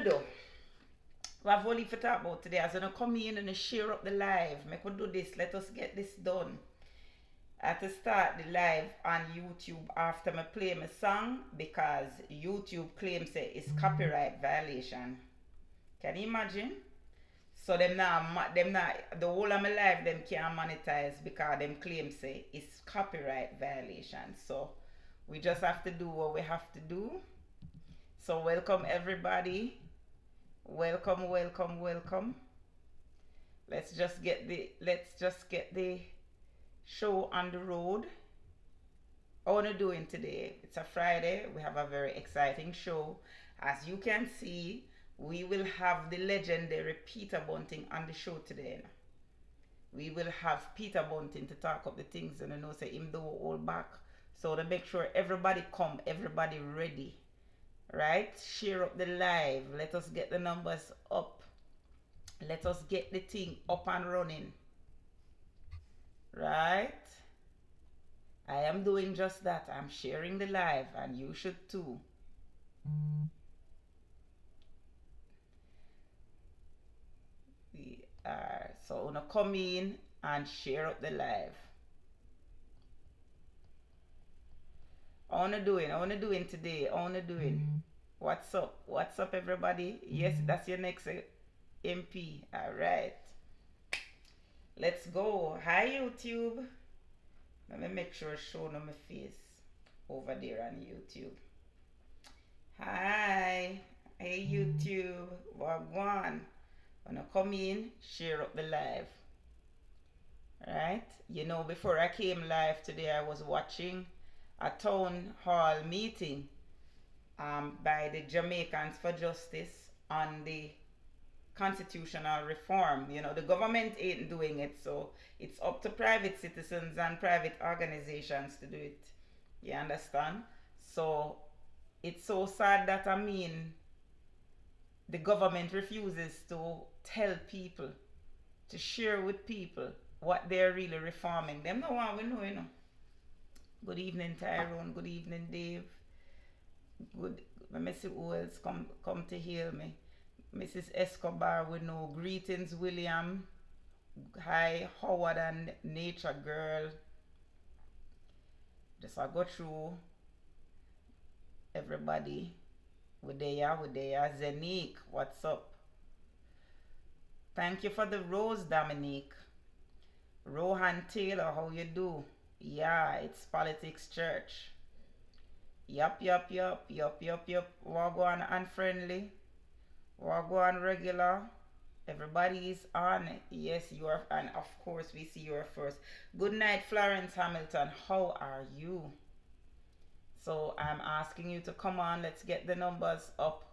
wanna do? What I've only for talk about today. I was gonna come in and share up the live. Make we do this. Let us get this done. I have to start the live on YouTube after I play my song because YouTube claims it's copyright violation. Can you imagine? So them not the whole of my life them can't monetize because them claim say it's copyright violation. So we just have to do what we have to do. So welcome everybody. Welcome, welcome, welcome. Let's just get the show on the road. How are you doing today? It's a Friday. We have a very exciting show. As you can see, we will have the legendary Peter Bunting on the show today. We will have Peter Bunting to talk up the things and say him do all back. So to make sure everybody come, everybody ready. Right? Share up the live. Let us get the numbers up. Let us get the thing up and running. Right? I am doing just that. I'm sharing the live and you should too. We are so I'm gonna come in and share up the live. How are you doing today? How are you doing? What's up? What's up everybody? Yes, that's your next MP. Alright. Let's go. Hi YouTube. Let me make sure I show no my face over there on YouTube. Hi. Hey YouTube. Wagwan. Wanna come in, share up the live. Right? You know, before I came live today, I was watching a town hall meeting by the Jamaicans for Justice on the constitutional reform. You know, the government ain't doing it, so it's up to private citizens and private organizations to do it. You understand? So it's so sad that the government refuses to tell people, to share with people what they're really reforming. Them no one we know, you know. Good evening, Tyrone. Good evening, Dave. Good. Let me see who else come to heal me. Mrs. Escobar, we know. Greetings, William. Hi, Howard and Nature Girl. Just I go through everybody. We're there. Zenique, what's up? Thank you for the rose, Dominique. Rohan Taylor, how you do? Yeah, it's Politics Church. Yup. Wagwan unfriendly. Wagwan regular. Everybody is on. Yes, you are. And of course, we see you are first. Good night, Florence Hamilton. How are you? So I'm asking you to come on. Let's get the numbers up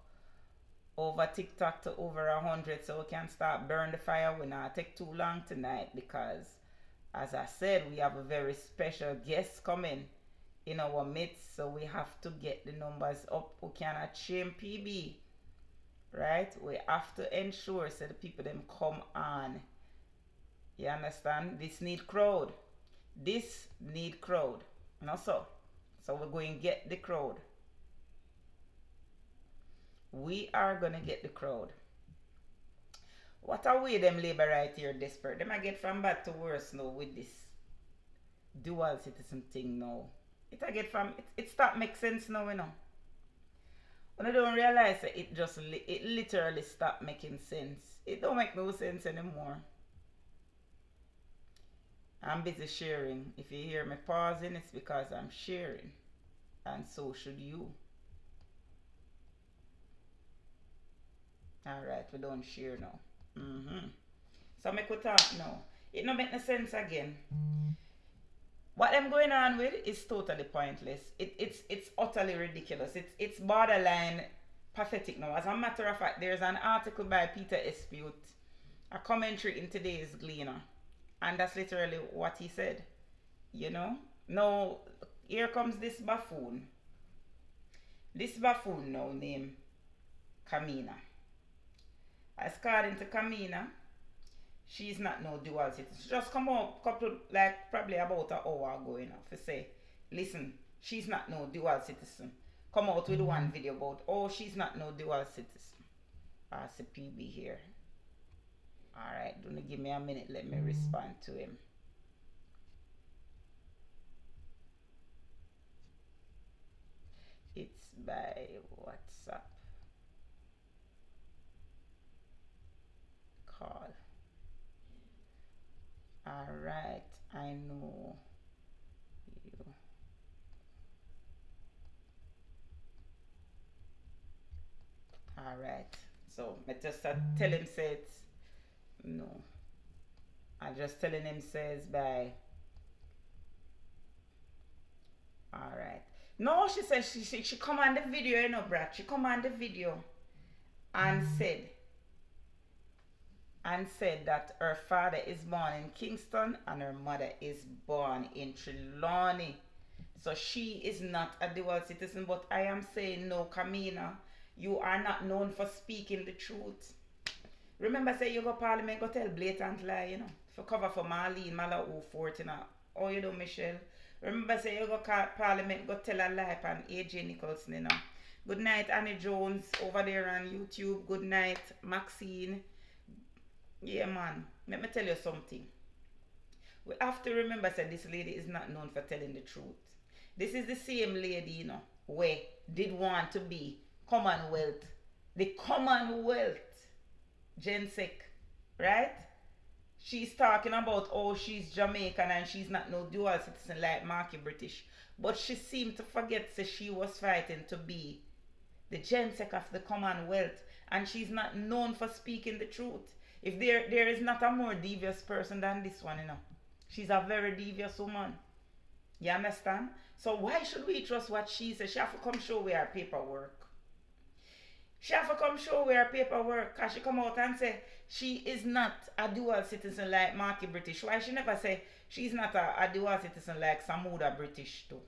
over TikTok to over 100 so we can start burn the fire. We'll not take too long tonight because, as I said, we have a very special guest coming in our midst, so we have to get the numbers up. We cannot shame PB, right? We have to ensure so the people them come on. You understand? This need crowd. No, so we're going to get the crowd. We are going to get the crowd. What a way them labor right here desperate. Them I get from bad to worse now with this dual citizen thing now. It start make sense now, you know. When I don't realize that it literally stopped making sense. It don't make no sense anymore. I'm busy sharing. If you hear me pausing, it's because I'm sharing. And so should you. Alright, we don't share now. So I could talk now. It don't make no sense again. What I'm going on with is totally pointless. It's utterly ridiculous. It's borderline pathetic now. As a matter of fact, there's an article by Peter Bunting, a commentary in today's Gleaner. And that's literally what he said. You know? Now, here comes this buffoon. This buffoon now named Kamina. According to Kamina, she's not no dual citizen. She just come out probably about an hour ago, you know, to say, listen, she's not no dual citizen. Come out with one video about, oh, she's not no dual citizen. Ask the PB here. Alright, don't give me a minute, let me respond to him. It's by WhatsApp call. Alright, I know you. Alright, so I just tell him say it's no. I just telling him says by. Alright. No, she said she come on the video, you know, Brad. She come on the video and said that her father is born in Kingston and her mother is born in Trelawney. So she is not a dual citizen, but I am saying no, Kamina, you are not known for speaking the truth. Remember, say you go parliament, go tell blatant lie, you know, for cover for Marlene, Mala 04, you know. Oh, you know, Michelle. Remember, say you go parliament, go tell a lie on AJ Nicholson, you know. Good night, Annie Jones, over there on YouTube. Good night, Maxine. Yeah, man, let me tell you something. We have to remember that this lady is not known for telling the truth. This is the same lady, you know, where did want to be Commonwealth. The Commonwealth, Gensec, right? She's talking about, oh, she's Jamaican and she's not no dual citizen like Marky British. But she seemed to forget that she was fighting to be the Gensec of the Commonwealth. And she's not known for speaking the truth. If there is not a more devious person than this one, you know. She's a very devious woman. You understand? So why should we trust what she says? She have to come show we her paperwork. She have to come show we her paperwork. Because she come out and say she is not a dual citizen like Marky British. Why she never say she's not a dual citizen like Samuda British too?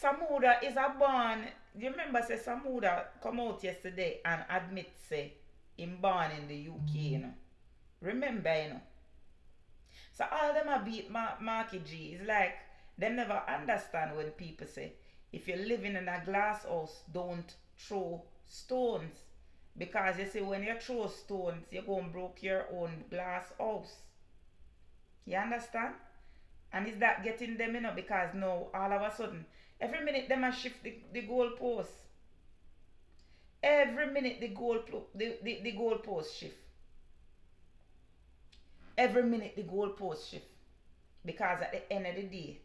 Samuda is a born. You remember say Samuda come out yesterday and admit say him born in the UK, you know. Remember, you know. So all them a beat Marky G. It's like they never understand when people say if you're living in a glass house, don't throw stones. Because you see when you throw stones, you're going to break your own glass house. You understand? And is that getting them, you know, because now all of a sudden, every minute them a shift the goalpost. Every minute the goalpost shift. Every minute the goalpost shift. Because at the end of the day,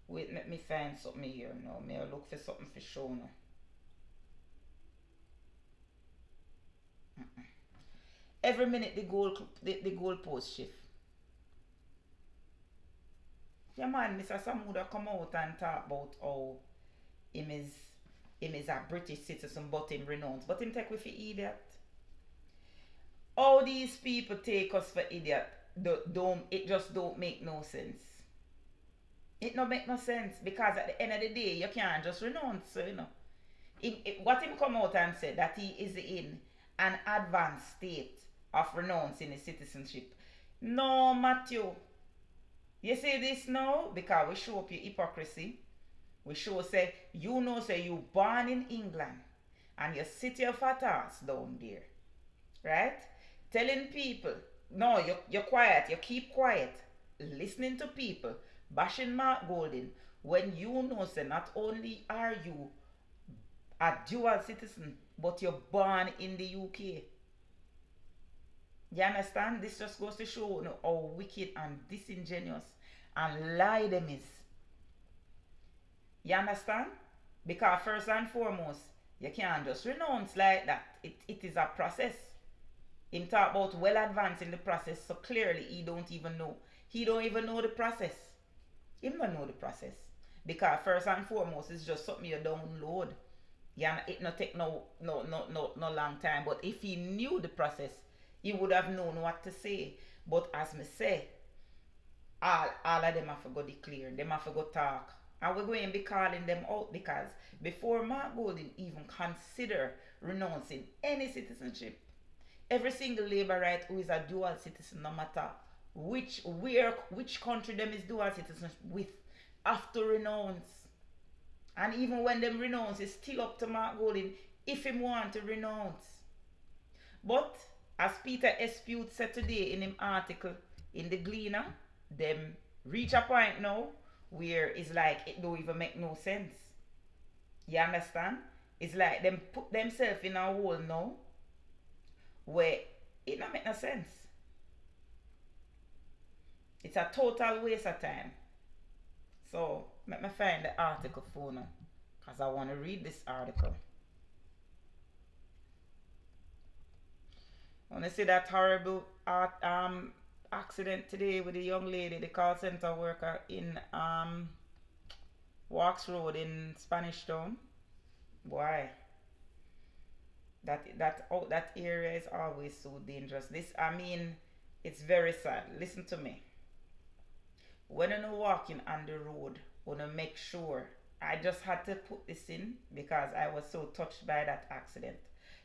wait, let me find something here now. May I look for something for show now. Every minute the goalpost shift. Yeah man, Mr. Samuda come out and talk about how him is a British citizen but him renounced. But him take with the idiot. How these people take us for idiot, it just don't make no sense. It don't make no sense because at the end of the day, you can't just renounce, so, you know. What him come out and said that he is in an advanced state of renouncing his citizenship. No, Matthew. You see this now? Because we show up your hypocrisy. We show say, you know say you born in England and you sit your fat ass down there. Right? Telling people, no, you're quiet, you keep quiet. Listening to people, bashing Mark Golding, when you know say not only are you a dual citizen, but you're born in the UK. You understand? This just goes to show, you know, how wicked and disingenuous and lie them is. You understand? Because first and foremost, you can't just renounce like that. It is a process. Him talk about well advanced in the process, so clearly he don't even know. He don't even know the process. He don't know the process. Because first and foremost, it's just something you download. Yeah, it not take no long time. But if he knew the process, he would have known what to say. But as me say, all of them have to go declare. Them have to go talk. And we're going to be calling them out because before Mark Golding even consider renouncing any citizenship, every single labor right who is a dual citizen, no matter which country them is dual citizen with, have to renounce. And even when them renounce, it's still up to Mark Golding if him want to renounce. But as Peter Bunting said today in him article in the Gleaner, them reach a point now where it's like it don't even make no sense. You understand? It's like them put themselves in a hole now where it don't make no sense. It's a total waste of time. So let me find the article for now, because I want to read this article. I want to see that horrible accident today with the young lady, the call center worker in Walks Road in Spanish Town. Boy, that area is always so dangerous. It's very sad. Listen to me. When you're walking on the road, want to make sure. I just had to put this in because I was so touched by that accident.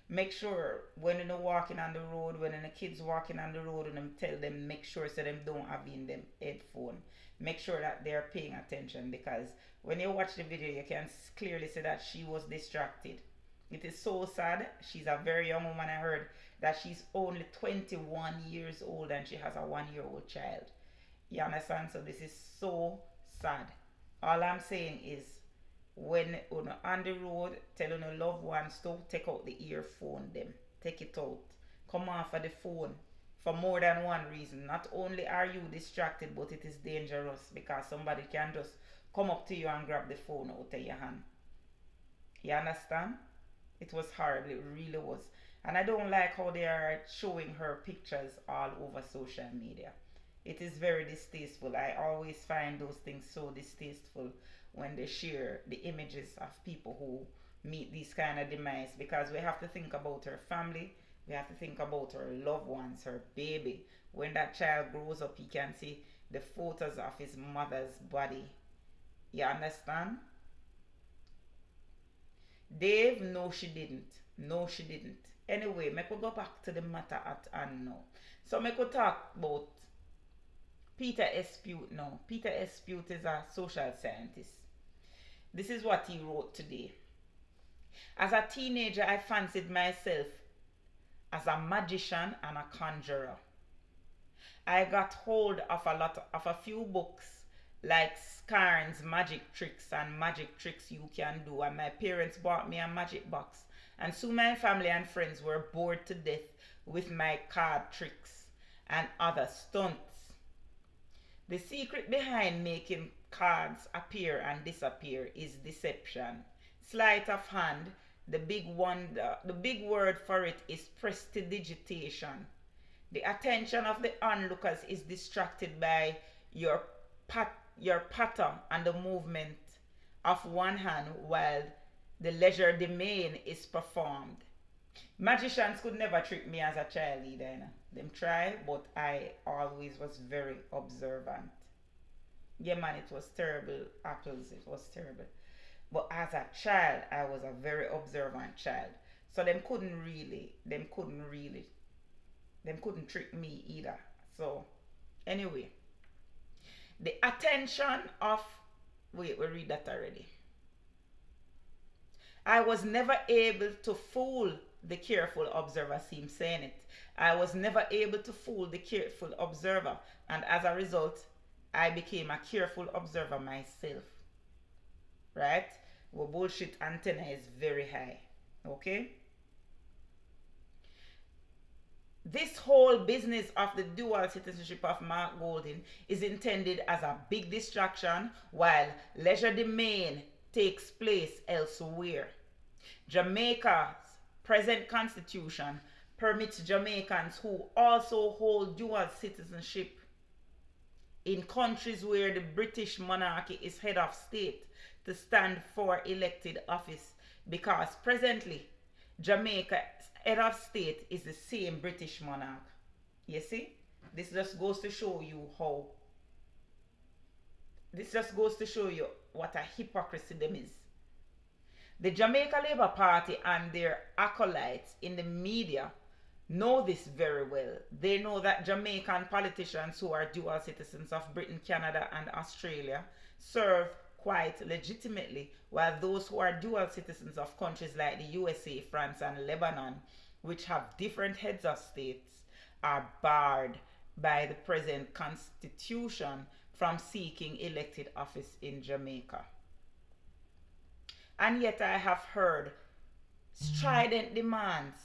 Make sure when you're walking on the road, when the kids walking on the road, and them tell them, make sure so them don't have in them headphone. Make sure that they're paying attention, because when you watch the video, you can clearly see that she was distracted. It is so sad. She's a very young woman. I heard that she's only 21 years old and she has a 1-year-old child. You understand? So this is so sad. All I'm saying is, when you're on the road, tell your loved ones to take out the earphone them. Take it out. Come off of the phone for more than one reason. Not only are you distracted, but it is dangerous because somebody can just come up to you and grab the phone out of your hand. You understand? It was horrible. It really was. And I don't like how they are showing her pictures all over social media. It is very distasteful. I always find those things so distasteful when they share the images of people who meet these kind of demise, because we have to think about her family. We have to think about her loved ones, her baby. When that child grows up, he can see the photos of his mother's body. You understand? Dave, no she didn't. No she didn't. Anyway, I could go back to the matter at hand now. So I could talk about Peter Bunting now. Peter Bunting is a social scientist. This is what he wrote today. As a teenager, I fancied myself as a magician and a conjurer. I got hold of a few books like Scarn's Magic Tricks and Magic Tricks You Can Do, and my parents bought me a magic box, and soon my family and friends were bored to death with my card tricks and other stunts. The secret behind making cards appear and disappear is deception. Sleight of hand, the big word for it is prestidigitation. The attention of the onlookers is distracted by your patter and the movement of one hand while the legerdemain is performed. Magicians could never trick me as a child either. You know? Them try, but I always was very observant. Yeah, man, it was terrible. Apples, it was terrible. But as a child, I was a very observant child. So them couldn't trick me either. So, anyway. The attention of, wait, we read that already. I was never able to fool the careful observer, see him saying it. I was never able to fool the careful observer, and as a result, I became a careful observer myself. Right? Well, bullshit antenna is very high. Okay? This whole business of the dual citizenship of Mark Golding is intended as a big distraction while legerdemain takes place elsewhere. Jamaica's present constitution permits Jamaicans who also hold dual citizenship in countries where the British monarchy is head of state to stand for elected office, because presently Jamaica's head of state is the same British monarch. You see? This just goes to show you what a hypocrisy them is. The Jamaica Labour Party and their acolytes in the media know this very well. They know that Jamaican politicians who are dual citizens of Britain, Canada, and Australia serve quite legitimately, while those who are dual citizens of countries like the USA, France, and Lebanon, which have different heads of states, are barred by the present constitution from seeking elected office in Jamaica. And yet I have heard strident demands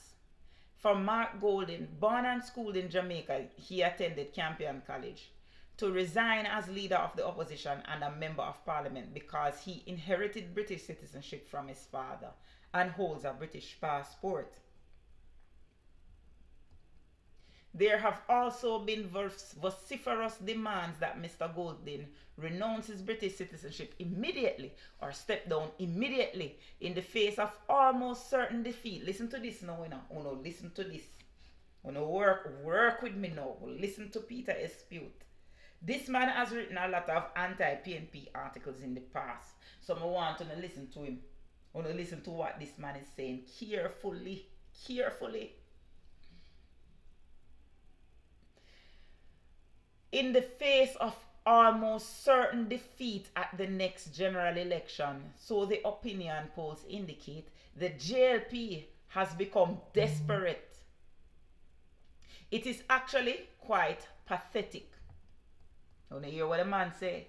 from Mark Golding, born and schooled in Jamaica. He attended Campion College, to resign as leader of the opposition and a member of parliament because he inherited British citizenship from his father and holds a British passport. There have also been vociferous demands that Mr. Golding renounce his British citizenship immediately or step down immediately in the face of almost certain defeat. Listen to this now, you know. Listen to this. You know, work with me now. Listen to Peter Bunting. This man has written a lot of anti-PNP articles in the past. So I want to listen to him. I want to listen to what this man is saying carefully. Carefully. In the face of almost certain defeat at the next general election, so the opinion polls indicate, the JLP has become desperate. It is actually quite pathetic. You wanna hear what the man say?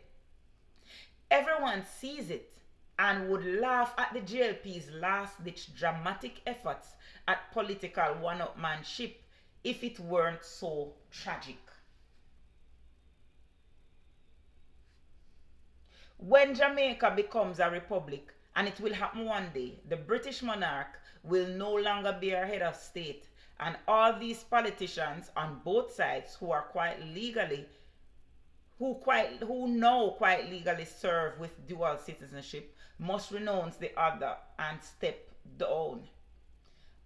Everyone sees it and would laugh at the JLP's last-ditch dramatic efforts at political one-upmanship if it weren't so tragic. When Jamaica becomes a republic, and it will happen one day, the British monarch will no longer be our head of state, and all these politicians on both sides who now quite legally serve with dual citizenship must renounce the other and step down.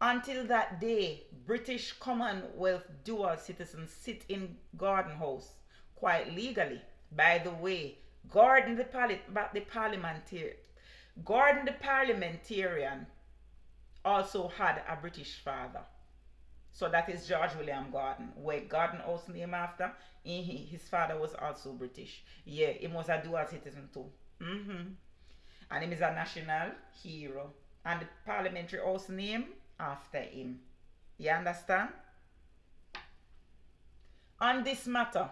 Until that day, British Commonwealth dual citizens sit in Garden House quite legally. By the way, Gordon the parliamentarian also had a British father. So that is George William Gordon. Where Gordon House named after, his father was also British. Yeah, he was a dual citizen too. And he is a national hero. And the parliamentary house named after him. You understand? On this matter,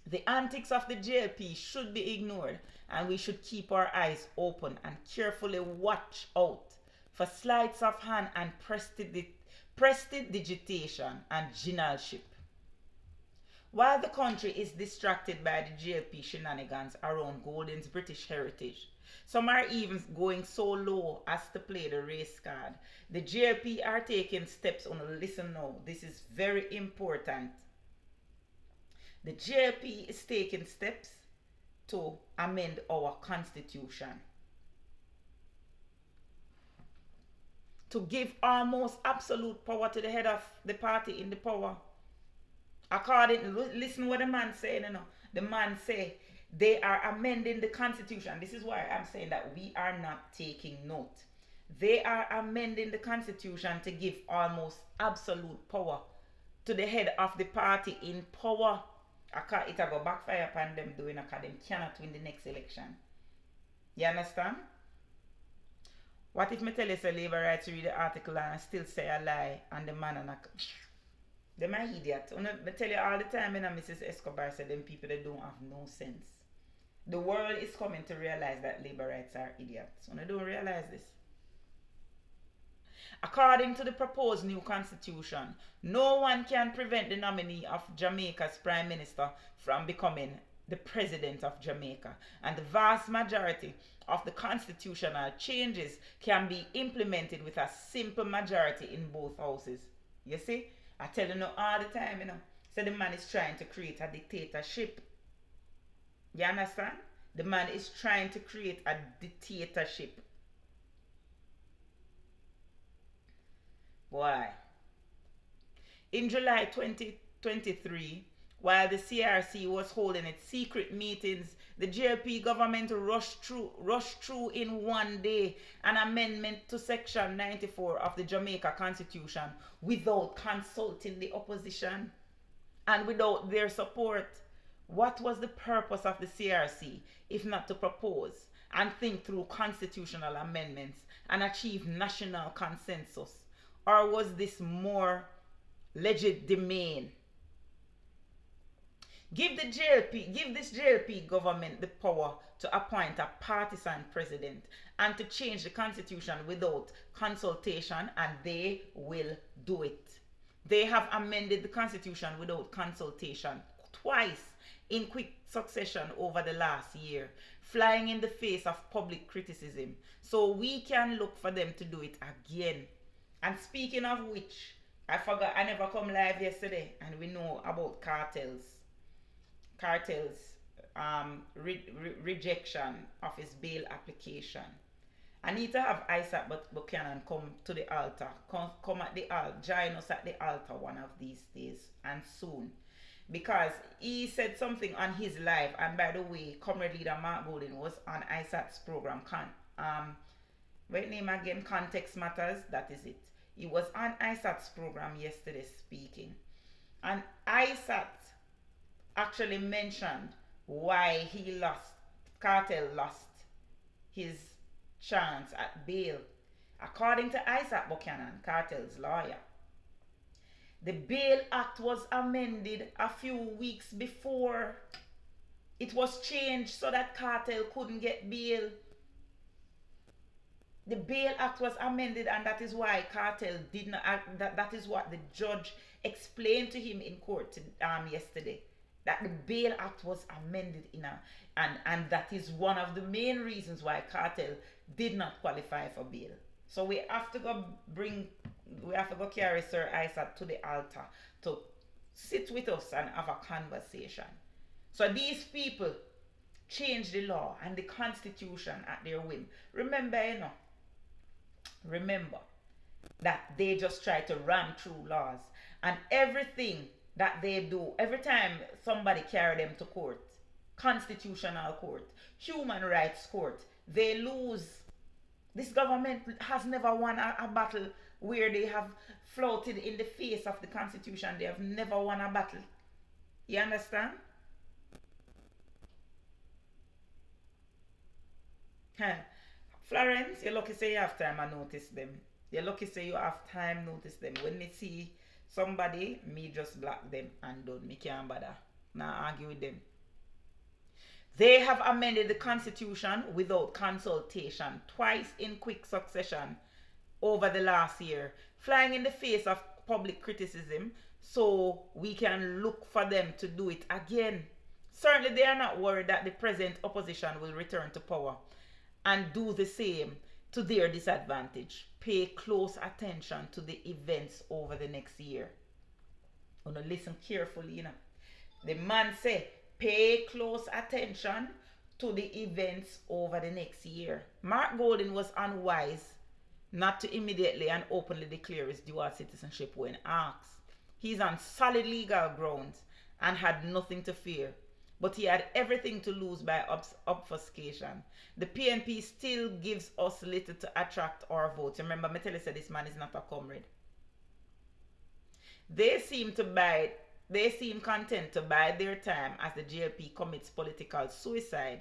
the antics of the JLP should be ignored, and we should keep our eyes open and carefully watch out for sleights of hand and prestidigitation and generalship. While the country is distracted by the JLP shenanigans around Golding's British heritage, some are even going so low as to play the race card. The JLP are taking steps on listen now. This is very important. The JLP is taking steps to amend our constitution, to give almost absolute power to the head of the party in the power. Listen what the man saying, you know. The man say they are amending the constitution. This is why I'm saying that we are not taking note. They are amending the constitution to give almost absolute power to the head of the party in power. It will go backfire upon them doing because they cannot win the next election. You understand? What if me tell you say labor rights read the article and I still say a lie and the man and them are idiot. I tell you all the time, you know, Mrs. Escobar said them people they don't have no sense. The world is coming to realize that labor rights are idiots. And they don't realize this. According to the proposed new constitution, no one can prevent the nominee of Jamaica's prime minister from becoming the president of Jamaica, and the vast majority of the constitutional changes can be implemented with a simple majority in both houses. You see, I tell you all the time, you know, so the man is trying to create a dictatorship. You understand? The man is trying to create a dictatorship. Why? In July 2023, while the CRC was holding its secret meetings, the JLP government rushed through in one day an amendment to Section 94 of the Jamaica Constitution without consulting the opposition and without their support. What was the purpose of the CRC if not to propose and think through constitutional amendments and achieve national consensus? Or was this more legit domain? Give this JLP government the power to appoint a partisan president and to change the constitution without consultation, and they will do it. They have amended the constitution without consultation twice in quick succession over the last year, flying in the face of public criticism. So we can look for them to do it again. And speaking of which, I forgot, I never come live yesterday, and we know about cartels rejection of his bail application. I need to have Isaac Buchanan come to the altar, come at the altar, join us at the altar one of these days, and soon, because he said something on his live. And by the way, Comrade Leader Mark Golden was on Isaac's program, what name again? Context Matters. That is it. He was on Isaac's program yesterday speaking, and Isaac actually mentioned why Cartel lost his chance at bail. According to Isaac Buchanan, Cartel's lawyer, the Bail Act was amended a few weeks before. It was changed so that Cartel couldn't get bail. The Bail Act was amended, and that is why Cartel did not act. That is what the judge explained to him in court yesterday. That the Bail Act was amended and that is one of the main reasons why Cartel did not qualify for bail. So we have to go carry Sir Isaac to the altar to sit with us and have a conversation. So these people change the law and the constitution at their whim. Remember that they just try to ram through laws, and everything that they do, every time somebody carry them to court, constitutional court, human rights court, they lose. This government has never won a battle where they have flouted in the face of the constitution. They have never won a battle. You understand? Florence, you're lucky say you have time I notice them. You're lucky say you have time notice them. When they see somebody, me just block them and don't. Me can't bother. Now argue with them. They have amended the constitution without consultation twice in quick succession over the last year, flying in the face of public criticism, so we can look for them to do it again. Certainly they are not worried that the present opposition will return to power and do the same to their disadvantage. Pay close attention to the events over the next year. Now listen carefully, The man say, pay close attention to the events over the next year. Mark Golden was unwise not to immediately and openly declare his dual citizenship when asked. He's on solid legal grounds and had nothing to fear, but he had everything to lose by obfuscation. The PNP still gives us little to attract our votes. Remember, me tell you, this man is not a comrade. They seem content to bide their time as the JLP commits political suicide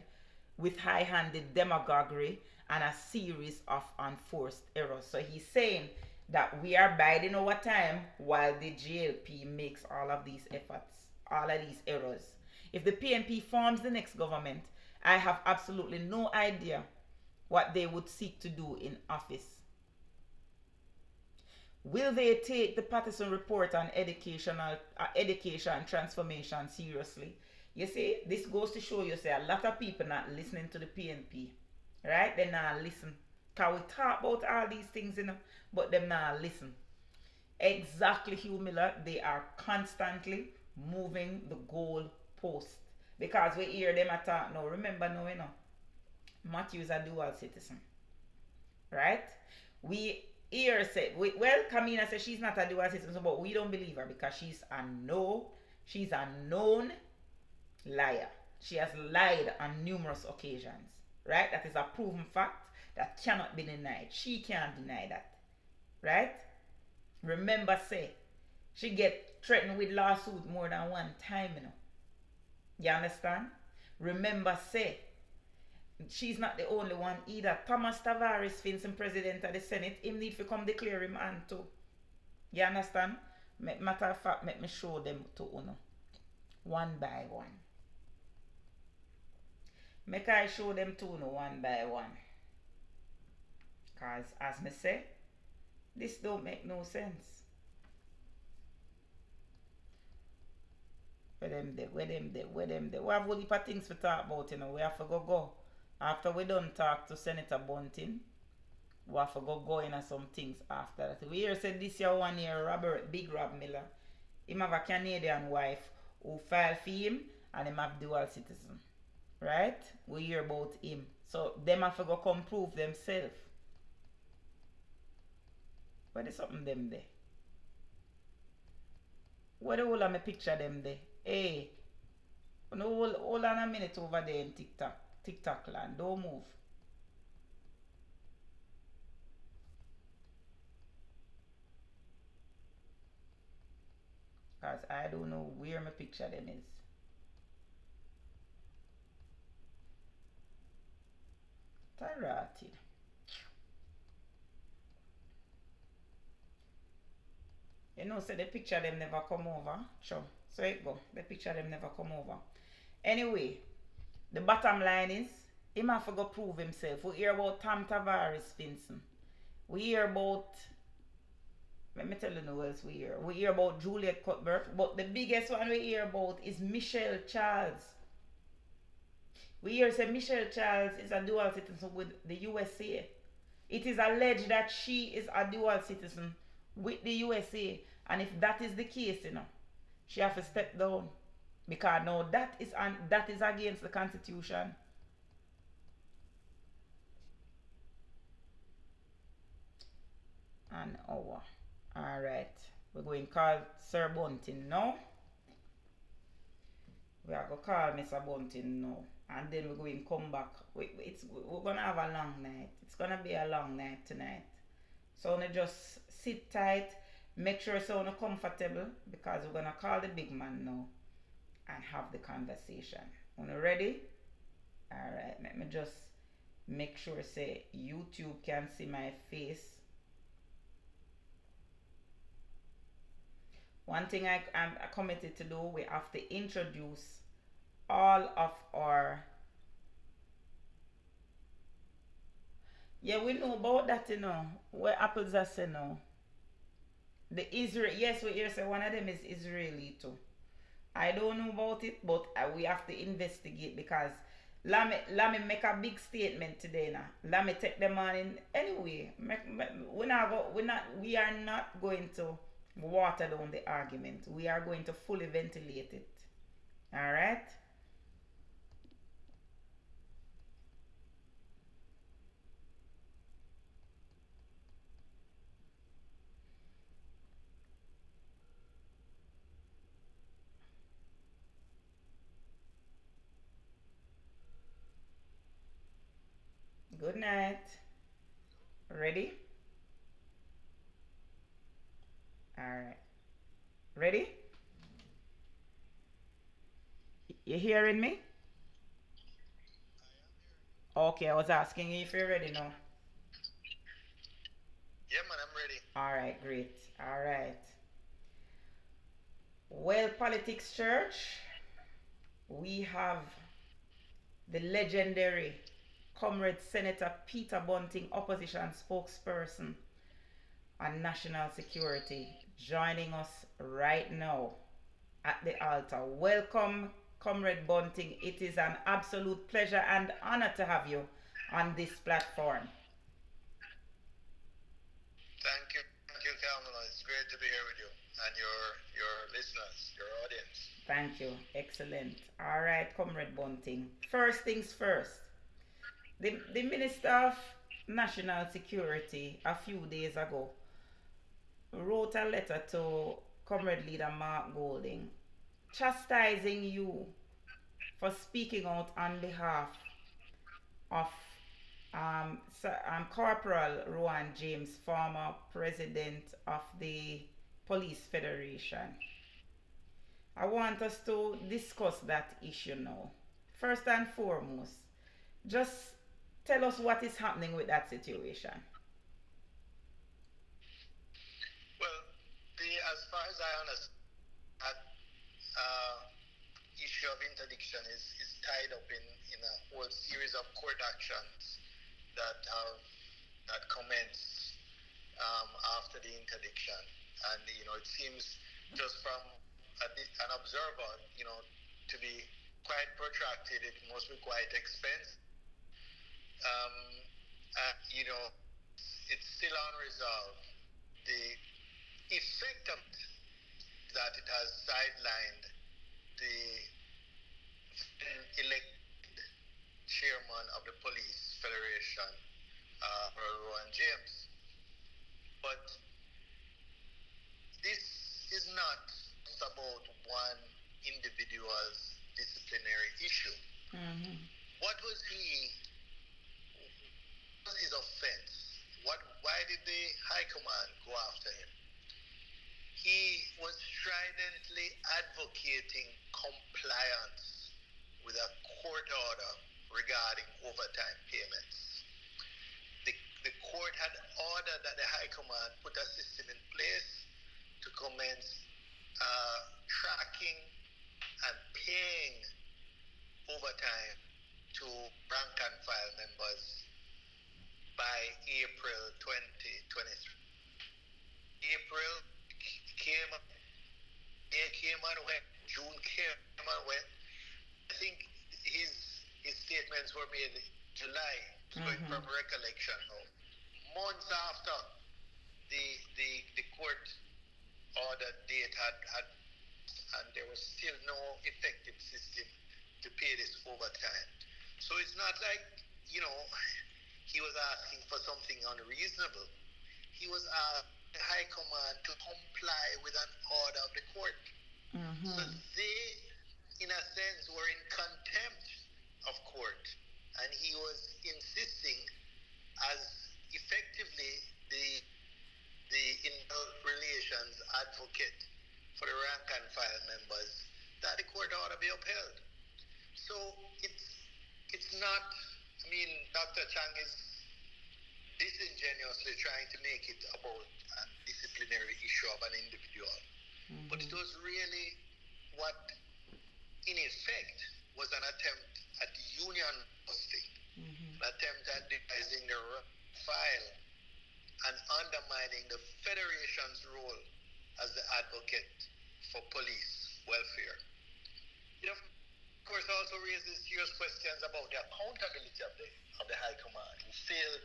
with high-handed demagoguery and a series of unforced errors. So he's saying that we are biding our time while the JLP makes all of these efforts, all of these errors. If the PNP forms the next government, I have absolutely no idea what they would seek to do in office. Will they take the Patterson report on education transformation seriously? You see, this goes to show you, say, a lot of people not listening to the PNP, right? They not listen. Because we talk about all these things, but them not listen. Exactly, Hugh Miller, they are constantly moving the goal post. Because we hear them attack now. Remember now, Matthew is a dual citizen. Right? We hear say, well, Kamina says she's not a dual citizen, but we don't believe her because she's a known liar. She has lied on numerous occasions. Right? That is a proven fact that cannot be denied. She can't deny that. Right? Remember, say, she get threatened with lawsuit more than one time, You understand? Remember, say, She's not the only one either. Thomas Tavares, Vincent President of the Senate, him need to come declare him and too. You understand? Matter of fact, let me show them to Uno. One by one. Make I show them to Uno one by one. Cause as me say, this don't make no sense. Where them there? We have a heap of things to talk about, you know. We have to go. After we done talk to Senator Bunting, we have to go in some things after that. We hear said this year 1 year Robert, Big Rob Miller, him have a Canadian wife who filed for him and him have dual citizen. Right? We hear about him. So them have to go come prove themselves. Where is something them there? Where the whole of my picture them there? Hey, no, hold on a minute over there in TikTok land. Don't move. Because I don't know where my picture them is. Tarati. You know, so the picture them never come over. Sure. So it go. The picture them never come over. Anyway, the bottom line is, him have to go prove himself. We hear about Tom Tavares, Vincent. We hear about, let me tell you who else we hear. We hear about Juliet Cuthbert, but the biggest one we hear about is Michelle Charles. We hear say Michelle Charles is a dual citizen with the USA. It is alleged that she is a dual citizen with the USA, and if that is the case, you know, she have to step down, because now that is against the Constitution. An hour. All right, we're going to call Sir Bunting now. We are going to call Mr. Bunting now, and then we're going to come back. We're going to have a long night. It's going to be a long night tonight. So just sit tight, make sure it's so comfortable, because we're going to call the big man now and have the conversation. Are you ready? Alright, let me just make sure say YouTube can see my face. One thing I'm committed to do, we have to introduce all of our... Yeah, we know about that, you know. Where apples are say now. The Israel, yes, we hear say one of them is Israeli too. I don't know about it, but we have to investigate, because let me make a big statement today now. Let me take them on in anyway. We are not going to water down the argument. We are going to fully ventilate it. All right. Good night. Ready? Alright. Ready? You hearing me? Okay, I was asking you if you're ready now. Yeah, man, I'm ready. Alright, great. Alright. Well, Politics Church, we have the legendary Comrade Senator Peter Bunting, opposition spokesperson on national security, joining us right now at the altar. Welcome, Comrade Bunting. It is an absolute pleasure and honor to have you on this platform. Thank you, Kamala. It's great to be here with you and your listeners, your audience. Thank you. Excellent. All right, Comrade Bunting. First things first. The Minister of National Security a few days ago wrote a letter to Comrade Leader Mark Golding, chastising you for speaking out on behalf of Corporal Rowan James, former president of the Police Federation. I want us to discuss that issue now. First and foremost, Just tell us what is happening with that situation. Well, as far as I understand, that issue of interdiction is tied up in a whole series of court actions that have that commenced after the interdiction, and it seems just from an observer, to be quite protracted. It must be quite expensive. Um, it's still unresolved. The effect of it is that it has sidelined the elected chairman of the Police Federation, Rowan James. But this is not just about one individual's disciplinary issue. Mm-hmm. What was his offense? Why did the High Command go after him? He was stridently advocating compliance with a court order regarding overtime payments. The court had ordered that the High Command put a system in place to commence tracking and paying overtime to rank and file members by April 2023. April came, May came and went, June came and went. I think his statements were made in July, going from recollection now. Months after the court order date had and there was still no effective system to pay this overtime. So it's not like, he was asking for something unreasonable. He was asking the High Command to comply with an order of the court. So they, in a sense, were in contempt of court, and he was insisting as effectively the internal relations advocate for the rank and file members that the court ought to be upheld. So it's not, Dr. Chang is disingenuously trying to make it about a disciplinary issue of an individual. But it was really what, in effect, was an attempt at union busting, an attempt at devising the file and undermining the Federation's role as the advocate for police welfare. It of course also raises serious questions about the accountability of the High Command, who failed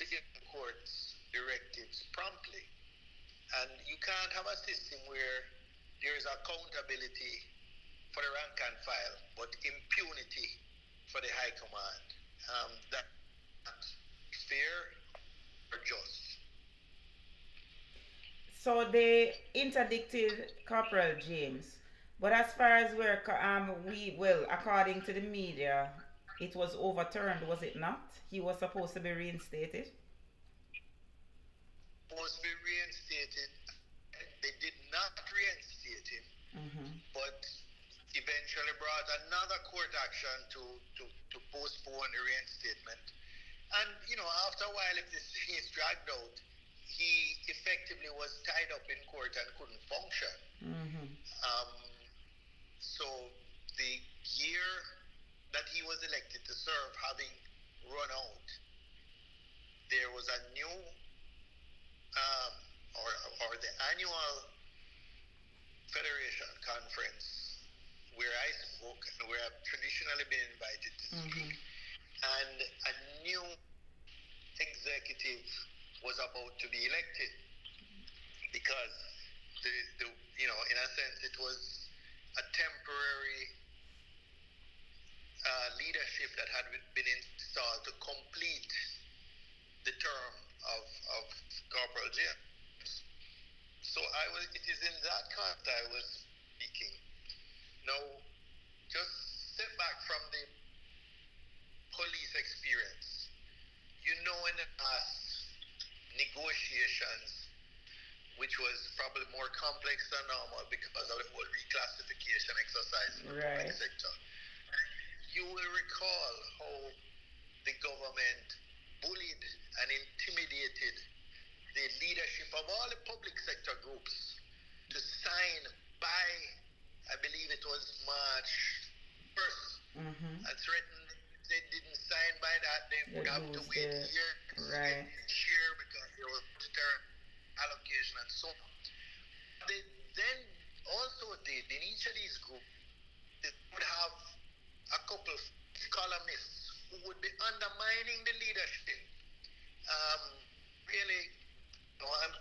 to give the court's directives promptly. And you can't have a system where there is accountability for the rank and file, but impunity for the High Command. That's not fair or just. So they interdicted Corporal James, but as far as according to the media, it was overturned, was it not? He was supposed to be reinstated. Supposed to be reinstated. They did not reinstate him, but eventually brought another court action to postpone the reinstatement. And after a while, if this is dragged out, he effectively was tied up in court and couldn't function. So the year that he was elected to serve having run out, there was a new or the annual Federation conference where I spoke and where I've traditionally been invited to speak, and a new executive was about to be elected because the in a sense it was a temporary leadership that had been installed to complete the term of Corporal James. So it is in that context I was speaking. Now, just step back from the police experience. In the past negotiations, which was probably more complex than normal because of the whole reclassification exercise in the public sector, you will recall how the government bullied and intimidated the leadership of all the public sector groups to sign by, I believe it was March 1st, and threatened if they didn't sign by that, they would have to wait years right. year because there was budgetary allocation and so on. They then also did in each of these groups, they would have a couple of columnists who would be undermining the leadership. Really, I'm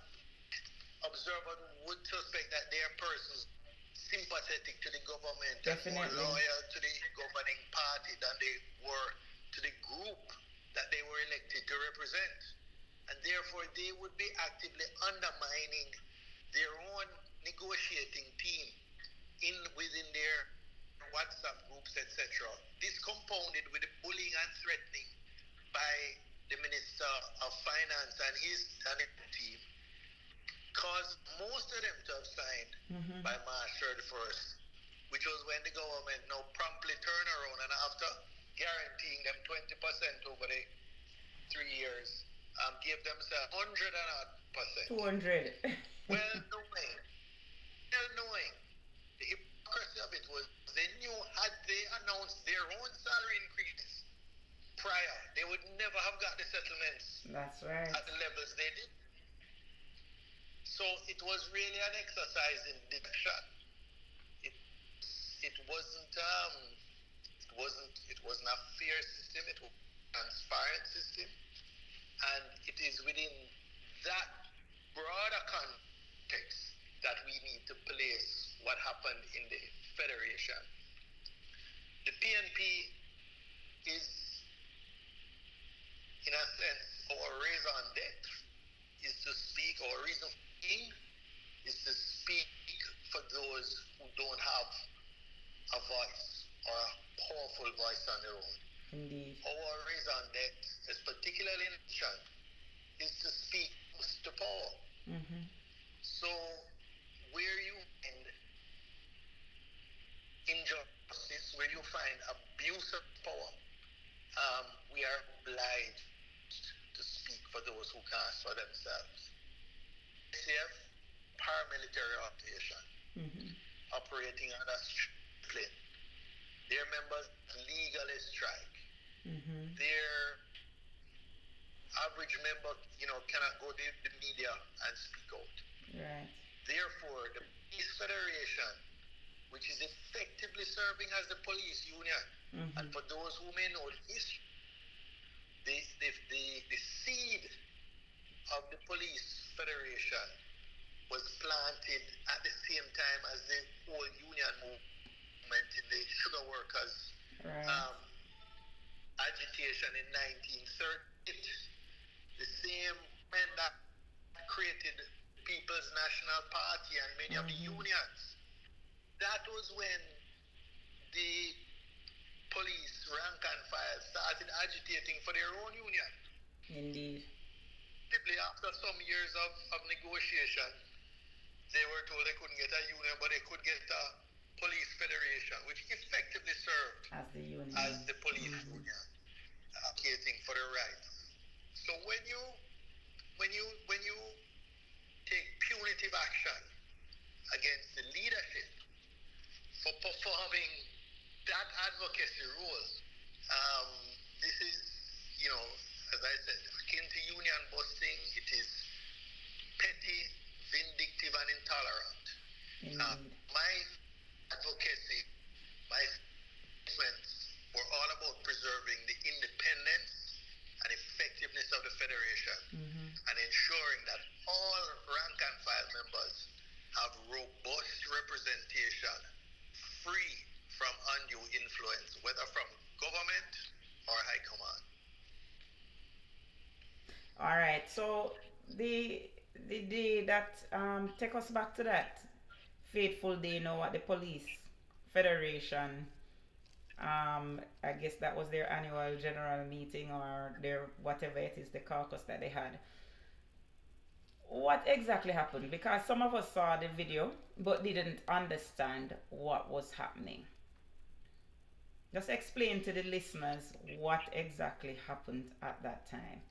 observer would suspect that they are persons sympathetic to the government Definitely. and more loyal to the governing party than they were to the group that they were elected to represent. And therefore, they would be actively undermining their own negotiating team within their WhatsApp groups, etc. This compounded with the bullying and threatening by the Minister of Finance and his team caused most of them to have signed by March 31st, which was when the government now promptly turned around and after guaranteeing them 20% over the 3 years, gave themselves 100%. 200. Well knowing the hypocrisy of it was they knew had they announced their own salary increase prior, they would never have got the settlements. That's right. At the levels they did. So it was really an exercise in deception. It wasn't a fair system. It was a transparent system, and it is within that broader context that we need to place what happened in the Federation. The PNP is, in a sense, our raison d'etre is to speak, our reason for being is to speak for those who don't have a voice or a powerful voice on their own. Indeed. Our raison d'etre, is particularly in nation, is to speak to power. So where you find injustice, where you find abuse of power, we are obliged to speak for those who can't for themselves. SAF, paramilitary operation, operating on a split. Their members legally strike. Their average member, cannot go to the media and speak out. Right. Therefore, the Police Federation, which is effectively serving as the police union, and for those who may know the history, the seed of the Police Federation was planted at the same time as the whole union movement in the sugar workers agitation in 1938. The same men that created the People's National Party and many of the unions. That was when the police, rank and file, started agitating for their own union. Indeed. Simply after some years of negotiation, they were told they couldn't get a union, but they could get a police federation, which effectively served as the union, as the police union, advocating for their rights. So when you take punitive action against the leadership for performing that advocacy role, this is, as I said, akin to union busting. It is petty, vindictive, and intolerant. My advocacy, my statements were all about preserving the independence and effectiveness of the Federation and ensuring that all rank and file members have robust representation free from undue influence, whether from government or high command. All right, so the day that take us back to that fateful day, at the Police Federation, I guess that was their annual general meeting or their whatever it is, the caucus that they had. What exactly happened? Because some of us saw the video but didn't understand what was happening. Just explain to the listeners what exactly happened at that time.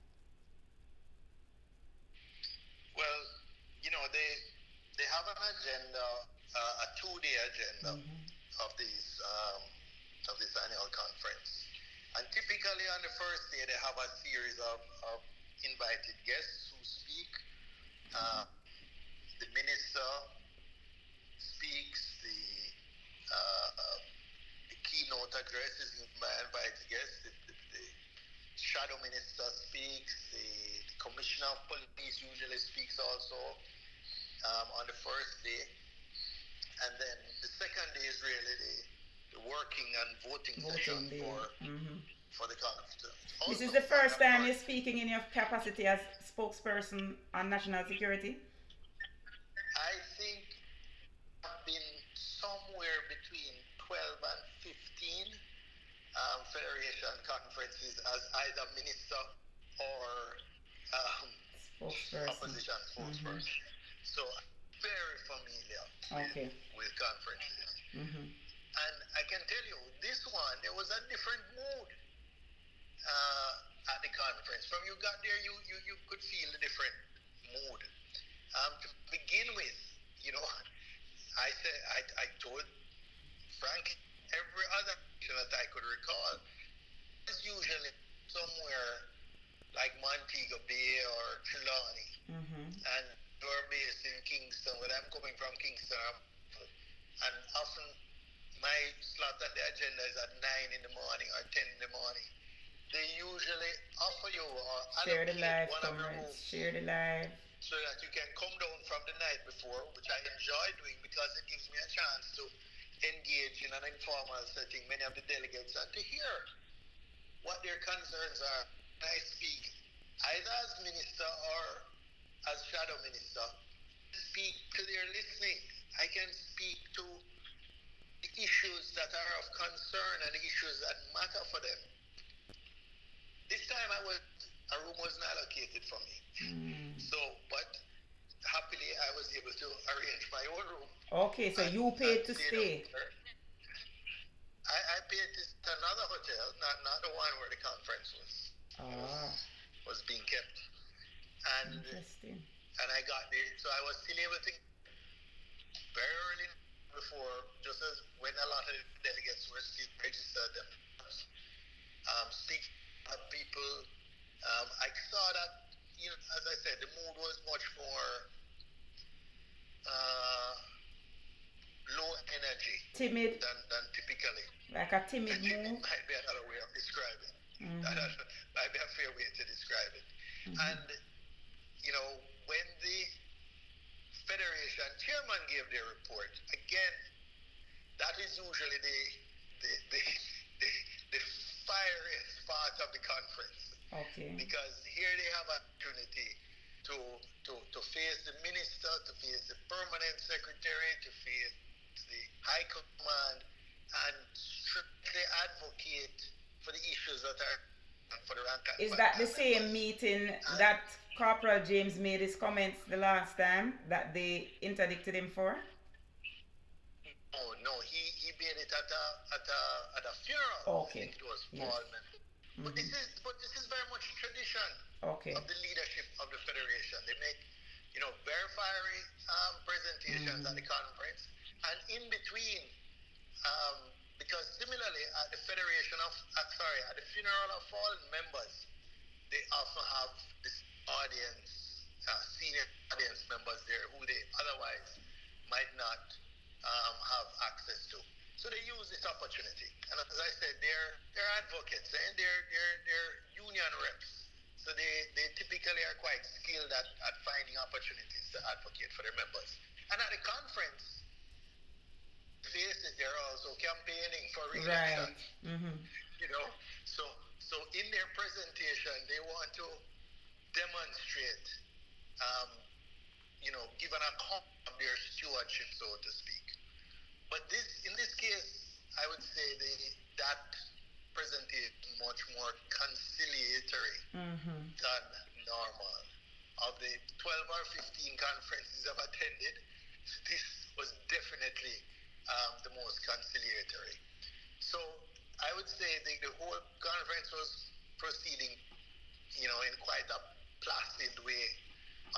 Well, they have an agenda, a 2-day agenda Mm-hmm. of these of this annual conference. And typically on the first day they have a series of invited guests who speak. Uh, the minister speaks. The keynote address is given by invited guests. The shadow minister speaks. The commissioner of police usually speaks also on the first day. And then the second day is really the working and voting session Voting day. Mm-hmm. for the conference. This is Also, the on first that time you're first, speaking in your capacity as spokesperson on national security. I think I've been somewhere between 12 and 15 federation conferences as either minister or um, Spokesperson. opposition spokesperson. Mm-hmm. So very familiar Okay. with conferences. Mm-hmm. And I can tell you, this one, there was a different mood at the conference. From you got there, you could feel the different mood. To begin with, I told Frank every other that I could recall is usually somewhere like Montego Bay or Trelawney. Mm-hmm. And you're based in Kingston, where I'm coming from Kingston. And often my slot on the agenda is at 9 in the morning or 10 in the morning. They usually offer you or Share the live, one of your comrades. rooms Share the live. so that you can come down from the night before, which I enjoy doing because it gives me a chance to engage in an informal setting many of the delegates and to hear what their concerns are. I speak either as minister or as shadow minister, speak to their listening. I can speak to the issues that are of concern and the issues that matter for them. This time a room wasn't allocated for me. So, but happily I was able to arrange my own room. Okay, so you paid to stay. I paid to another hotel, not the one where the conference was being kept. And Interesting. And I got there, so I was still able to very early before, just as when a lot of delegates were still registered and speak to people. I saw that, as I said, the mood was much more low energy, timid, than typically. Like a timid mood. Might be another way of describing. Mm-hmm. That might be a fair way to describe it. Mm-hmm. And when the Federation chairman gave their report, again, that is usually the fieriest part of the conference. Okay. Because here they have an opportunity to face the minister, to face the permanent secretary, to face the high command, and strictly advocate for the issues that are for the rank and file. Is that the same meeting that Corporal James made his comments the last time that they interdicted him for? No, he made it at a funeral. Okay. I think it was yes. Paul. Mm-hmm. But this is very much tradition of the leadership of the Federation. They make very fiery presentations at the conference, and in between, because similarly at the at the funeral of fallen members, they often have this audience, senior audience members there who they otherwise might not have access to. So they use this opportunity, and as I said, they're advocates and they're union reps. So they typically are quite skilled at finding opportunities to advocate for their members. And at the conference, they're also campaigning for re-election. Right. Mm-hmm. So in their presentation, they want to demonstrate, give an account of their stewardship, so to speak. But in this case, I would say that presentation much more conciliatory than normal. Of the 12 or 15 conferences I've attended, this was definitely the most conciliatory. So I would say the whole conference was proceeding, in quite a placid way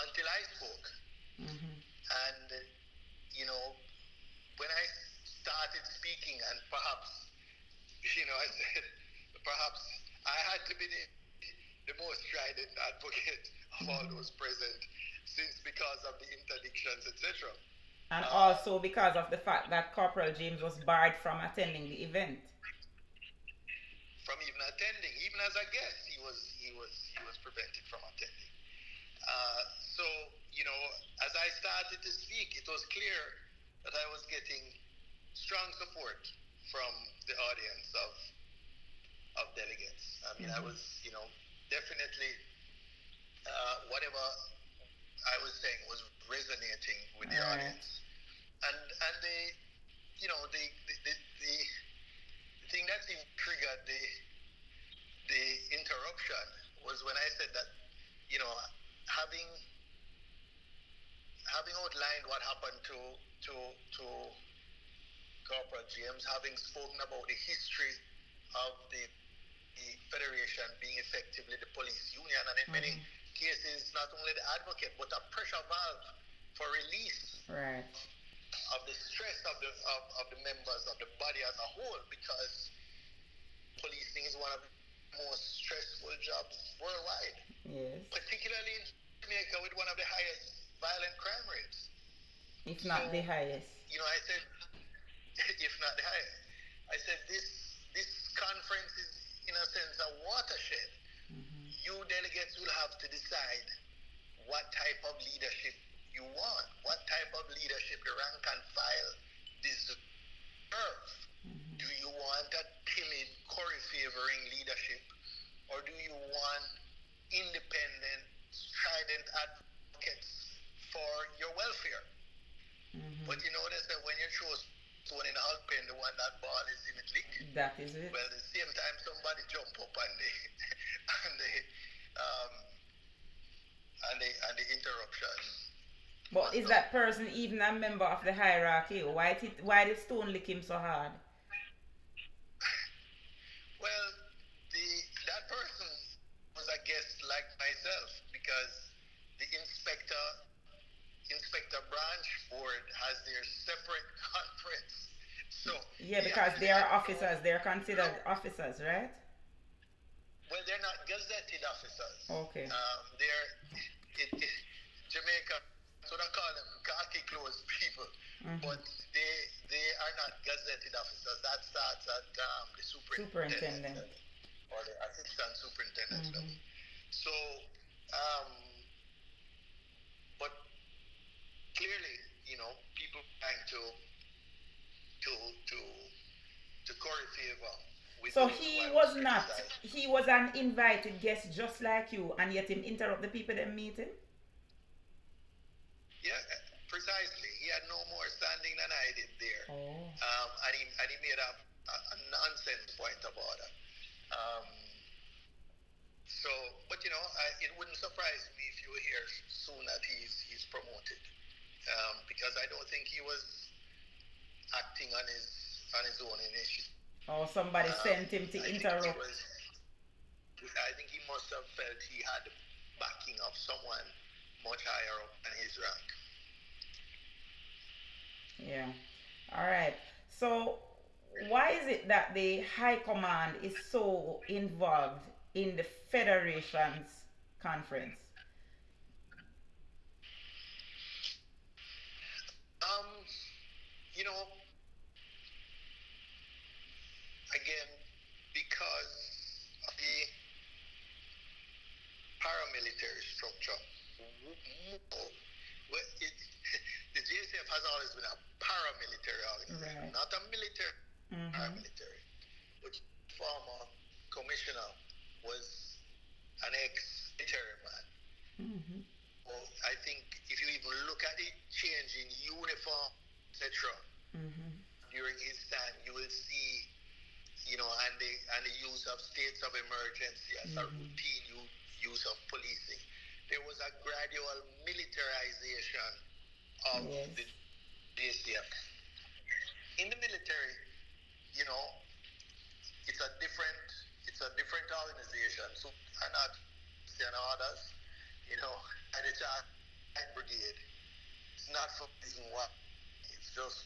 until I spoke. Mm-hmm. And, when I started speaking, and perhaps, I said, perhaps I had to be the most strident advocate of all those present, since because of the interdictions, etc. And also because of the fact that Corporal James was barred from attending the event. From even attending, even as a guest, he was prevented from attending. So, as I started to speak, it was clear that I was getting strong support from the audience of delegates. I mean, I was, definitely whatever I was saying was resonating with the audience. And the thing that triggered the interruption was when I said that, having outlined what happened to Corporal James, having spoken about the history of the Federation being effectively the police union, and in many cases not only the advocate but a pressure valve for release of the stress of the members of the body as a whole, because policing is one of the most stressful jobs worldwide. Yes. Particularly in Jamaica, with one of the highest violent crime rates. If not the highest. I said, if not the highest. I said this conference is, in a sense, a watershed. You delegates will have to decide what type of leadership you want, what type of leadership the rank and file deserve. Do you want a timid, Corey-favoring leadership, or do you want independent, strident advocates for your welfare? But you notice that when you chose one in the hog pen, the one that ball is in it lick. That is it. Well, at the same time, somebody jump up and the interruption. But is that person even a member of the hierarchy? Why did Stone lick him so hard? Well, that person was a guest like myself, because the inspector branch board has their separate conference. So yeah, because they are officers. They're considered officers, right? Well, they're not gazetted officers. Okay. They're Jamaica, so I call them khaki clothes people, but they are not gazetted officers. That starts at the superintendent or the assistant superintendent level. So, but clearly, people trying to curry favor. So he was not. He was an invited guest just like you, and yet him interrupt the people that meet him. Yeah, precisely. He had no more standing than I did there. And he made a nonsense point about it. So, but it wouldn't surprise me if you hear soon that he's promoted, because I don't think he was acting on his own initiative. Or somebody sent him to interrupt. I think he must have felt he had the backing of someone much higher up than his rank. Yeah. All right. So why is it that the High Command is so involved in the Federation's conference? Again, because of the paramilitary structure. The JCF has always been a paramilitary organization, not a military paramilitary. Which former commissioner was an ex-military man. Well, I think if you even look at it, change in uniform, etc., during his time, you will see, and the use of states of emergency as a routine use of policing. There was a gradual militarization of the JCF. In the military, it's a different organization. So are not and others, and it's a brigade. It's not for reason why. It's just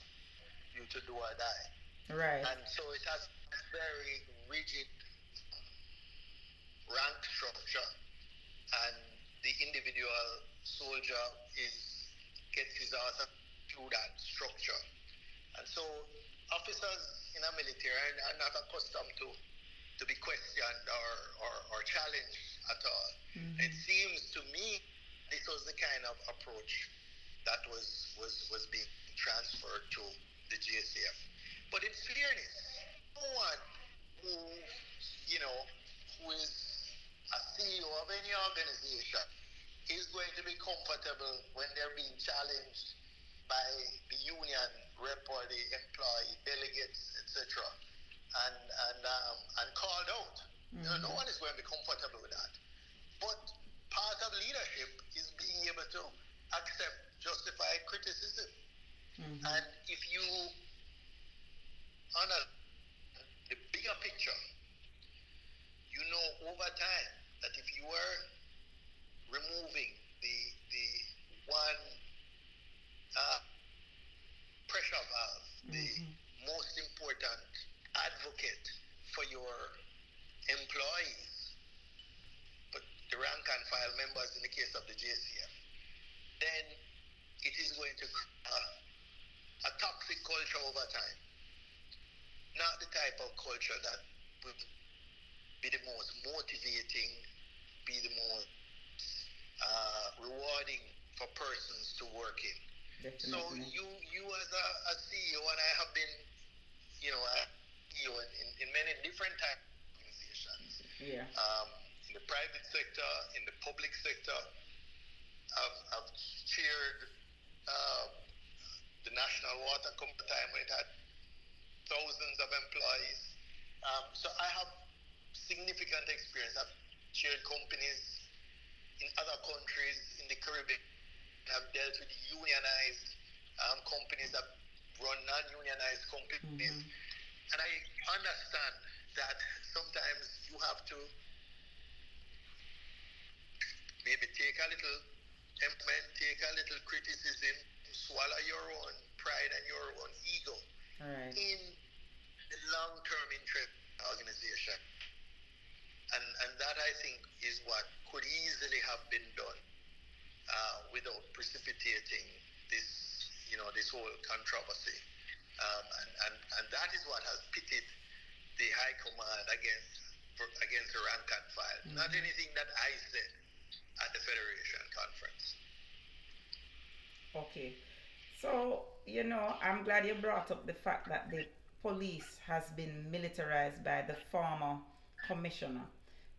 you to do or die. Right. And so it has very rigid rank structure, and the individual soldier gets his ass through that structure. And so officers in a military are not accustomed to be questioned or challenged at all. Mm-hmm. It seems to me this was the kind of approach that was being transferred to the JCF. But in fairness, no one who is a CEO of any organization is going to be comfortable when they're being challenged by the union rep or the employee delegates, etc., and called out. Mm-hmm. No one is going to be comfortable with that. But part of leadership is being able to accept justified criticism. Mm-hmm. And if you honor the bigger picture, you know over time that if you are removing the one pressure valve, mm-hmm. the most important advocate for your employees, but the rank and file members in the case of the JCF, then it is going to a toxic culture over time. Not the type of culture that would be the most motivating, be the most rewarding for persons to work in. Definitely. So you as a CEO, and I have been, in many different types of organizations. Yeah. In the private sector, in the public sector, I've chaired the National Water Company time when it had thousands of employees. So I have significant experience. I've chaired companies in other countries in the Caribbean. I've dealt with unionized companies that run non-unionized companies. Mm-hmm. And I understand that sometimes you have to maybe take a little employment, take a little criticism, swallow your own pride and your own ego. All right. In the long-term interest of the organization. And that, I think, is what could easily have been done without precipitating this, this whole controversy. And that is what has pitted the High Command against the rank and file. Mm-hmm. Not anything that I said at the Federation conference. Okay. So, I'm glad you brought up the fact that the police has been militarized by the former commissioner.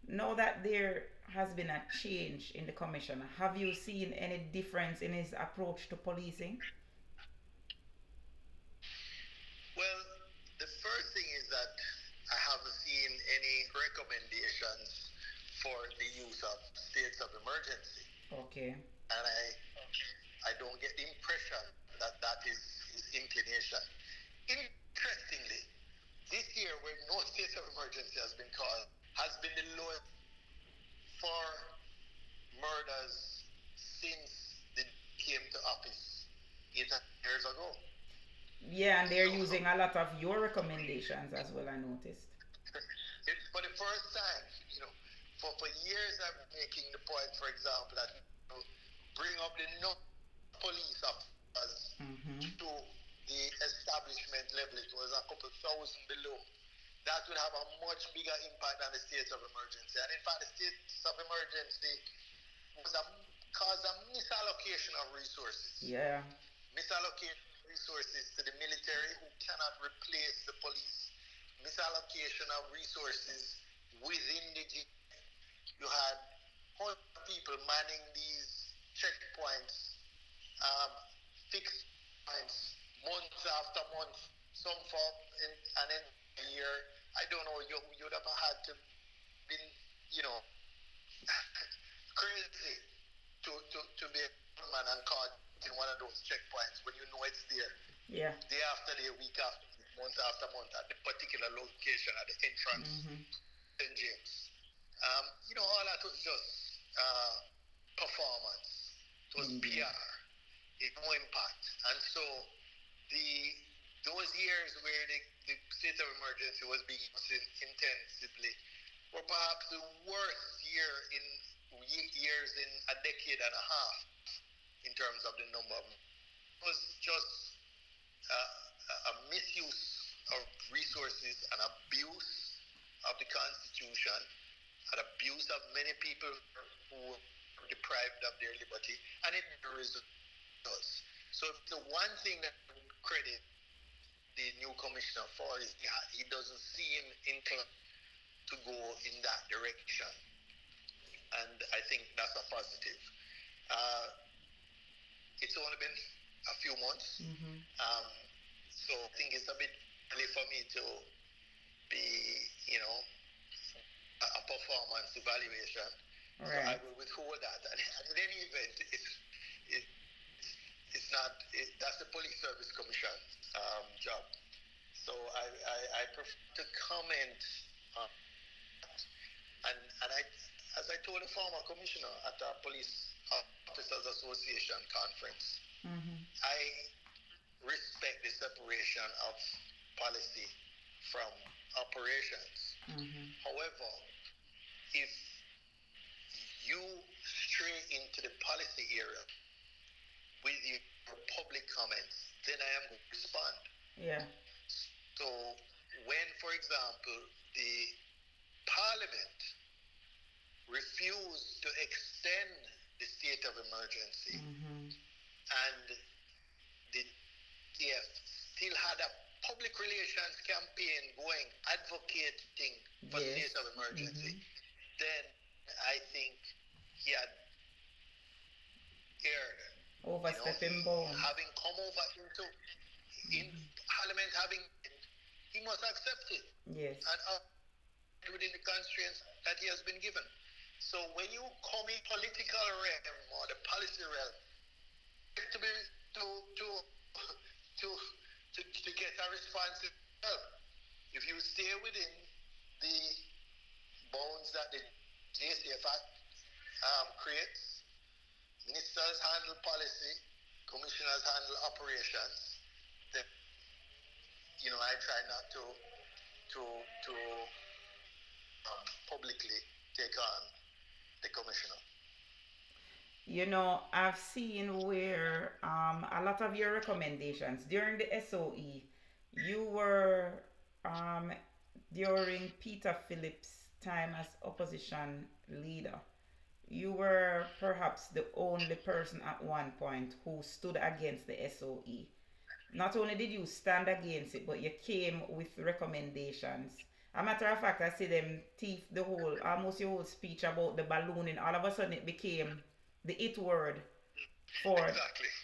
Now that there has been a change in the commissioner, have you seen any difference in his approach to policing? Well, the first thing is that I haven't seen any recommendations for the use of states of emergency. Okay. And I don't get the impression that is his inclination. Interestingly, this year when no state of emergency has been called, has been the lowest for murders since they came to office 8 years ago. Yeah, and they're using a lot of your recommendations as well, I noticed. It's for the first time, for years I'm making the point, for example, that bring up the police officers to the establishment level. It was a couple thousand below. That would have a much bigger impact than the state of emergency. And in fact, the state of emergency caused a misallocation of resources. Yeah. Misallocation of resources to the military, who cannot replace the police. Misallocation of resources within the GF. You had hundreds of people manning these checkpoints, fixed points, months after month, some for an entire year. I don't know, you'd have had to been, crazy to be a man and caught in one of those checkpoints when you know it's there. Yeah. Day after day, week after day. month after month at the particular location at the entrance St. James. All that was just performance. It was PR. It no impact. And so those years where the state of emergency was being used intensively were perhaps the worst years in a decade and a half in terms of the number of. It was just a misuse of resources and abuse of the Constitution, an abuse of many people who were deprived of their liberty, and it does. So the one thing that I would credit the new commissioner for is he doesn't seem inclined to go in that direction, and I think that's a positive. It's only been a few months, so I think it's a bit early for me to be, a performance evaluation. Right. So I will withhold that. And in any event, it's not. That's the Police Service Commission's job. So I prefer to comment on that. And as I told the former commissioner at our Police Officers Association conference, I respect the separation of policy from operations. However, if you stray into the policy area with your public comments, then I am going to respond. Yeah. So when, for example, the Parliament refused to extend the state of emergency, and the DF still had a public relations campaign going, advocating for state of emergency, then I think he had erred. Overstepping bounds. Having come over in Parliament, he must accept it. Yes. And within the constraints that he has been given. So when you come in political realm or the policy realm, to get a response, if you stay within the bounds that the JCF Act creates, ministers handle policy, commissioners handle operations, then I try not to publicly take on the commissioner. I've seen where a lot of your recommendations during the SOE, you were during Peter Phillips' time as opposition leader, you were perhaps the only person at one point who stood against the SOE. Not only did you stand against it, but you came with recommendations. A matter of fact, I see them teeth almost your whole speech about the ballooning. All of a sudden, it became the it word for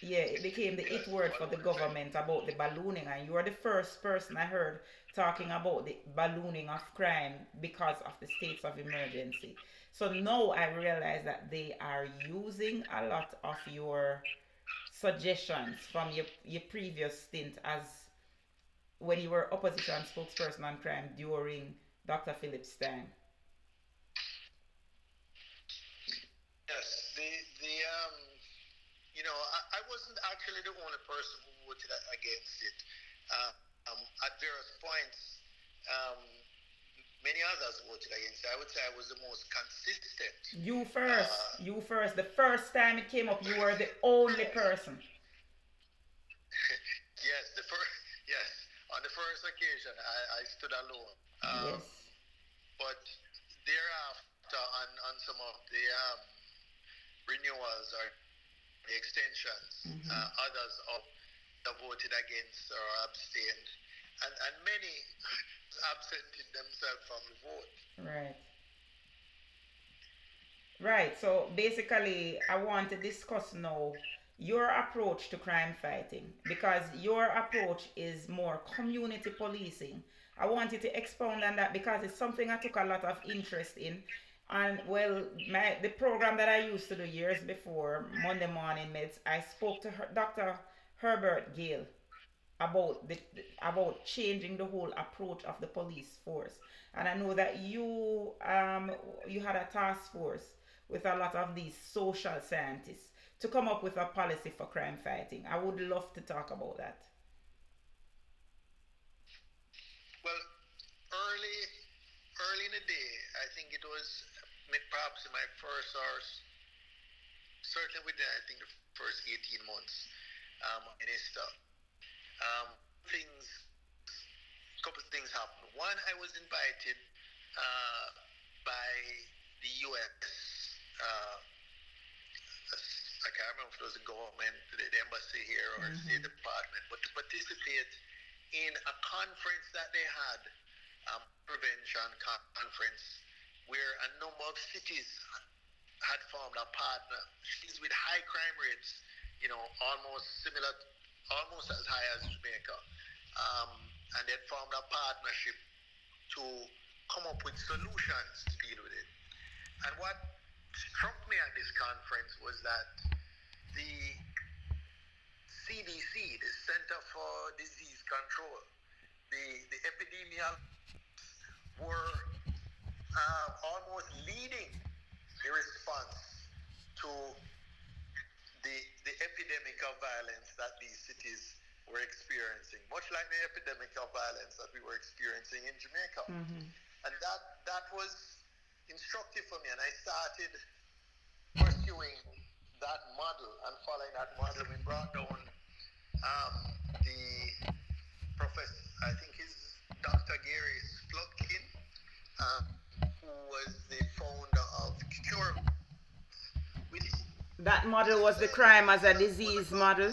it became the it word for the government about the ballooning, and you are the first person I heard talking about the ballooning of crime because of the states of emergency. So now I realize that they are using a lot of your suggestions from your previous stint as when you were opposition spokesperson on crime during Dr. Phillips' time. Yes, I wasn't actually the only person who voted against it. At various points, many others voted against it. I would say I was the most consistent. You first. The first time it came up, you were the only person. Yes. On the first occasion, I stood alone. Yes. But thereafter, on some of the renewals or the extensions, others have voted against or abstained, and many absented themselves from the vote. Right. So basically, I want to discuss now your approach to crime fighting, because your approach is more community policing. I want you to expound on that because it's something I took a lot of interest in. And the program that I used to do years before, Monday Morning Meds, I spoke to Dr. Herbert Gale about about changing the whole approach of the police force. And I know that you had a task force with a lot of these social scientists to come up with a policy for crime fighting. I would love to talk about that. Well, early, early in the day, I think it was perhaps in my first hours, certainly within I think the first 18 months, minister. Um, things, couple of things happened. One, I was invited uh, by the U.S. Uh, I can't remember if it was the government, the embassy here, or the State Department, but to participate in a conference that they had, prevention conference, where a number of cities had formed a partner. Cities with high crime rates, almost similar, almost as high as Jamaica, and they formed a partnership to come up with solutions to deal with it. And what struck me at this conference was that the CDC, the Center for Disease Control, the epidemiologists were almost leading the response to the epidemic of violence that these cities were experiencing, much like the epidemic of violence that we were experiencing in Jamaica. And that was instructive for me, and I started pursuing that model and following that model. We brought down the professor, I think he's Dr. Gary Slotkin, who was the founder of Cure. That model was the crime as a disease model.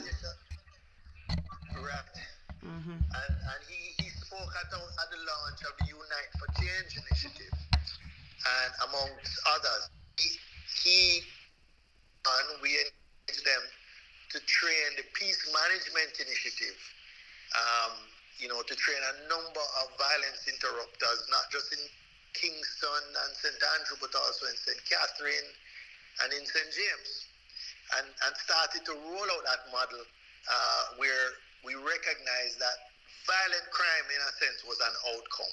Correct. And he spoke at the launch of the Unite for Change initiative, and amongst others, we engaged them to train the Peace Management Initiative, to train a number of violence interrupters, not just in Kingston and St. Andrew, but also in St. Catherine and in St. James, and started to roll out that model where we recognized that violent crime, in a sense, was an outcome.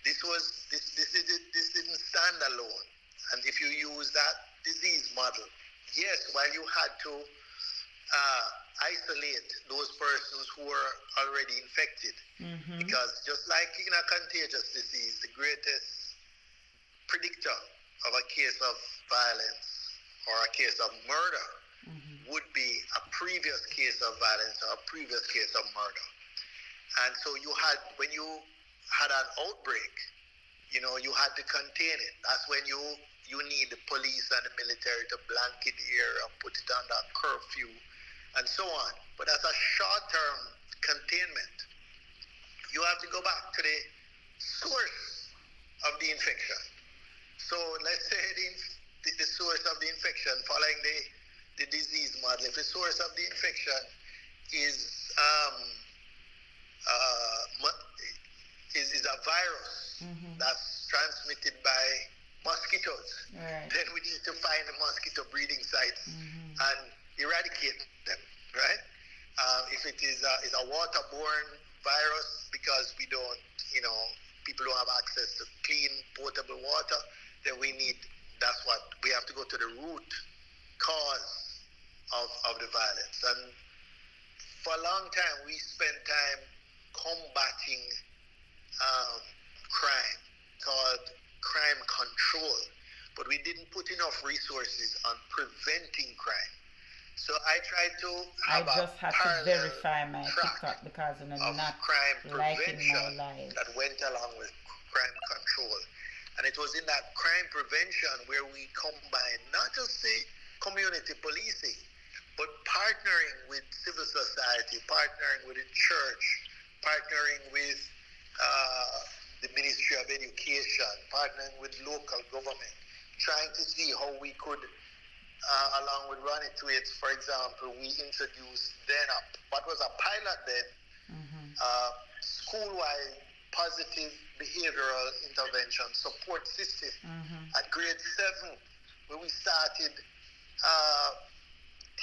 This didn't stand alone. And if you use that disease model, yes, while you had to isolate those persons who were already infected, because just like in a contagious disease, the greatest predictor of a case of violence or a case of murder would be a previous case of violence or a previous case of murder. And so when you had an outbreak, you had to contain it. That's when you need the police and the military to blanket the area and put it under curfew and so on. But as a short-term containment, you have to go back to the source of the infection. So let's say the source of the infection, following the disease model, if the source of the infection is a virus that's transmitted by mosquitoes, then we need to find the mosquito breeding sites and eradicate them, right? If it is a waterborne virus, because people don't have access to clean, potable water, then that's what we have to go to the root cause of the violence. And for a long time, we spent time combating crime, called crime control, but we didn't put enough resources on preventing crime. So I tried to have I just had to verify my TikTok because I'm not crime liking prevention my life. that went along with crime control. And it was in that crime prevention where we combined not just the community policing, but partnering with civil society, partnering with the church, partnering with the Ministry of Education, partnering with local government, trying to see how we could, along with Ronnie Twaits, for example, we introduced then what was a pilot then, school-wide positive behavioral intervention support system at grade 7, where we started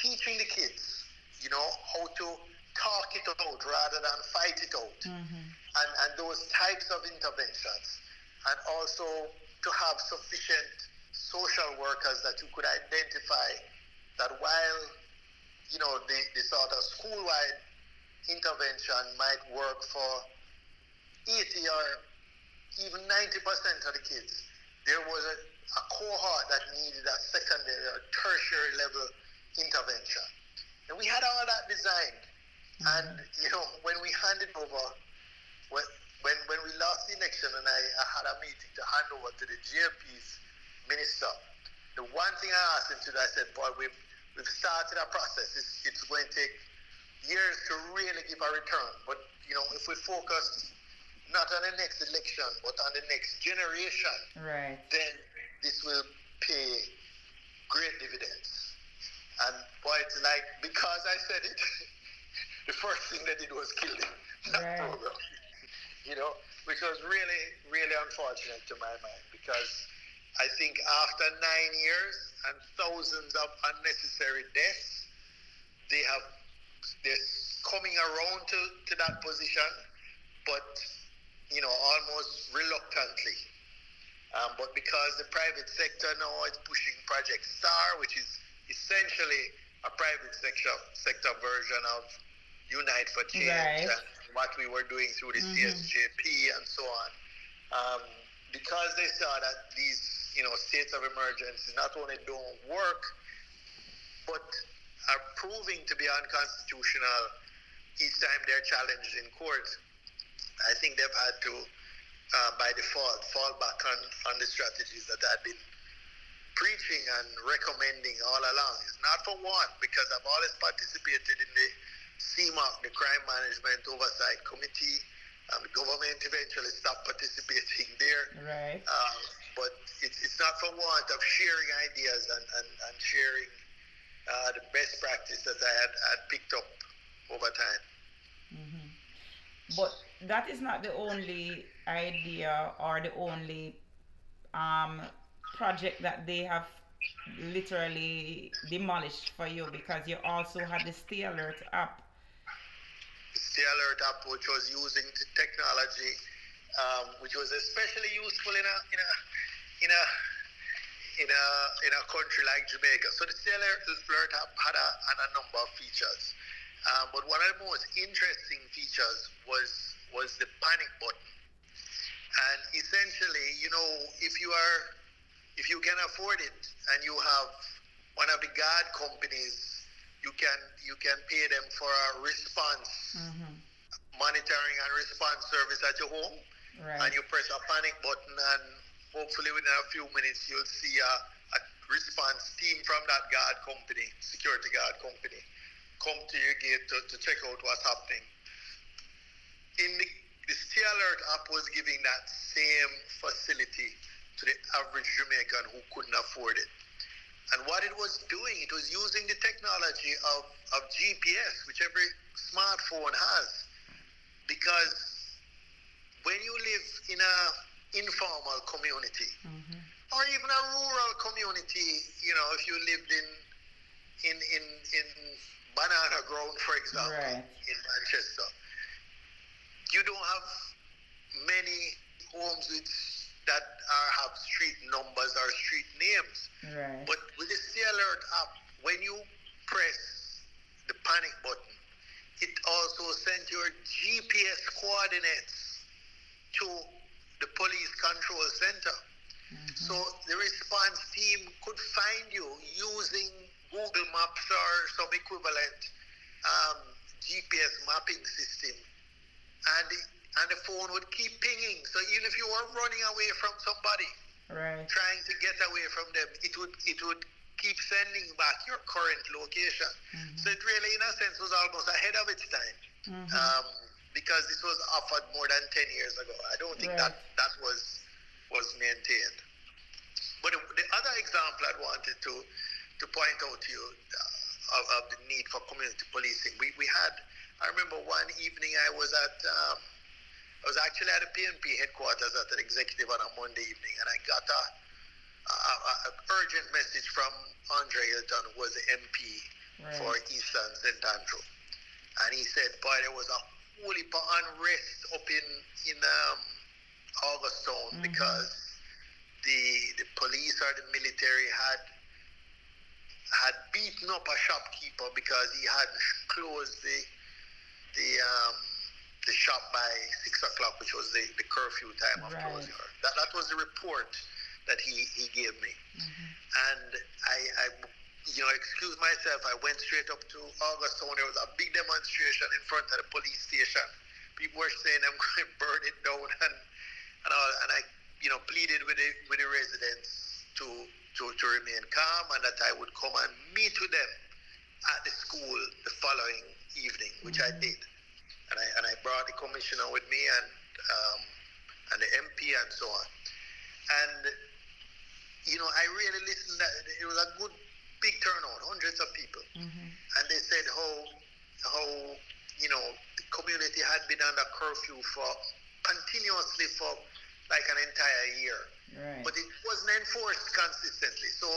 teaching the kids, how to talk it out rather than fight it out. And those types of interventions. And also to have sufficient social workers that you could identify that while, you know, the sort of school-wide intervention might work for 80 or even 90% of the kids, there was a cohort that needed a secondary or tertiary level intervention. And we had all that designed. And, you know, when we handed over, when we lost the election and I had a meeting to hand over to the GMP's minister, the one thing I asked him to do, I said, boy, we've started a process. It's going to take years to really give a return. But, you know, if we focus not on the next election, but on the next generation, right, then this will pay great dividends. And boy, it's like, because I said it, the first thing they did was kill that program. You know, which was really, really unfortunate to my mind, because I think after 9 years and thousands of unnecessary deaths, they're coming around to that position, but, you know, almost reluctantly. But because the private sector now is pushing Project STAR, which is essentially a private sector version of Unite for Change, and what we were doing through the CSJP and so on. Because they saw that these, you know, states of emergency not only don't work, but are proving to be unconstitutional each time they're challenged in court, I think they've had to, by default, fall back on the strategies that I've been preaching and recommending all along. It's not for want, because I've always participated in the CMOC, the Crime Management Oversight Committee. The government eventually stopped participating there. Right. But it's not for want of sharing ideas and sharing the best practice that I had picked up over time. But that is not the only idea or the only project that they have literally demolished for you, because you also had the Stay Alert app. Stay Alert app, which was using the technology, which was especially useful in a country like Jamaica. So the Stay Alert app had a number of features, but one of the most interesting features was the panic button. And essentially, you know, if you can afford it and you have one of the guard companies, you can pay them for a response, monitoring and response service at your home. Right. And you press a panic button, and hopefully within a few minutes you'll see a response team from that guard company, security guard company, come to your gate to check out what's happening. In the Stay Alert app was giving that same facility to the average Jamaican who couldn't afford it. And what it was doing, it was using the technology of GPS, which every smartphone has. Because when you live in a informal community, or even a rural community, you know, if you lived in Banana Ground, for example, in Manchester, you don't have many homes that have street numbers or street names. Right. But with the Stay Alert app, when you press the panic button, it also sends your GPS coordinates to the police control center. So the response team could find you using Google Maps or some equivalent GPS mapping system. And the phone would keep pinging. So even if you were running away from somebody, trying to get away from them, it would keep sending back your current location. So it really, in a sense, was almost ahead of its time, because this was offered more than 10 years ago. I don't think that was maintained. But the other example I wanted to point out to you of the need for community policing, we had, I remember one evening I was actually at the PNP headquarters at an executive on a Monday evening, and I got an urgent message from Andre Hilton, who was the MP for Eastern St. Andrew. and he said, boy, there was a whole heap of unrest up in Augustown because the police or the military had beaten up a shopkeeper because he had closed the shop by 6 o'clock, which was the curfew time of closing. That was the report that he gave me. And I excuse myself, I went straight up to Augustown. There was a big demonstration in front of the police station. People were saying I'm going to burn it down, and I pleaded with the residents to remain calm, and that I would come and meet with them at the school the following evening, which I did. And I brought the commissioner with me and the MP and so on. And I really listened. It was a good big turnout, hundreds of people. And they said how the community had been under curfew continuously for like an entire year. Right. But it wasn't enforced consistently. So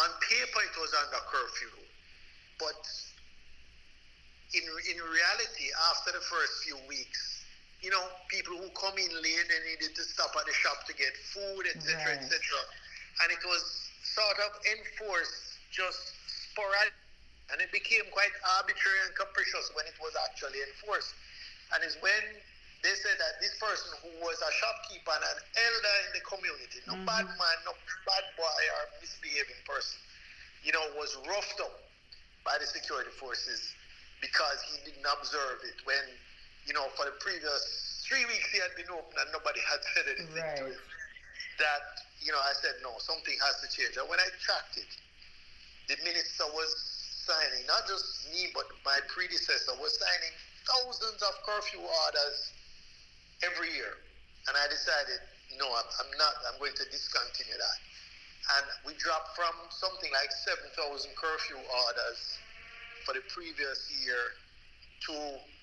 on paper it was under curfew. But in reality, after the first few weeks, people who come in late, they needed to stop at the shop to get food, etc., etc. And it was sort of enforced just sporadic, and it became quite arbitrary and capricious when it was actually enforced. And it's when they said that this person who was a shopkeeper and an elder in the community, no bad man, no bad boy or misbehaving person, was roughed up by the security forces because he didn't observe it when, for the previous 3 weeks he had been open and nobody had said anything to him. That, I said, no, something has to change. And when I tracked it, the minister was signing, not just me, but my predecessor was signing thousands of curfew orders every year. And I decided, no, I'm going to discontinue that. And we dropped from something like 7,000 curfew orders for the previous year to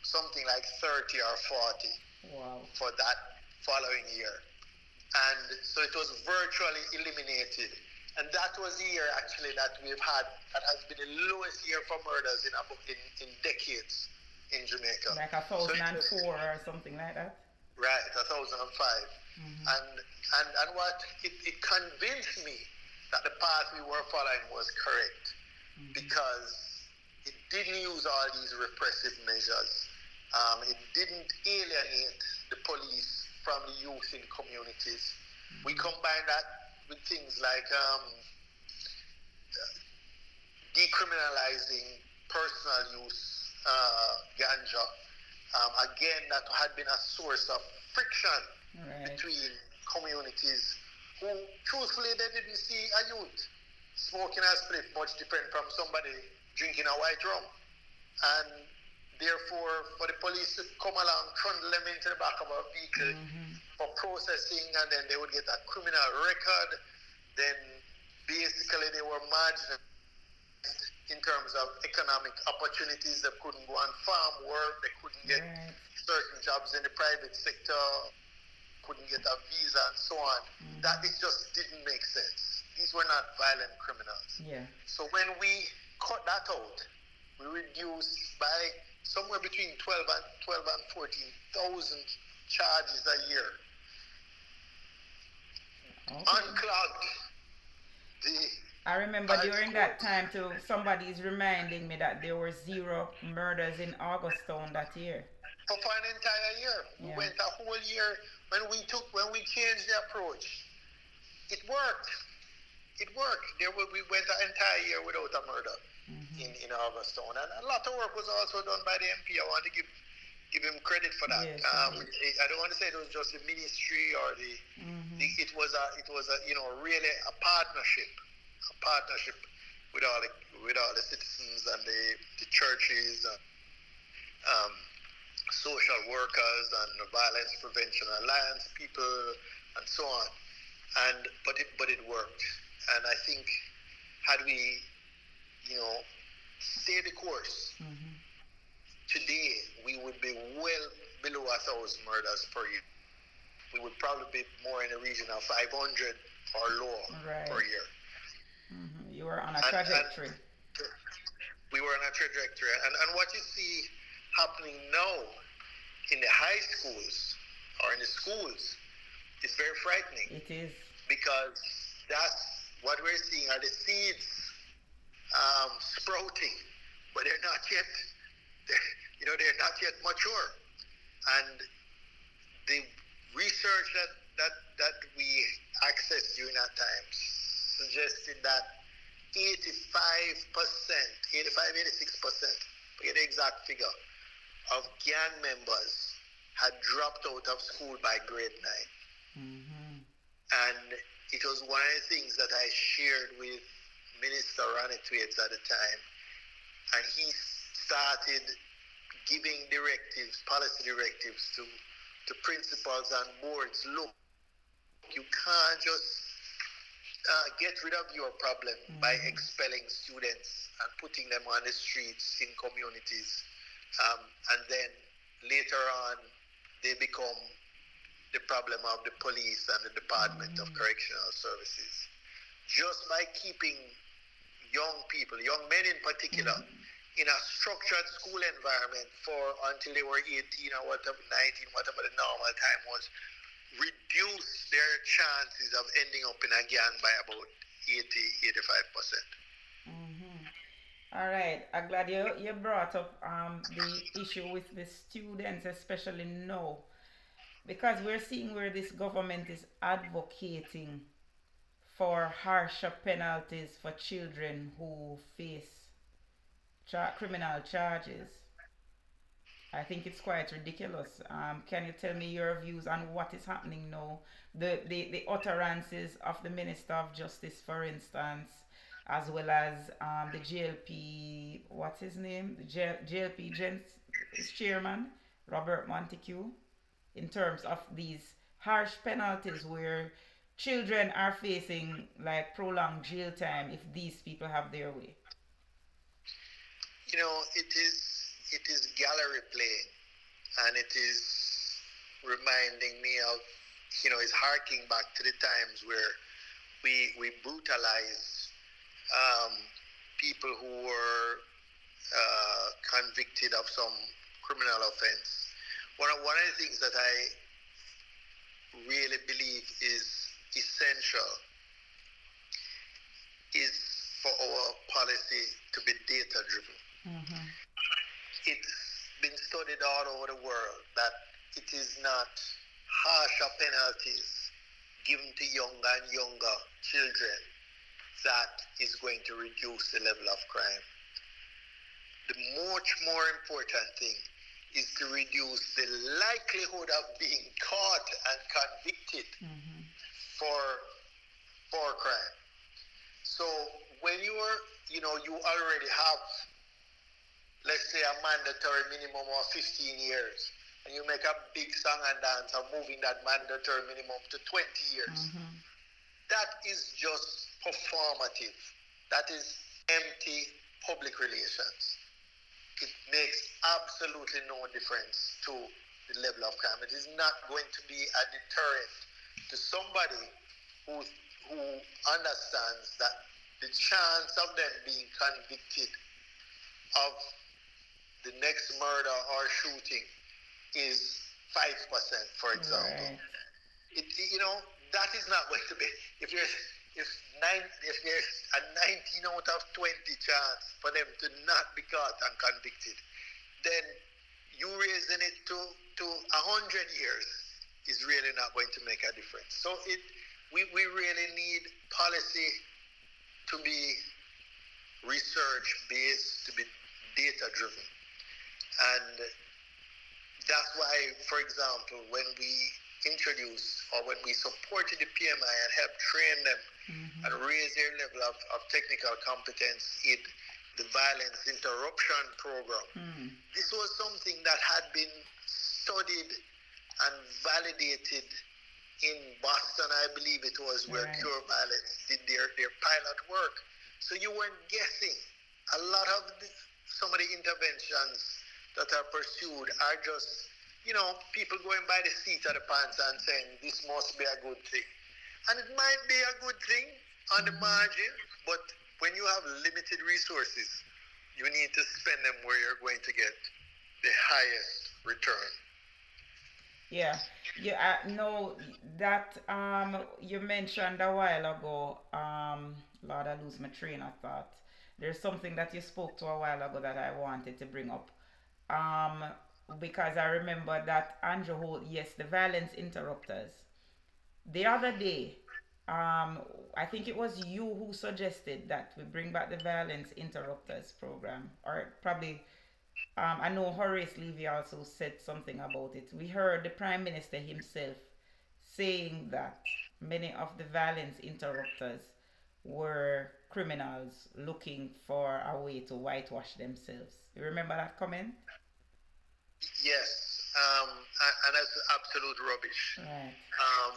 something like 30 or 40 for that following year. And so it was virtually eliminated. And that was the year actually that we've had, that has been the lowest year for murders in decades in Jamaica. Like 1,004 or something like that? Right, 1,005. And what it convinced me that the path we were following was correct, because it didn't use all these repressive measures. It didn't alienate the police from the youth in communities. We combine that with things like decriminalizing personal use, ganja. Again, that had been a source of friction between communities who, truthfully, they didn't see a youth smoking a spliff much different from somebody drinking a white rum. And therefore, for the police to come along, trundle them into the back of a vehicle for processing, and then they would get a criminal record, then basically they were marginalized in terms of economic opportunities. They couldn't go on farm work, they couldn't get certain jobs in the private sector, couldn't get a visa and so on. That it just didn't make sense. These were not violent criminals. So when we cut that out, we reduced by somewhere between 12 and 14,000 charges a year. Unclogged. I remember during that time too, somebody's reminding me that there were 0 murders in Augustown that year. For an entire year. We went a whole year. When we changed the approach, it worked. It worked. We went an entire year without a murder in Augustown. And a lot of work was also done by the MP. I want to give him credit for that. I don't want to say it was just the ministry or it was a really a partnership with all the citizens and the churches and social workers and the Violence Prevention Alliance people and so on. But it worked. And I think had we stayed the course, today we would be well below 1,000 murders per year. We would probably be more in the region of 500 or lower per year. You were on a trajectory. We were on a trajectory. And what you see happening now in the high schools or in the schools is very frightening. It is. Because that's what we're seeing are the seeds sprouting, but they're not yet, they're not yet mature. And the research that we accessed during that time suggested that 86%, forget the exact figure, of gang members had dropped out of school by grade 9. Mm-hmm. And it was one of the things that I shared with Minister Ranitwaits at the time. And he started giving directives, policy directives to principals and boards. Look, you can't just get rid of your problem by expelling students and putting them on the streets in communities. And then later on, they become the problem of the police and the Department of Correctional Services. Just by keeping young people, young men in particular, in a structured school environment until they were 18 or whatever, 19, whatever the normal time was, reduce their chances of ending up in a gang by about 80-85%. All right, I'm glad you brought up the issue with the students, especially now, because we're seeing where this government is advocating for harsher penalties for children who face criminal charges. I think it's quite ridiculous. Can you tell me your views on what is happening now? The utterances of the Minister of Justice, for instance, as well as the JLP, what's his name? The JLP chairman, Robert Montague, in terms of these harsh penalties where children are facing like prolonged jail time if these people have their way. It is gallery playing, and it is reminding me of, it's harking back to the times where we brutalized people who were convicted of some criminal offense. One of the things that I really believe is essential is for our policy to be data driven. Mm-hmm. It's been studied all over the world that it is not harsher penalties given to younger and younger children that is going to reduce the level of crime. The much more important thing is to reduce the likelihood of being caught and convicted for crime. So when you already have, let's say, a mandatory minimum of 15 years, and you make a big song and dance of moving that mandatory minimum to 20 years, that is just performative. That is empty public relations. It makes absolutely no difference to the level of crime. It is not going to be a deterrent to somebody who understands that the chance of them being convicted of the next murder or shooting is 5%, for example. Right. That is not going to be. If there's a 19 out of 20 chance for them to not be caught and convicted, then you raising it to 100 years is really not going to make a difference. So we really need policy to be research based, to be data driven. And that's why, for example, when we introduced or when we supported the PMI and helped train them and raise their level of technical competence in the violence interruption program, this was something that had been studied and validated in Boston, I believe it was, where Cure Violence did their pilot work. So you weren't guessing. A lot of some of the interventions that are pursued are just, people going by the seat of the pants and saying, this must be a good thing. And it might be a good thing on the margin, but when you have limited resources, you need to spend them where you're going to get the highest return. Yeah, yeah. No, that you mentioned a while ago. Lord, I lose my train of thought. There's something that you spoke to a while ago that I wanted to bring up. Um, because I remember that Andrew Holt, yes, the violence interrupters. The other day, I think it was you who suggested that we bring back the violence interrupters program, or probably I know Horace Levy also said something about it. We heard the Prime Minister himself saying that many of the violence interrupters were criminals looking for a way to whitewash themselves. You remember that comment? Yes, and that's absolute rubbish. Right. Um,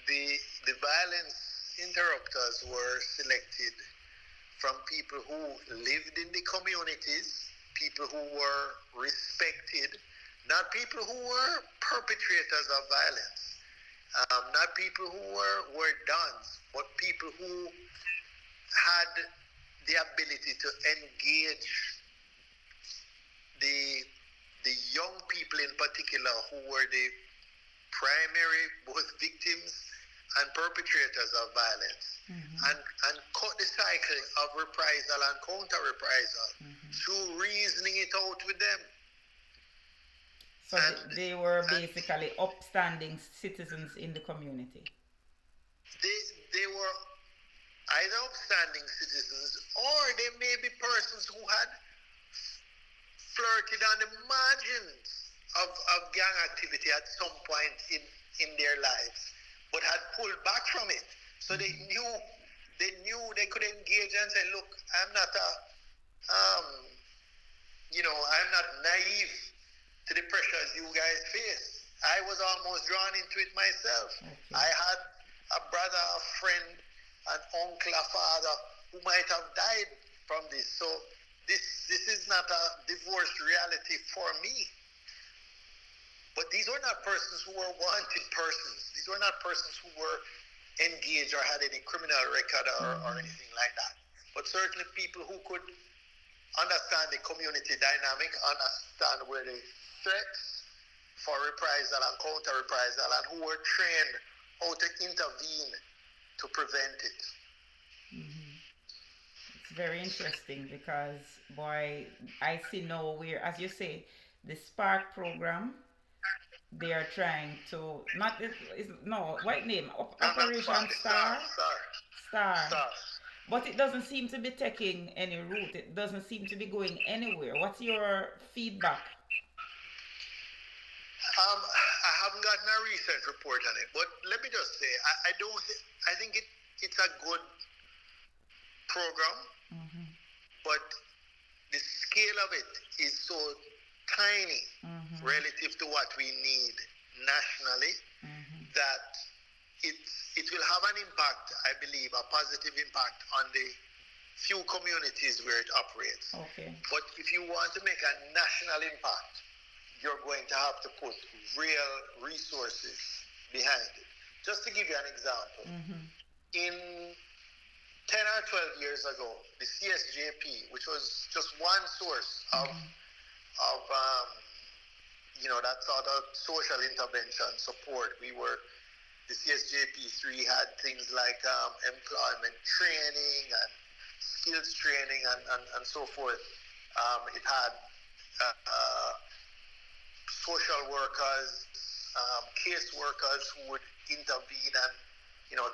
the violence interrupters were selected from people who lived in the communities, people who were respected, not people who were perpetrators of violence, not people who were dons, but people who had the ability to engage the the young people in particular who were the primary both victims and perpetrators of violence, and cut the cycle of reprisal and counter reprisal through reasoning it out with them. So they were basically upstanding citizens in the community. They were either upstanding citizens, or they may be persons who had flirted on the margins of gang activity at some point in their lives, but had pulled back from it. So they knew they could engage and say, look, I'm not I'm not naive to the pressures you guys face. I was almost drawn into it myself. Okay. I had a brother, a friend, an uncle, a father who might have died from this. So this is not a divorced reality for me. But these were not persons who were wanted persons. These were not persons who were engaged or had any criminal record or anything like that. But certainly people who could understand the community dynamic, understand where the threats for reprisal and counter reprisal, and who were trained how to intervene to prevent it. It's very interesting because, boy, I see now where, as you say, the Spark program, they are trying to, not, no, what name? Operation Star? Star. But it doesn't seem to be taking any root. It doesn't seem to be going anywhere. What's your feedback? I haven't gotten a recent report on it, but let me just say, I think it's a good program, but the scale of it is so tiny relative to what we need nationally that it will have an impact, I believe, a positive impact on the few communities where it operates. Okay. But if you want to make a national impact, you're going to have to put real resources behind it. Just to give you an example, in 10 or 12 years ago, the CSJP, which was just one source of that sort of social intervention support, the CSJP3 had things like employment training and skills training and so forth. It had social workers, case workers who would intervene and,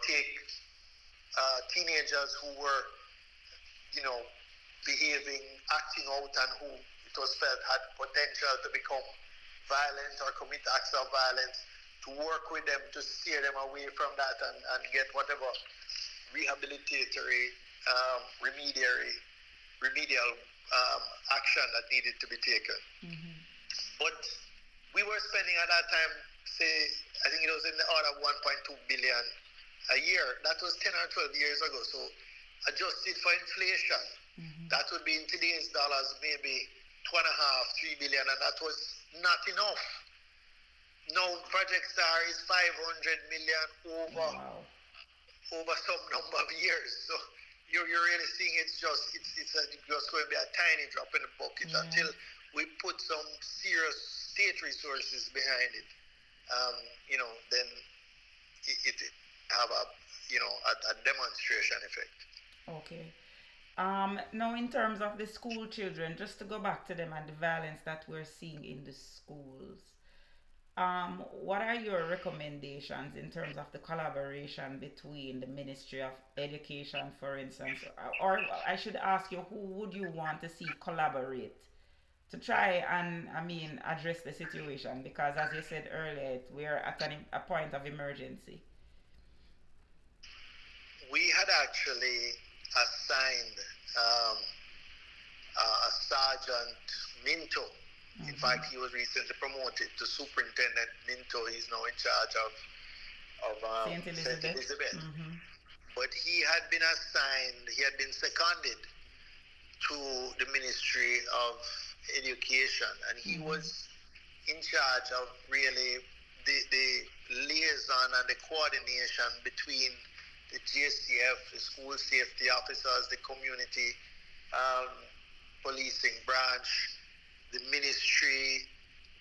take teenagers who were, acting out and who it was felt had potential to become violent or commit acts of violence, to work with them to steer them away from that and get whatever rehabilitatory, remedial action that needed to be taken. But we were spending at that time, say, I think it was in the order of 1.2 billion a year. That was 10 or 12 years ago. So adjusted for inflation, that would be in today's dollars maybe 2.5, 3 billion, and that was not enough. Now Project Star is 500 million over some number of years. So you're really seeing it's just going to be a tiny drop in the bucket until we put some serious state resources behind it, then it have a demonstration effect. Okay. Now, in terms of the school children, just to go back to them and the violence that we're seeing in the schools, what are your recommendations in terms of the collaboration between the Ministry of Education, for instance, or I should ask you, who would you want to see collaborate to try and, I mean, address the situation? Because as you said earlier, we're at a point of emergency. We had actually assigned um, a Sergeant Minto. In Mm-hmm. fact, he was recently promoted to Superintendent Minto. He's now in charge of Saint St. Elizabeth. Elizabeth. Mm-hmm. But he had been seconded to the Ministry of Education, and he Mm-hmm. was in charge of really the liaison and the coordination between the GSTF, the school safety officers, the community um, policing branch, the ministry,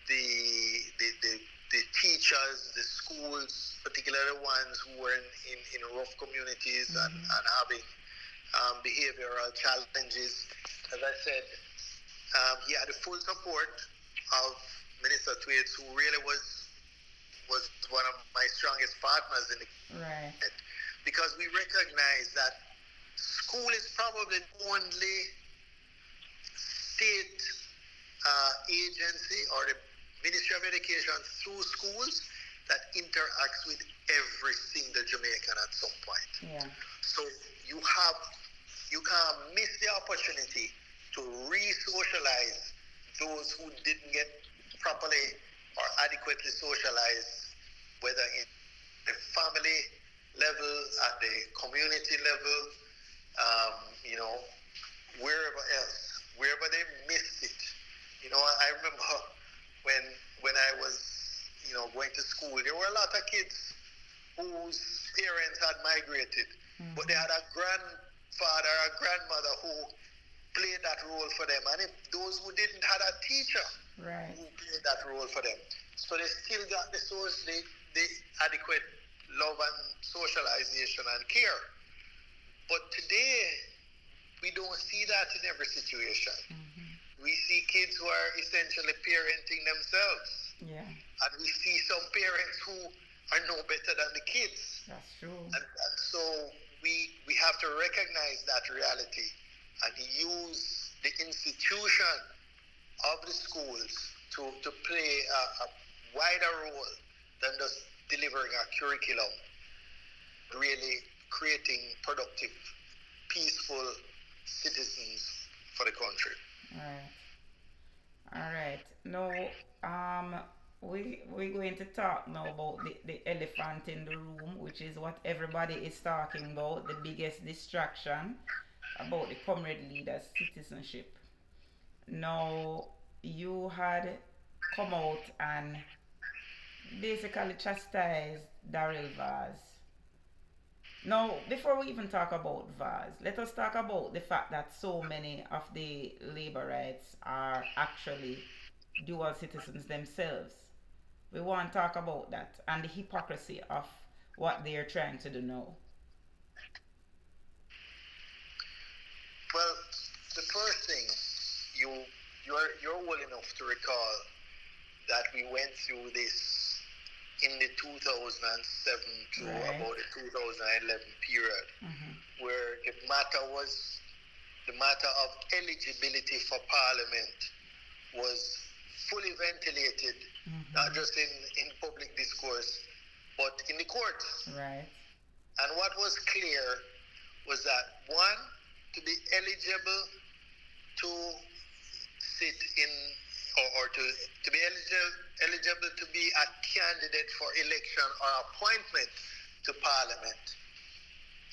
the teachers, the schools, particularly the ones who were in rough communities Mm-hmm. and having behavioral challenges. As I said, he had the full support of Minister Twaits, who really was one of my strongest partners in the Right. cabinet, because we recognize that school is probably the only state agency or the Ministry of Education through schools that interacts with every single Jamaican at some point. Yeah. So you can't miss the opportunity to re-socialize those who didn't get properly or adequately socialized, whether in the family level, at the community level, wherever else, wherever they missed it. I remember when I was, going to school, there were a lot of kids whose parents had migrated, Mm-hmm. but they had a grandfather or a grandmother who played that role for them. And if those who didn't had a teacher Right. who played that role for them, so they still got the adequate love and socialization and care. But today, we don't see that in every situation. Mm-hmm. We see kids who are essentially parenting themselves. Yeah, And we see some parents who are no better than the kids. that's true. And so we have to recognize that reality and use the institution of the schools to play a wider role than just delivering a curriculum, really creating productive, peaceful citizens for the country. All right. Now, we're going to talk now about the elephant in the room, which is what everybody is talking about, the biggest distraction about the comrade leader's citizenship. Now, you had come out and basically chastised Daryl Vaz. Now, before we even talk about Vaz, let us talk about the fact that so many of the labor rights are actually dual citizens themselves. We want to talk about that and the hypocrisy of what they are trying to do now. Well, the first thing you're old enough to recall that we went through this in the 2007 to Right. about the 2011 period, Mm-hmm. where the matter of eligibility for parliament was fully ventilated, not Mm-hmm. just in public discourse, but in the courts. Right. And what was clear was that, one, to be eligible to sit in, or to be eligible to be a candidate for election or appointment to parliament,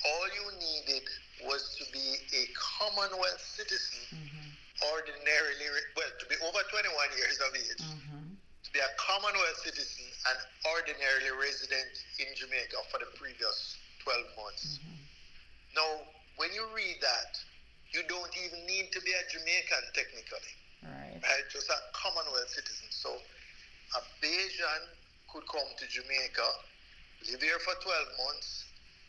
all you needed was to be a Commonwealth citizen, Mm-hmm. to be over 21 years of age, Mm-hmm. to be a Commonwealth citizen and ordinarily resident in Jamaica for the previous 12 months. Mm-hmm. Now, when you read that, you don't even need to be a Jamaican technically. Right. right? Just a Commonwealth citizen. So a Bayesian could come to Jamaica, live here for 12 months,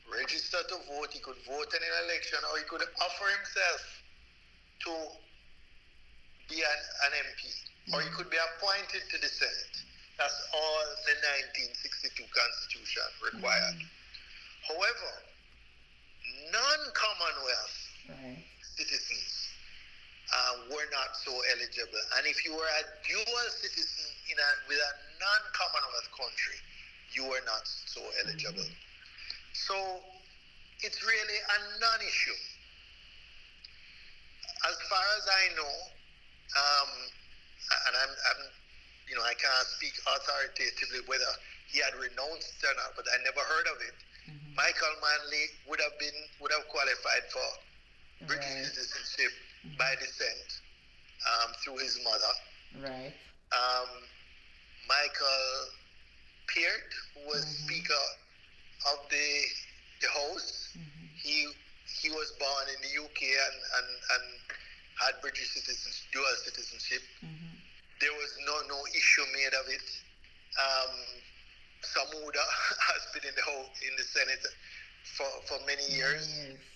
register to vote. He could vote in an election, or he could offer himself to be an MP, or he could be appointed to the Senate. That's all the 1962 Constitution required. However, non-Commonwealth citizens were not so eligible. And if you were a dual citizen with a non-Commonwealth country, you were not so eligible. So it's really a non-issue. As far as I know, and I'm I can't speak authoritatively whether he had renounced or not, but I never heard of it. Michael Manley would have qualified for British citizenship by descent through his mother. Right. Michael Peart, who was Speaker of the House, he was born in the UK and had British dual citizenship. There was no issue made of it. Samuda has been in the Senate for many years.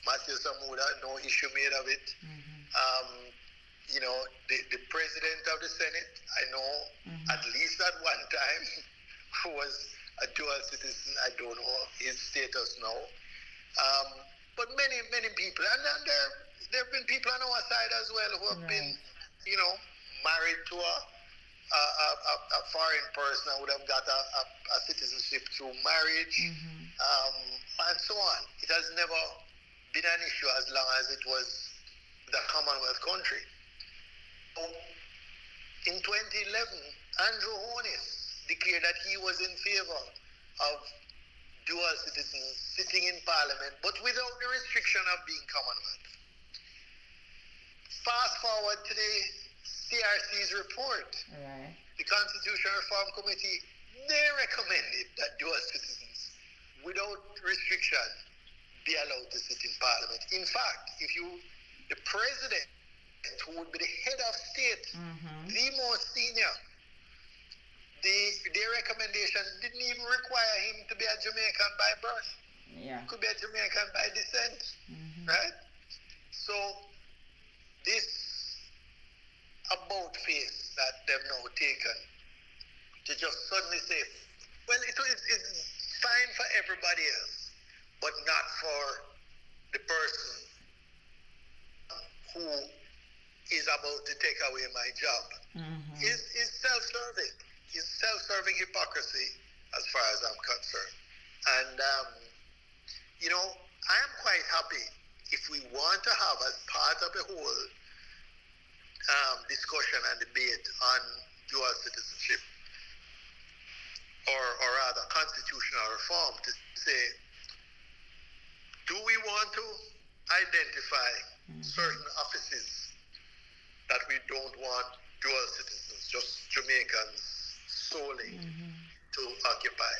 Matthew Samuda, no issue made of it. The president of the Senate, I know at least at one time, who was a dual citizen. I don't know his status now. But many people, and then there have been people on our side as well who have been, married to a foreign person and would have got a citizenship through marriage, and so on. It has never been an issue as long as it was the Commonwealth country. So in 2011, Andrew Holness declared that he was in favor of dual citizens sitting in Parliament, but without the restriction of being Commonwealth. Fast forward to the CRC's report. The Constitutional Reform Committee, they recommended that dual citizens, without restriction, be allowed to sit in Parliament. In fact, the president, who would be the head of state, the most senior, their recommendation didn't even require him to be a Jamaican by birth. Could be a Jamaican by descent, right? So this about face that they've now taken to just suddenly say, well, it's fine for everybody else, but not for the person who is about to take away my job, is self-serving. It's self-serving hypocrisy as far as I'm concerned. And, I am quite happy if we want to have as part of the whole discussion and debate on dual citizenship, or rather constitutional reform, to say, do we want to identify certain offices that we don't want dual citizens, just Jamaicans solely, to occupy?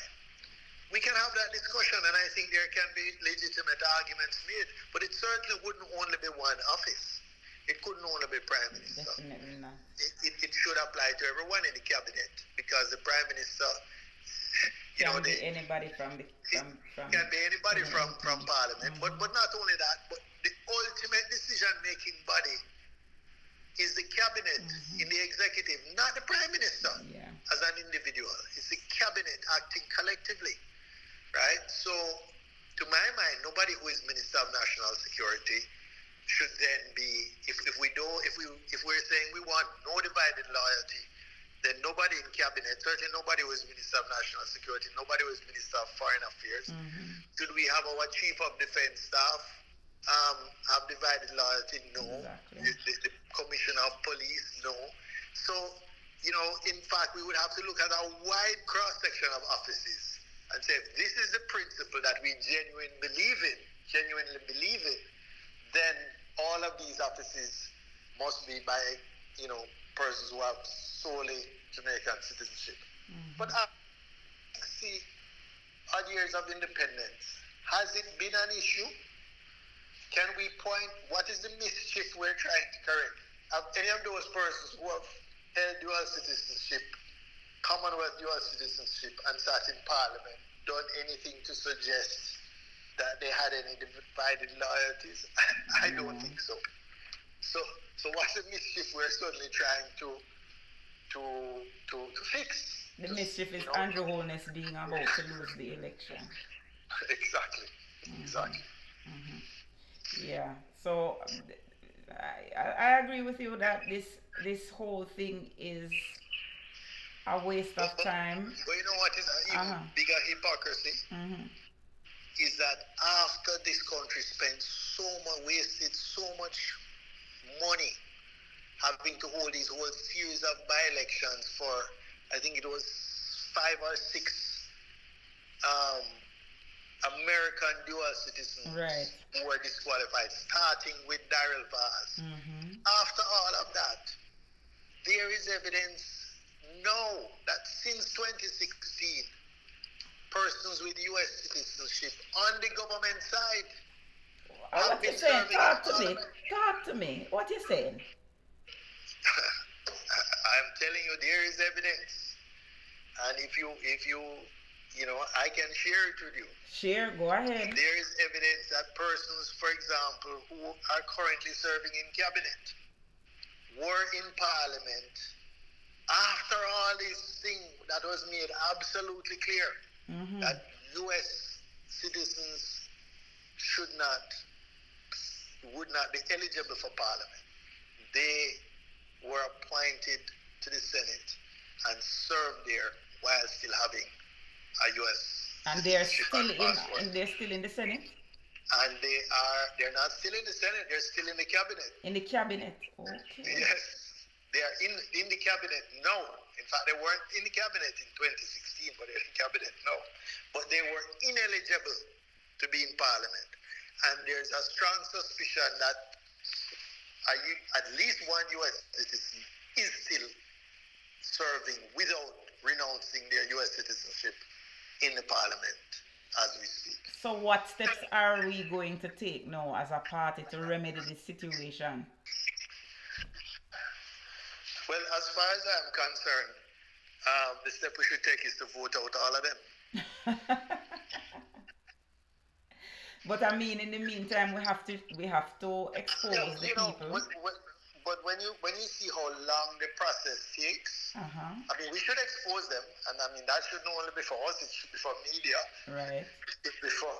We can have that discussion, and I think there can be legitimate arguments made, but it certainly wouldn't only be one office. It couldn't only be Prime Minister. Definitely not. It should apply to everyone in the cabinet, because the Prime Minister, can be anybody from Parliament. But not only that, but the ultimate decision-making body is the cabinet in the executive, not the Prime Minister as an individual. It's the cabinet acting collectively, right? So, to my mind, nobody who is Minister of National Security should then be, if we're saying we want no divided loyalty, then nobody in cabinet, certainly nobody who is Minister of National Security, nobody who is Minister of Foreign Affairs. Should we have our Chief of Defense Staff have divided loyalty? No. Exactly. The Commissioner of Police? No. So, in fact, we would have to look at a wide cross-section of offices and say, if this is the principle that we genuinely believe in, then all of these offices must be by, persons who have solely Jamaican citizenship. But see, odd years of independence, has it been an issue? Can we point, what is the mischief we're trying to correct? Have any of those persons who have held dual citizenship, Commonwealth dual citizenship, and sat in Parliament, done anything to suggest that they had any divided loyalties? I don't think so. So what's the mischief we're suddenly trying to fix? The mischief is Andrew Holness being about to lose the election. Exactly. Exactly. Yeah. So I agree with you that this whole thing is a waste of time. But you know what is an even bigger hypocrisy? Is that after this country spent wasted so much money having to hold these whole series of by-elections for, I think it was 5 or 6 American dual citizens who were disqualified, starting with Daryl Vaz. After all of that, there is evidence now that since 2016, persons with U.S. citizenship on the government side what you saying? Talk to me. What you saying? I'm telling you, there is evidence, and if you I can share it with you. Share, go ahead. There is evidence that persons, for example, who are currently serving in cabinet, were in Parliament after all this thing that was made absolutely clear that U.S. citizens would not be eligible for Parliament. They were appointed to the Senate and served there while still having a U.S. And they're still in the Senate? And they're not still in the Senate, they're still in the cabinet. In the cabinet, okay. Yes, they are in the cabinet now. In fact, they weren't in the cabinet in 2016, but they're in cabinet now. But they were ineligible to be in Parliament. And there's a strong suspicion that at least one U.S. citizen is still serving without renouncing their U.S. citizenship in the Parliament as we speak. So what steps are we going to take now as a party to remedy this situation? Well, as far as I'm concerned, the step we should take is to vote out all of them. But I mean, in the meantime, we have to expose the people. But when you see how long the process takes, I mean, we should expose them, and I mean that shouldn't only be for us; it should be for media, right? It should be for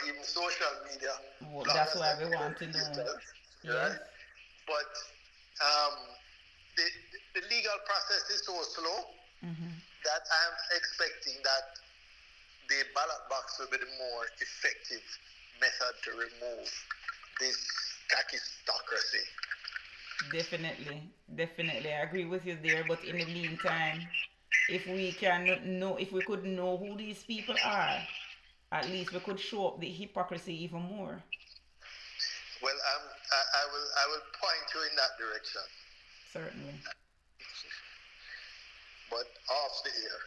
even social media. Well, that's why we want to know. Yes. Right? But the legal process is so slow that I'm expecting that the ballot box will be the more effective method to remove this kakistocracy. Definitely, I agree with you there. But in the meantime, if we could know who these people are, at least we could show up the hypocrisy even more. Well, I will point you in that direction. Certainly. But off the air.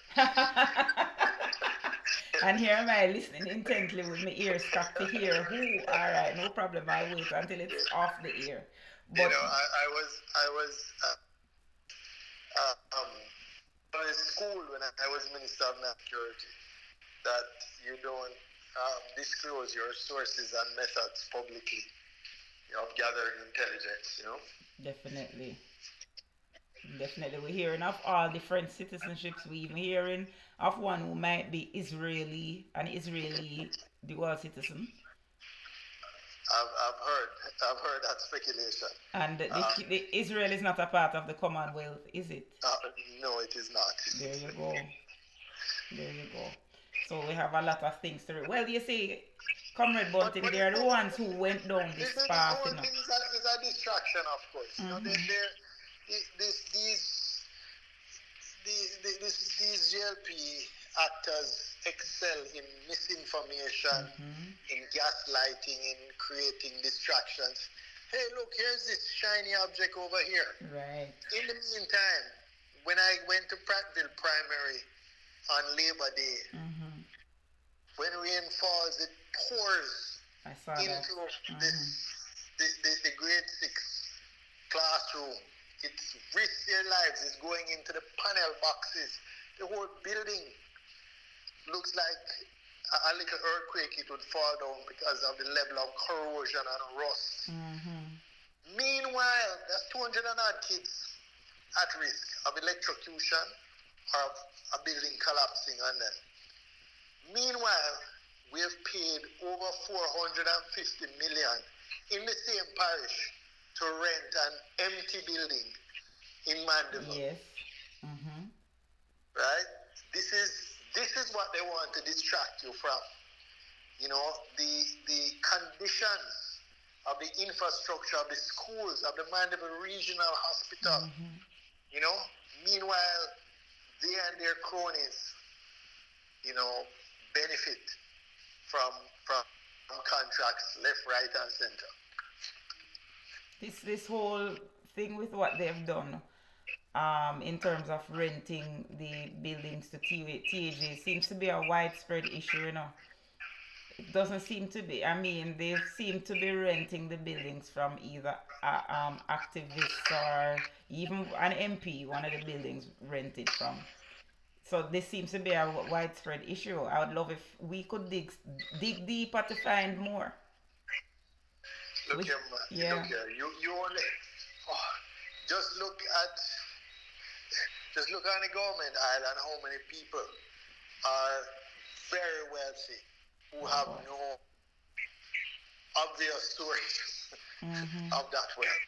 And here am I listening intently with my ears cocked to hear who. All right, no problem. I'll wait until it's off the air. But I was in school when I was Minister of National Security that you don't disclose your sources and methods publicly of gathering intelligence. Definitely. We're hearing of all different citizenships. We're even hearing of one who might be an Israeli dual citizen. I've heard that speculation. And the Israel is not a part of the Commonwealth, is it? No, it is not. There you go. So we have a lot of things to read. Well, you see, Comrade Bunting, they're the ones who went down this path. It's a distraction, of course. These GLP actors excel in misinformation, in gaslighting, in creating distractions. Hey, look, here's this shiny object over here. Right. In the meantime, when I went to Prattville Primary on Labor Day, when rain falls, it pours into the grade 6 classroom it's risked their lives. It's going into the panel boxes. The whole building looks like a little earthquake. It would fall down because of the level of corrosion and rust. Meanwhile, there's 200 and odd kids at risk of electrocution or of a building collapsing on them. Meanwhile, we have paid over 450 million in the same parish to rent an empty building in Mandeville. Yes. Right? This is what they want to distract you from. You know, the conditions of the infrastructure of the schools of the Mandeville Regional Hospital. You know, meanwhile, they and their cronies, you know, benefit from contracts left, right, and center. This whole thing with what they've done, in terms of renting the buildings to TAG seems to be a widespread issue, you know. It doesn't seem to be. I mean, they seem to be renting the buildings from either activists or even an MP, one of the buildings rented from. So this seems to be a widespread issue. I would love if we could dig deeper to find more. Look here, man. Look here. You only just look on the government island how many people are very wealthy who have no obvious source of that wealth.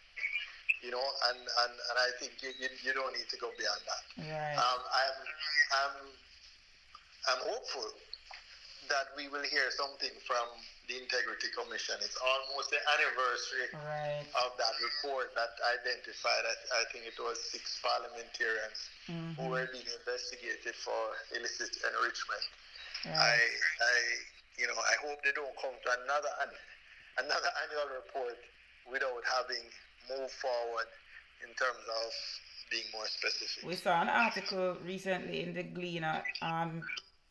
You know, and I think you don't need to go beyond that. Right. I'm hopeful that we will hear something from the Integrity Commission. It's almost the anniversary of that report that identified, I think it was 6 parliamentarians who were being investigated for illicit enrichment. Right. I hope they don't come to another annual report without having moved forward in terms of being more specific. We saw an article recently in the Gleaner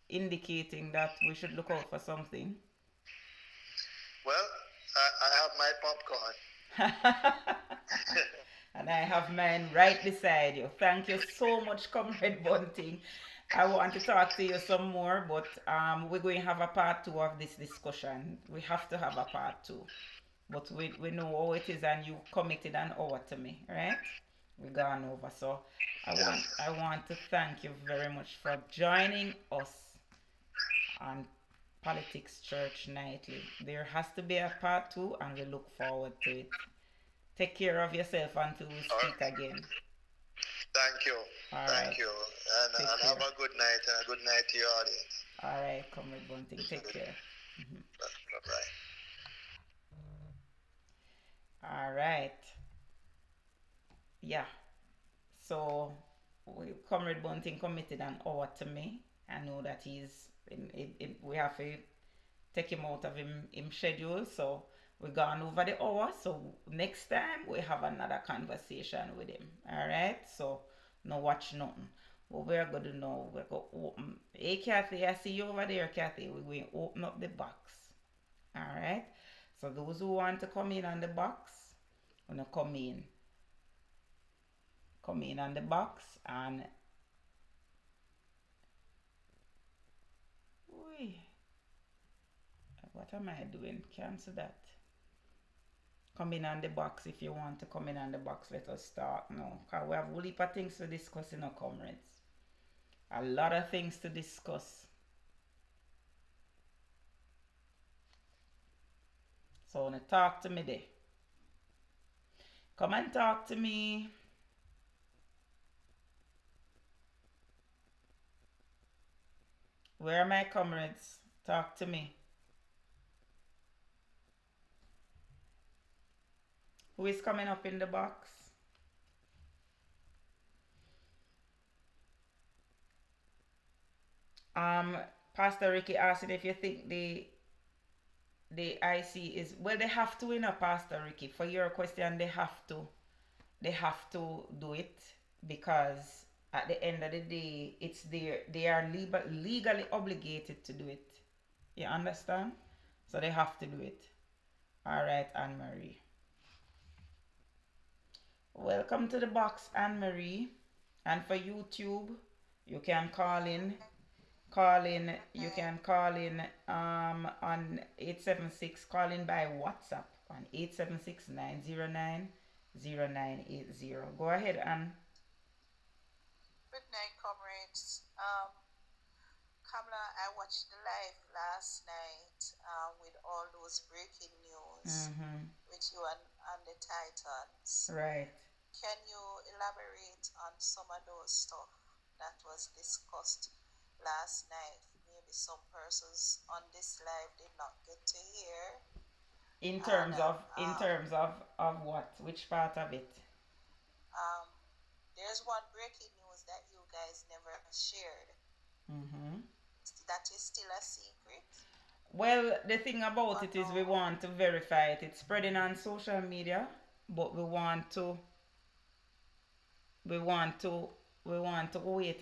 indicating that we should look out for something. Well, I have my popcorn. And I have mine right beside you. Thank you so much, Comrade Bunting. I want to talk to you some more, but we're going to have a part 2 of this discussion. We have to have a part 2. But we know how it is, and you committed an hour to me, right? We've gone over. So I want to thank you very much for joining us on Politics Church Nightly. There has to be a part 2, and we look forward to it. Take care of yourself until we speak again. Thank you. Thank you. And have a good night, and a good night to your audience. All right, Comrade Bunting. Take care. Bye-bye. All right. Yeah. So, Comrade Bunting committed an hour to me. I know that we have to take him out of him schedule. So, we've gone over the hour. So, next time we have another conversation with him. All right. So, no watch nothing. What we're going to know, we're going to open. Hey, Kathy, I see you over there, Kathy. We're going to open up the box. All right. So those who want to come in on the box, gonna come in on the box, and what am I doing? Cancel that. Come in on the box if you want to come in on the box. Let us start now. Because we have a heap of things to discuss in our comrades. A lot of things to discuss. So wanna talk to me there. Come and talk to me. Where are my comrades? Talk to me. Who is coming up in the box? Pastor Ricky asked if you think the IC is, well, they have to, Pastor Ricky. For your question, they have to do it, because at the end of the day, it's they are legally obligated to do it. You understand? So they have to do it. All right, Anne Marie. Welcome to the box, Anne Marie. And for YouTube, you can call in. You Okay. can call in on 876, call in by WhatsApp on 876-909-0980. Go ahead, Anne. Good night, comrades. Kamla, I watched the live last night with all those breaking news Mm-hmm. with you and the Titans. Right. Can you elaborate on some of those stuff that was discussed last night? Maybe some persons on this live did not get to hear. In And terms of what? Which part of it? um, there's one breaking news that you guys never shared. Mm-hmm. That is still a secret. Well, the thing about Or it is we no? want to verify it. It's spreading on social media, but we want to wait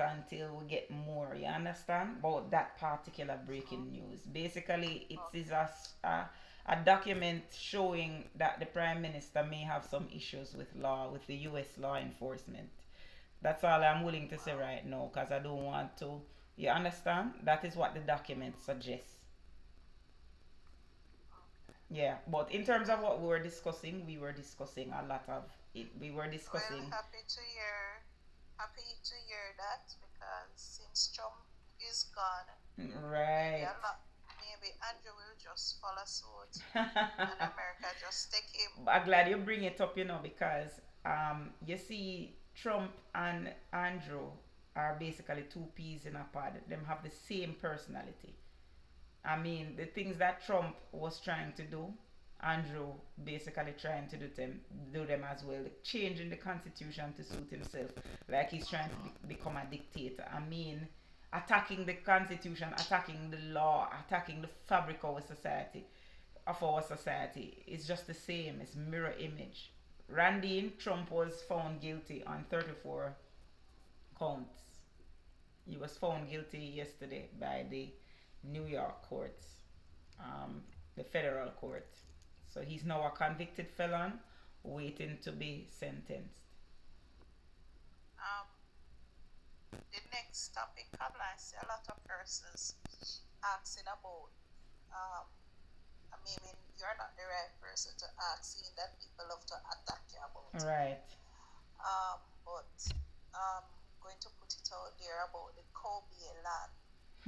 until we get more, you understand, about that particular breaking news. Basically, it is a document showing that the prime minister may have some issues with the US law enforcement. That's all I'm willing to say right now, because I don't want to, you understand, that is what the document suggests. Yeah, but in terms of what we were discussing a lot of it. We were Well, discussing. happy to hear that, because since Trump is gone, Right. maybe Andrew will just follow suit and America just take him. I'm glad you bring it up, because you see, Trump and Andrew are basically two peas in a pod. Them have the same personality. I mean, the things that Trump was trying to do, Andrew basically trying to do them as well. Changing the constitution to suit himself, like he's trying to become a dictator. I mean, attacking the constitution, attacking the law, attacking the fabric of our society. It's just the same. It's mirror image. Randy Trump was found guilty on 34 counts. He was found guilty yesterday by the New York courts, the federal court. So he's now a convicted felon waiting to be sentenced. Um, the next topic, I see a lot of persons asking about. Um, maybe you're not the right person to ask, seeing that people love to attack you about. Right. But going to put it out there about the Kobe land.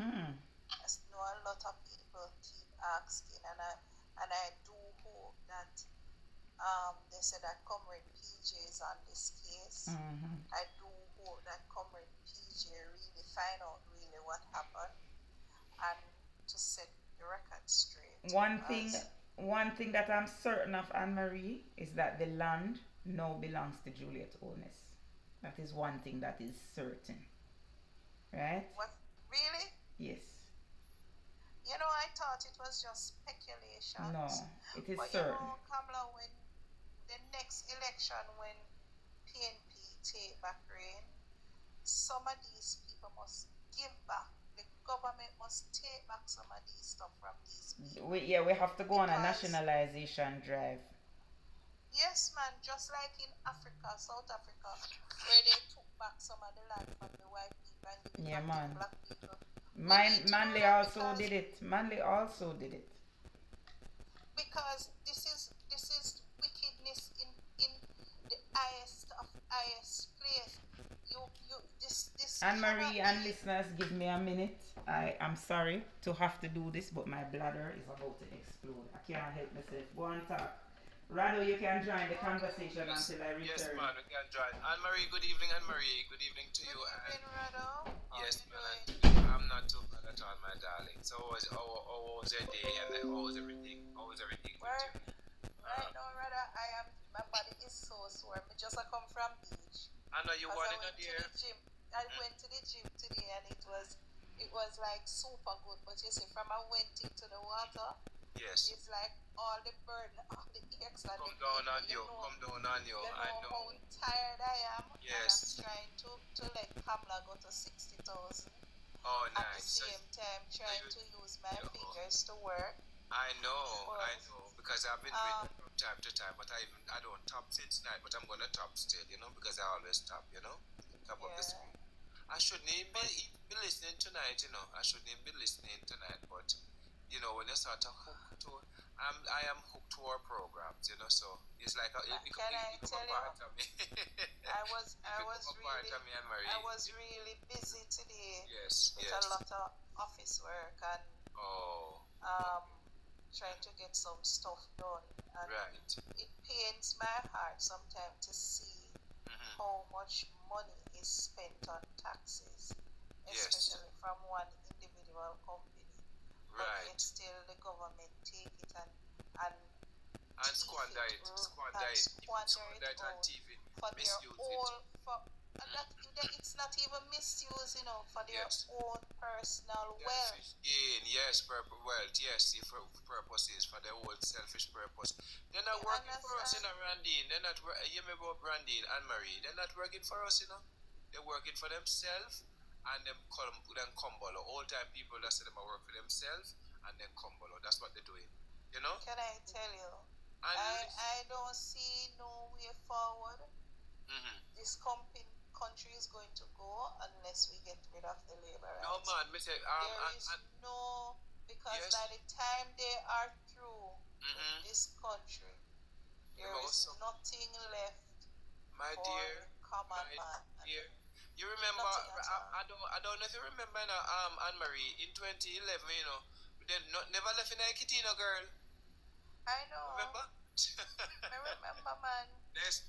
Hmm. I know a lot of people keep asking, and I do hope that they said that Comrade PJ is on this case. Mm-hmm. I do hope that Comrade PJ really find out really what happened and to set the record straight. One thing that I'm certain of, Anne Marie, is that the land now belongs to Juliet Onus. That is one thing that is certain. Right? What, really? Yes. I thought it was just speculation. No, it is but certain. Kamala, when the next election, when PNP take back reign, some of these people must give back. The government must take back some of these stuff from these people. We have to go on a nationalization drive. Yes, man, just like in Africa, South Africa, where they took back some of the land from the white people and gave it back to black people. Manly also did it. Manly also did it. Because this is wickedness in the highest of highest place. This Anne Marie and listeners, give me a minute. I am sorry to have to do this, but my bladder is about to explode. I can't help myself. Go on talk. Rado, you can join the conversation until I return. Yes, man, we can join. Anne-Marie, good evening, Anne-Marie. Good evening to you. Good evening, Rado. Yes, man. I'm not too bad at all, my darling. So how was your day and how was everything? How was everything with you? Right now, Rado, my body is so sore. I just come from beach. I know you wanted to hear. I went to the gym today and it was like super good. But you see, from I went into the water, yes, it's like all the burden, all the aches and come down on you. Come down on you. I know how tired I am. Yes. And I'm trying to let Kamla go to 60,000. Oh, At the nice. same time, trying to use my fingers to work. I But know, because I've been doing that from time to time, but I don't top since night, but I'm gonna top still, because I always top, top of the yeah, screen. I shouldn't even but be listening tonight, I shouldn't even be listening tonight, but when you start to hook to, I am hooked to our programs, so it's like can I it become tell a you? part of me. It I become was a part really of me, and Marie. I was really busy today Yes, with a yes. lot of office work and Oh, um trying to get some stuff done, and right. it pains my heart sometimes to see how much money is spent on taxes, Yes, especially from one individual company, but yet right. still the government take it and And thief squander it it, and squander it, squander squander it it and out thief it, for their misuse it. own for and it's not even misuse, for their Yes. own personal wealth. Selfish gain, yes, wealth, yes, for purposes, for their own selfish purpose. They're not You working for us, understand? Randine. They're not, you remember Brandine and Marie, they're not working for us, They're working for themselves and then cumble. All time people that say them are work for themselves and then cumble. That's what they're doing, Can I tell you? And I don't see no way forward. This country is going to go unless we get rid of the labor no rights. man, me say, There is no, because yes. by the time they are through with this country, there is nothing left my for dear, the common man. dear. You remember? Nothing at all. I don't know if you remember, Anne Marie in 2011. They never left in a Kitina girl. I know. Remember? I remember, man.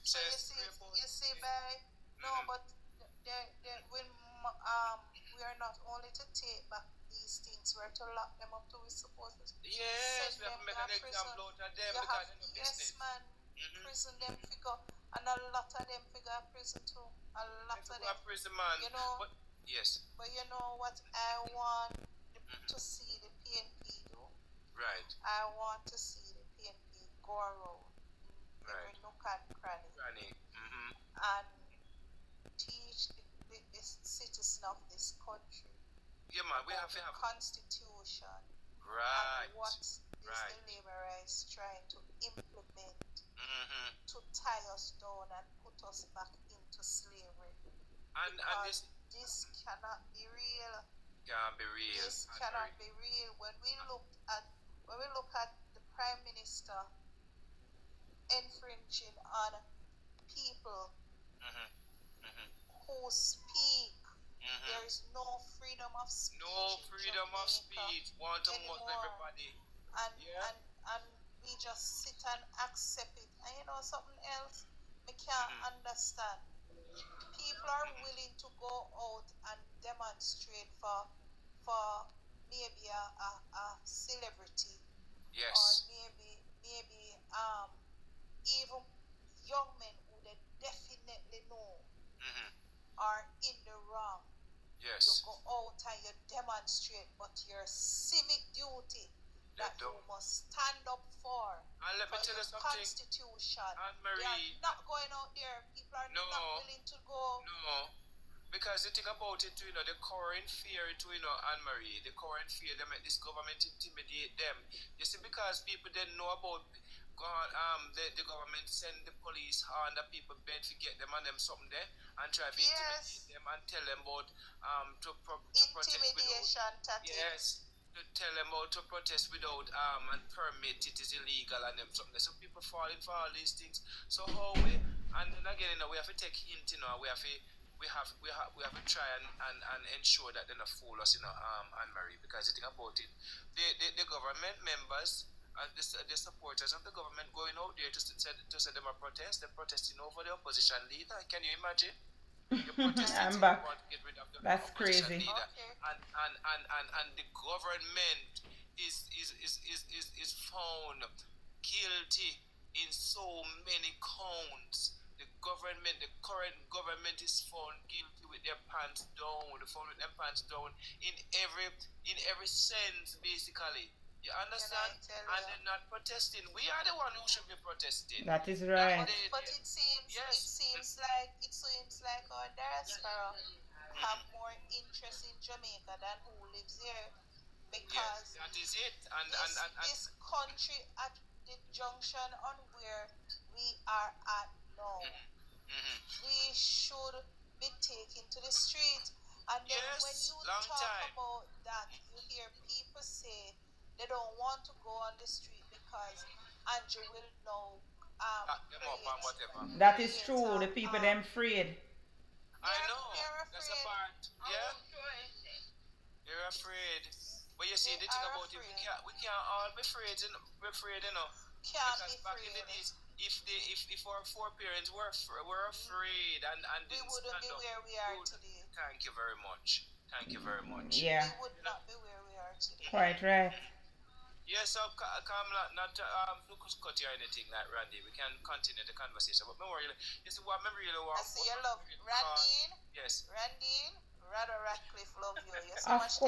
So you see, by no, but when we are not only to take back these things, we're to lock them up to we supposed to yes, send we have them to make to an prison. example out of them You because have they know yes, business. man. Prison them figure, and a lot of them figure prison too. A lot of them. Prison, man. But, yes. But you know what I want to see the PNP do? Right. I want to see the PNP go around every nook and cranny. And teach the citizens of this country we have to have constitution, right, and what is the labor rights trying to implement to tie us down and put us back into slavery. And this cannot be real. Can't be real. This cannot be real. When we look at the Prime Minister infringing on people who speak. There is no freedom of speech. No freedom of speech. Want to muzzle everybody. And we just sit and accept it. And you know something else? I can't understand. People are willing to go out and demonstrate for maybe a celebrity. Yes. Or maybe even young men who they definitely know are in the wrong. Yes. You go out and you demonstrate, but your civic duty that you must stand up for. And let me tell you something. Constitution. Anne-Marie. They are not going out there. People are not willing to go. No. Because the thing about it, the current fear, Anne-Marie, the current fear, they make this government intimidate them. You see, because people didn't know about the government send the police on the people bed to get them and them something there and try to intimidate them and tell them about to protest without, yes, to tell them about to protest without and permit it is illegal and them something there. So people falling for all these things. So how we and then again we have to take hint, we have to try and ensure that they don't fool us, Anne-Marie, because the thing about it, the government members and the supporters of the government going out there to say them a protest, they're protesting over the opposition leader. Can you imagine? I'm back. Want to get rid of the That's opposition crazy. leader. And the government is found guilty in so many counts. The current government is found guilty with their pants down. They're found with their pants down in every sense, basically. You understand? And they're not protesting. We are the one who should be protesting. That is right. But it seems like our diaspora have more interest in Jamaica than who lives here. because that is it. this country at the junction on where we are at now, we should be taken to the street. And then when you talk about that, you hear people say they don't want to go on the street because Andrew will know that is true. The people them afraid. I know. They're That's a part. Yeah. They're afraid. But you see, the thing about it, we can't all be afraid, you know. Can't because be back in the days, if our foreparents were afraid and we didn't wouldn't stand be up, where we are today. Thank you very much. Thank you very much. Yeah. We would not be where we are today. Quite right. Yes, so come not to cut you or anything like Randy. We can continue the conversation. But don't worry. You see what I really want. I see you love Randine. Yes. Randine. Rado Ratcliffe love you. Of course,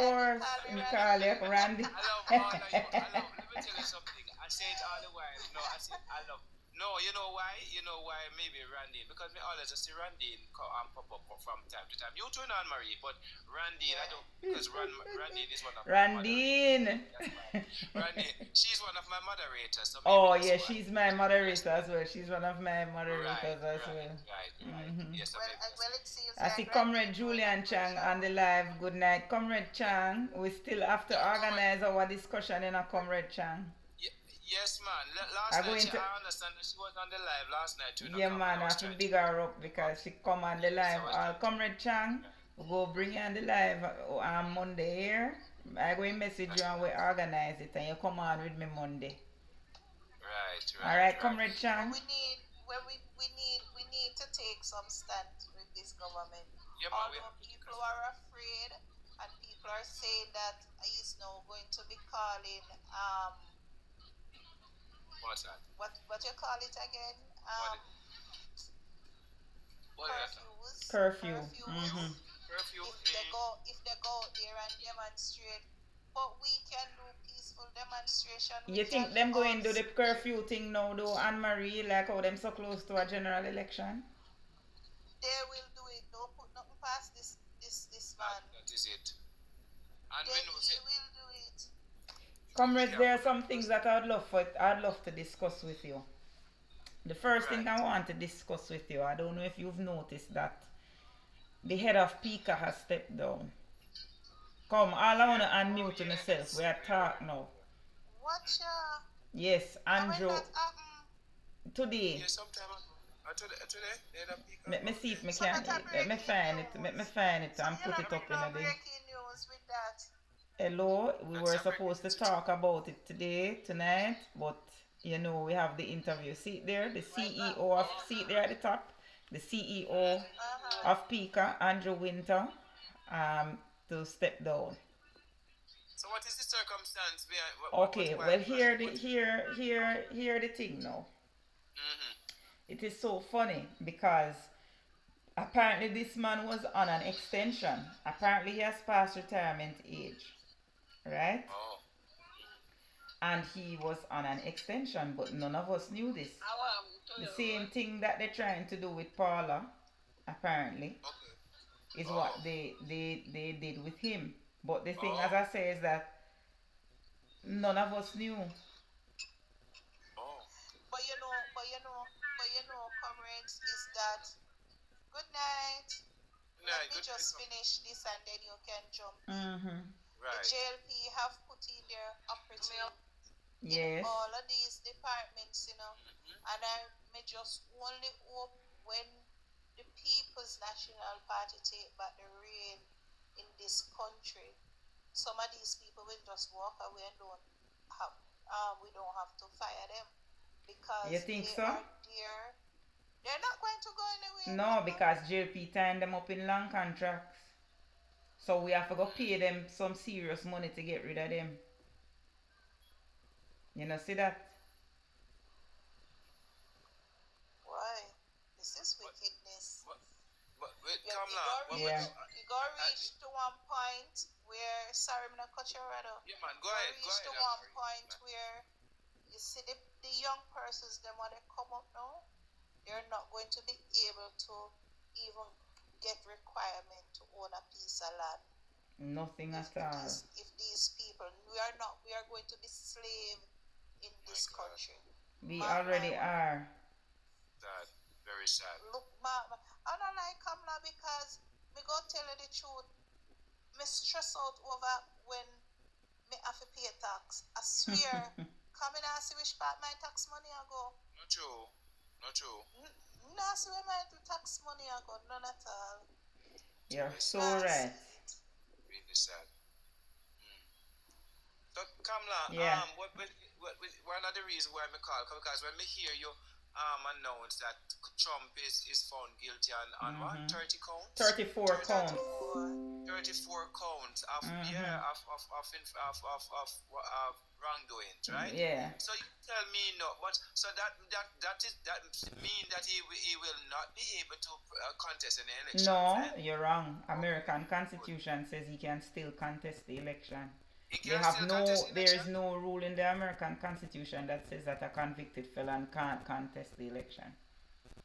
we call you Randy. I love all of you. Let me tell you something. I say it all the while. No, I say I love. No, you know why? You know why? Maybe Randy, because me always just see Randy pop up from time to time. You too, not Marie, but Randy, I don't, because Randy is one of Randine. Randy, she's one of my moderators. So oh yeah, she's my moderator as well. She's one of my moderators as well. Right. Yes, well, it seems I see Comrade Julian Chang on the live. Good night, Comrade Chang. We still have to organize our discussion in a Comrade Chang. Yes, man. Last night, I understand that she was on the live last night too. Yeah, man. I have to big her up because she come on the live. Comrade Chang, we go bring you on the live on Monday here. I go message you and we organize it, and you come on with me Monday. Right. All right, Comrade Chang. We need to take some stand with this government. Yeah, although people are afraid and people are saying that he's now going to be calling what's that? What you call it again? Curfews. Curfew. Curfew. If they go there and demonstrate, but we can do peaceful demonstration. You think them going to do the curfew thing now, though, Anne-Marie, like how them so close to a general election? They will do it. Don't put nothing past this man. That is it. And he will do it. Comrades, there are some things that I'd love to discuss with you. The first thing I want to discuss with you, I don't know if you've noticed that the head of PICA has stepped down. Come, all I want to unmute myself. We are talking now. What? Yes, Andrew. Today. Yes, sometime today. Let me see if me can. Let me find it. Let me find it and put it up in a day. Breaking news with that. Hello, we were supposed to talk about it tonight, but you know we have the interview. See there, the CEO of, see it there at the top, the CEO of PICA, Andrew Winter, to step down. So what is the circumstance behind? Okay, well here the thing now. It is so funny because apparently this man was on an extension. Apparently he has passed retirement age. Right? Oh. And he was on an extension, but none of us knew this. The same thing that they're trying to do with Paula, apparently, is what they did with him. But the thing, as I say, is that none of us knew. But you know, comrades, is that good night. Let me just finish this and then you can jump. Right. The JLP have put in their operative in all of these departments, you know, and I may just only hope when the People's National Party take back the reign in this country, some of these people will just walk away and we don't have to fire them because you think so? They're not going to go anywhere. No, because JLP tied them up in long contracts. So we have to go pay them some serious money to get rid of them. You know, see that? Why? This is wickedness. You go reach to one point where, sorry, I'm not cut your right up. Yeah, man, go ahead. Reach to one point where you see the young persons, them when they come up now, they're not going to be able to even get requirement to own a piece of land. Nothing at all. If these people people. We are going to be slave in this country. We already are. Sad. Very sad. Look, I don't like Kamala because me go tell you the truth. Me stress out over when me have to pay tax. I swear, coming and see which part my tax money I go. Not true. Not true. No, see where my tax money I go. None at all. You're so right. Really sad. So Kamla, Yeah. one of the reasons why I call, because when me hear you announce that Trump is found guilty on what, 30 counts? 34 counts. 34 counts of wrongdoings, right? Yeah. So you tell me no, but so that mean that he will not be able to contest any election. No, you're wrong. American Constitution says he can still contest the election. There is no rule in the American Constitution that says that a convicted felon can't contest the election.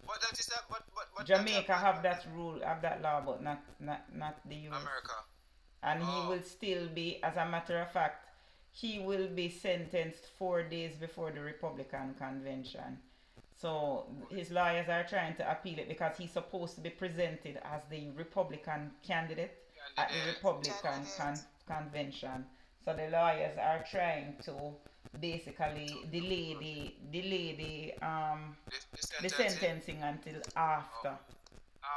But that is that. But Jamaica have that rule, have that law, but not the US. America. And he will still be, as a matter of fact, he will be sentenced 4 days before the Republican convention. So his lawyers are trying to appeal it because he's supposed to be presented as the Republican candidate at the Republican convention. So the lawyers are trying to basically delay the sentencing until after.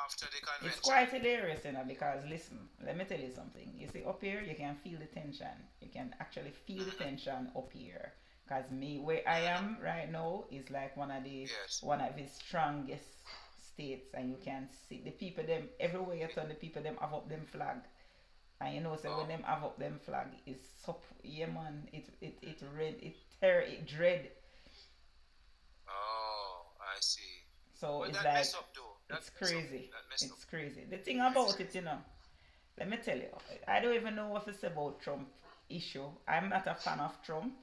After the convention. It's quite hilarious, because listen, let me tell you something. You see, up here, you can feel the tension. You can actually feel the tension up here. Because where I am right now is like one of his strongest states, and you can see the people them everywhere you turn, the people them have up them flag. And you know, so when them have up them flag, it's man, it dread. Oh, I see. So it's that like mess up, though. it's crazy. It's crazy. The thing about it, let me tell you, I don't even know what to say about Trump issue. I'm not a fan of Trump,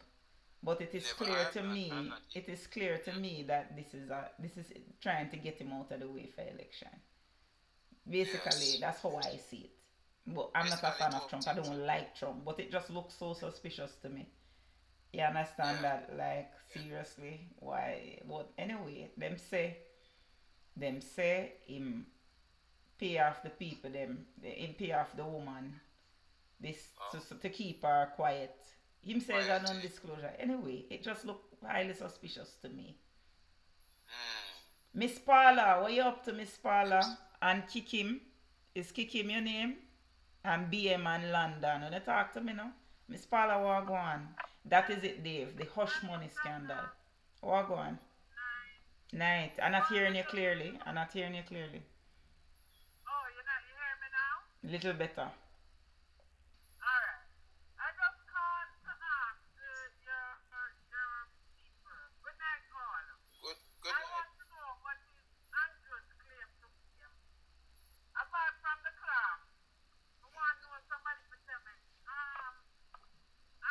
but it is clear to me. It is clear to me that this is trying to get him out of the way for election. Basically, that's how I see it. But I'm not a fan of Trump. I don't like Trump, but it just looks so suspicious to me. You understand that? Like, seriously, why? But anyway, them say him pay off the people, him pay off the woman, to keep her quiet. Him says a non-disclosure. Anyway, it just looked highly suspicious to me. Miss Paula, what you up to, Miss Paula? And Kick him. Is Kick him your name? And BM and London. When you talk to me now, Miss Paula, what go on? That is it, Dave. The hush money scandal. What go on? Night. I'm not hearing you clearly. Oh, you're not hearing me now? Little better. Alright. I just called to ask your people. Good night, all. Good I want to know what is Andrew's claim to fame. Apart from the class, I want to know somebody to tell me.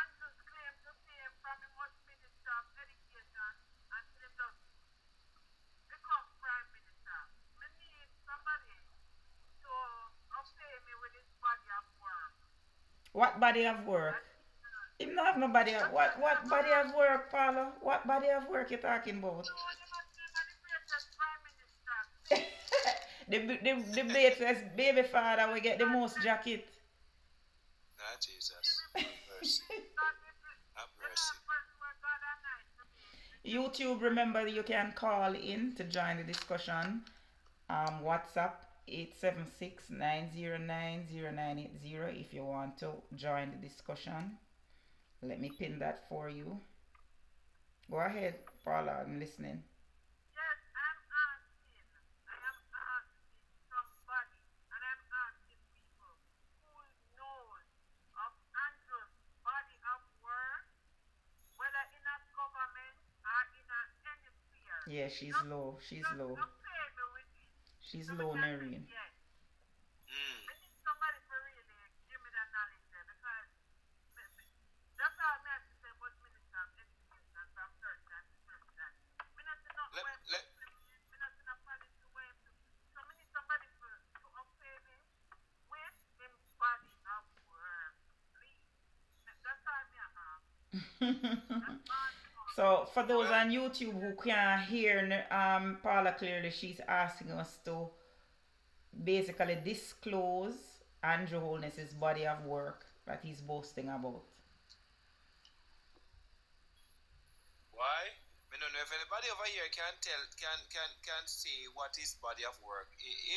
Andrew's claim to fame from the most Minister of Education until he does become Prime Minister. I need somebody to pay me with his body of work. What body of work? Him not have no body of what body of work, Paula? What body of work you talking about? So you must be the greatest Prime Minister. The greatest baby father will get the most jacket. Nah, Jesus. Have mercy. Have mercy. YouTube, remember you can call in to join the discussion. WhatsApp 876-909-0980 if you want to join the discussion. Let me pin that for you. Go ahead, Paula, I'm listening. Yes, I am asking somebody, and I'm asking people who knows of Andrew's body of work, whether in a government or in any sphere. Yeah, she's low. She's low. Don't pay me with it. She's low, Noreen. Yes. I need somebody to really give me that knowledge there, because that's all I have to say about Minister of Education from church and church. We not to know where we not to know policy where so we need somebody to pay me with him body of work. Please. That's all So for those on YouTube who can't hear Paula clearly, she's asking us to basically disclose Andrew Holness's body of work that he's boasting about. Why? I don't know if anybody over here can see what his body of work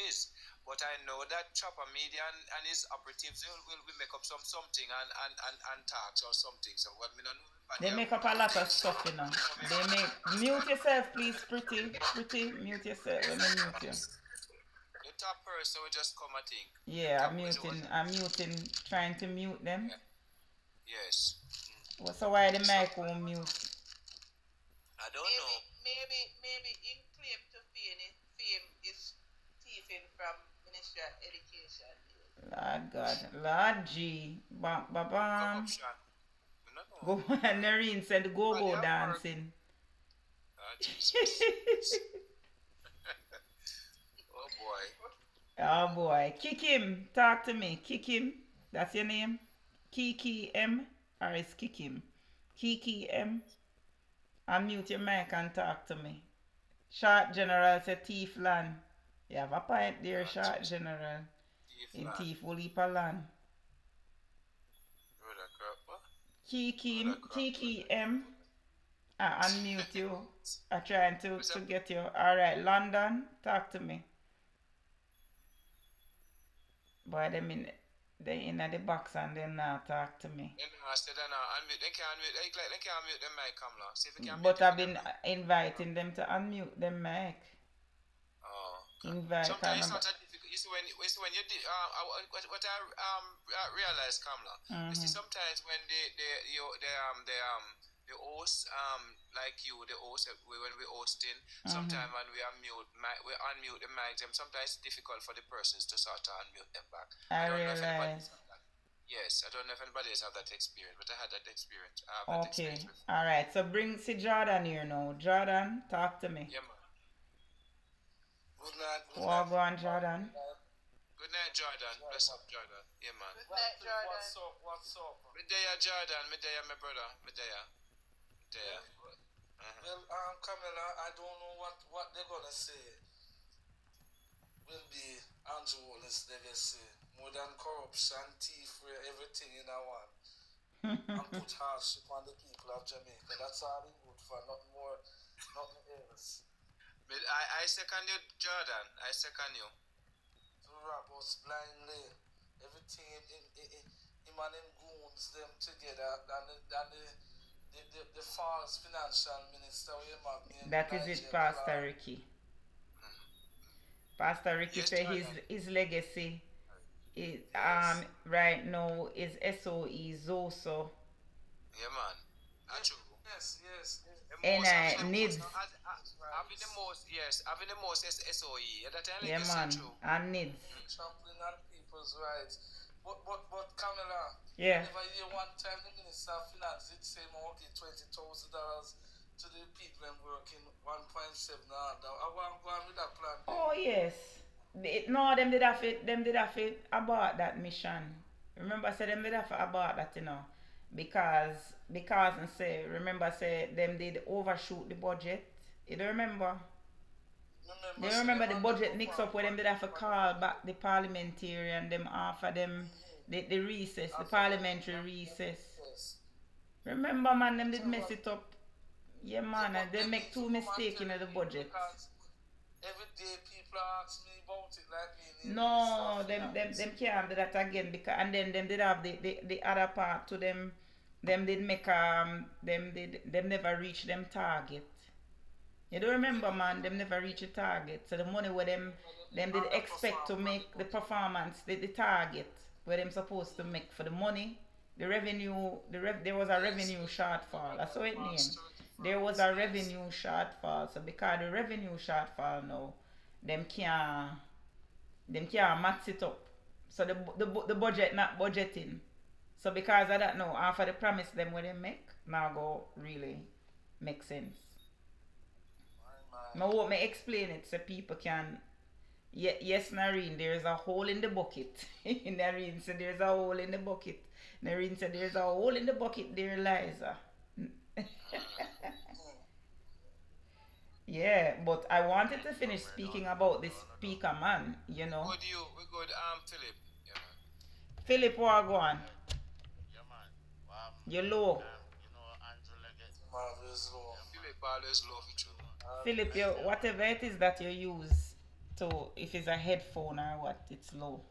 is. But I know that Chopper Media and his operatives will make up something and tax or something. So what me don't know. They make up a lot of stuff, you know. They make mute yourself, please, pretty. Mute yourself. Let me mute you. The top person will just come, I think. Yeah, I'm muting, trying to mute them. Yeah. Yes. So why the mic won't mute? I don't know. Maybe in claim to fame is thieving from Ministry of Education. Lord God, Lord G, bam, bam, bam. Go, Nareen said, go dancing. Oh boy. Oh boy, kick him. Talk to me. Kick him. That's your name. Kiki M. Or is kick him? Kiki M. Unmute your mic and talk to me. Short General said thief land. You have a point there, Short General. In thief will heap a land. Kiki M. I unmute you. I trying to get you. Alright, London, talk to me. Boy, they in the box and they not talk to me. But I've been inviting them to unmute them mic. Oh. Invite. Sometimes it's not a difficult. You see when you did what I realized, Kamla. You see sometimes when the host like you, the host when we're hosting, sometimes when we unmute the mic, sometimes it's difficult for the persons to sort of unmute them back. I realize. Yes, I don't know if anybody else have that experience, but I had that experience. Okay, all right. So bring Jordan here now. Jordan, talk to me. Yeah, man. Good night. Go on, Jordan. Good night, Jordan. Bless up, Jordan. Yeah, man. Good night, Jordan. What's up? Medea, Jordan. Medea, my brother. Medea. Well, Camilla, I don't know what they're gonna say will be Andrew Holness' legacy. More than corruption, thievery, everything in one. And put hardship on the people of Jamaica. That's all he would for, not more, nothing else. But I second you, Jordan. I second you. To rob us blindly. Everything him and them goons them together and the false financial minister that is it, Pastor Ricky. Pastor Ricky said his legacy is right now is SOE Zoso. Yeah, man. That's true. Yes. And needs. Having the most SOE. Yeah, man. And needs. Trampling on people's rights. But Camilla, yeah. Whenever you one time the Minister of Finance did say okay, $20,000 to the people and working 1.7 I want to go on with that plan. Oh yes. No, them did have it about that mission. Remember I said them did have about that, you know. Because and say them did overshoot the budget. You don't remember? They remember the budget mix up where them did have to call back the parliamentarian, them offer them the recess, the parliamentary recess. Remember, man, them did mess it up. Yeah, man, and they make two mistakes in the budget. Every day people ask me about it like me. No, them can't do that again because and then them did have the other part to them. Them did make them never reach them target. You don't remember, man, them never reach a target. So the money where them did expect to make the performance, the target where them supposed to make for the money, the revenue, there was a revenue shortfall. That's what it named. There was a revenue shortfall. So because the revenue shortfall now, them can't max it up. So the budget not budgeting. So because of that now, after the promise them what they make, now go really make sense. I hope me explain it so people can. Yes, Nareen, there's a hole in the bucket. Nareen said there's a hole in the bucket. Nareen said there's a hole in the bucket there, Liza. Yeah, but I wanted to No, finish bro, no, speaking no, about no, this no, no. speaker man, you know. We good, Philip. Yeah, man. Philip Wagwan, Yeah, yeah, man. you low. You know, Andrew Leggett. Marvelous law. Yeah, man. Philip always love it, you. Philip, you, Yeah, man. whatever it is that you use to, if it's a headphone or what, it's low.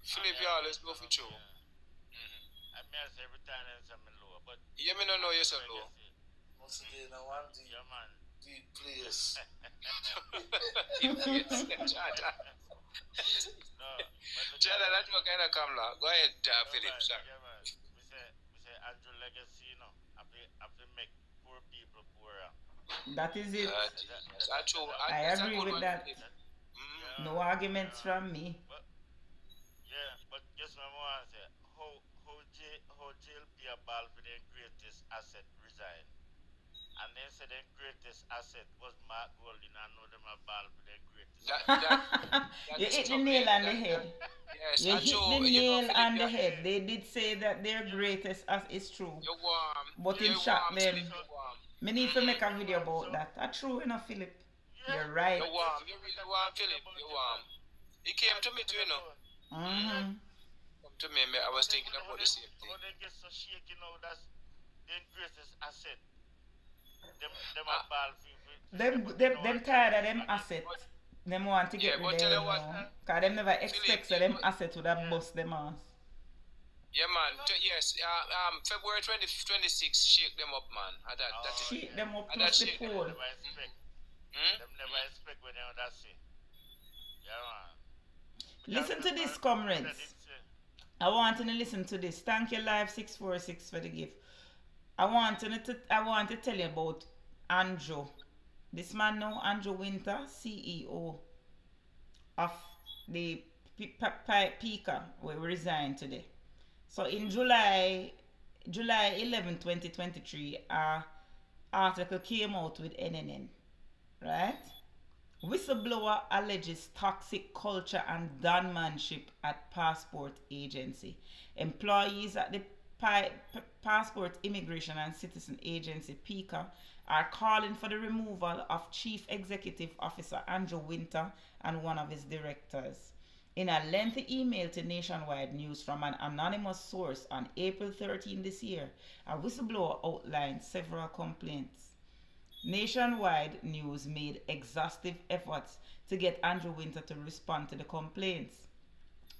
Philip, you always love it, you. I mean, I say every time there's something lower, but Yeah, me no know you so Andrew low. Leggett Once again, I want the yeah, man. deep place. Yes, Jada. No, but look Jada, at that's what kind of come now. Go ahead, Philip, man, sorry. yeah, man. We say Andrew Legacy, you know, I feel make poor people poorer. That is it. That's true. I That's a agree good with one, that. Philip. Yeah, No arguments from me. but but guess what I want to say? How JLP a ball for their greatest asset resign. And then say their greatest asset was Mark Golding. I know them a ball for their greatest asset. You is hit the true. nail on the head. Yes, You hit true. the You know, nail Philip, on the head. They did say that their greatest as is true. you're warm. But You're in shot warm, them. Philip, you're warm. Me need to make a video about that. That's true enough, Philip. You're right. You're warm. You're really warm, Philip. You're warm. He came to me too, you know. Mm-hmm. Come to me, I was thinking about the same thing. How they get so shaky now, that's their greatest asset. Them a ball for Them tired of them assets. Them want to get Yeah, rid but of tell them you what, now. Cause them never expect so them assets would have bust them ass. Yeah, man. Yes. February 26th, shake them up, man. That is. Shake them up And plus that the shake them pole. never expect. Hmm? Them never expect when they that say. Yeah, man. Listen to this, comrades. I want you to listen to this. Thank you, Live 646 for the gift. I want to tell you about Andrew. This man now, Andrew Winter, CEO of the PICA, will resign today. So in July 11, 2023, article came out with NNN, right? Whistleblower alleges toxic culture and gunmanship at Passport Agency. Employees at the Passport Immigration and Citizen Agency, PICA, are calling for the removal of Chief Executive Officer Andrew Winter and one of his directors. In a lengthy email to Nationwide News from an anonymous source on April 13 this year, a whistleblower outlined several complaints. Nationwide News made exhaustive efforts to get Andrew Winter to respond to the complaints.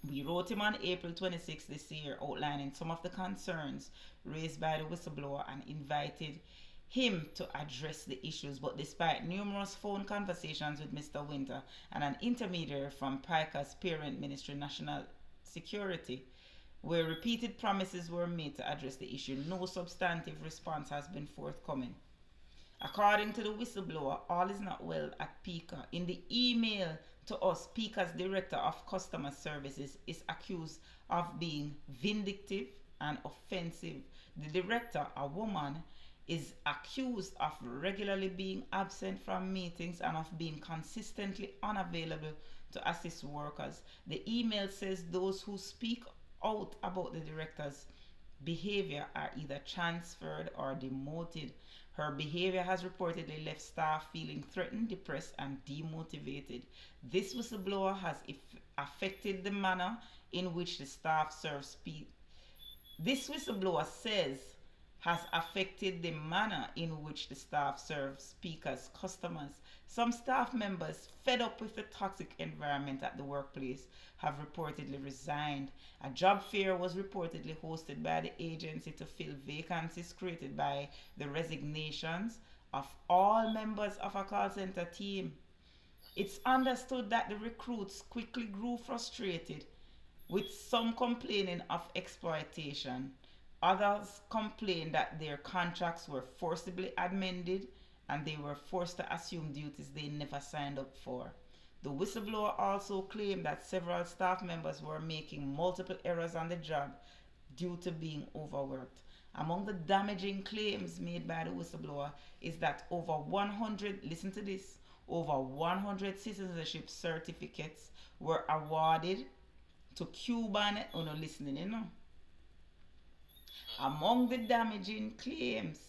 We wrote him on April 26 this year outlining some of the concerns raised by the whistleblower and invited him to address the issues, but despite numerous phone conversations with Mr. Winter and an intermediary from PICA's parent ministry, National Security, where repeated promises were made to address the issue, no substantive response has been forthcoming. According to the whistleblower, all is not well at PICA. In the email to us, PICA's Director of Customer Services is accused of being vindictive and offensive. The director, a woman, is accused of regularly being absent from meetings and of being consistently unavailable to assist workers. The email says those who speak out about the director's behavior are either transferred or demoted. Her behavior has reportedly left staff feeling threatened, depressed, and demotivated. This whistleblower has affected the manner in which the staff serves people. This whistleblower says has affected the manner in which the staff serves speakers, customers. Some staff members, fed up with the toxic environment at the workplace, have reportedly resigned. A job fair was reportedly hosted by the agency to fill vacancies created by the resignations of all members of a call center team. It's understood that the recruits quickly grew frustrated, with some complaining of exploitation. Others complained that their contracts were forcibly amended and they were forced to assume duties they never signed up for. The whistleblower also claimed that several staff members were making multiple errors on the job due to being overworked. Among the damaging claims made by the whistleblower is that over 100, listen to this, over 100 citizenship certificates were awarded to Cuban, oh no, listening, you know, Among the damaging claims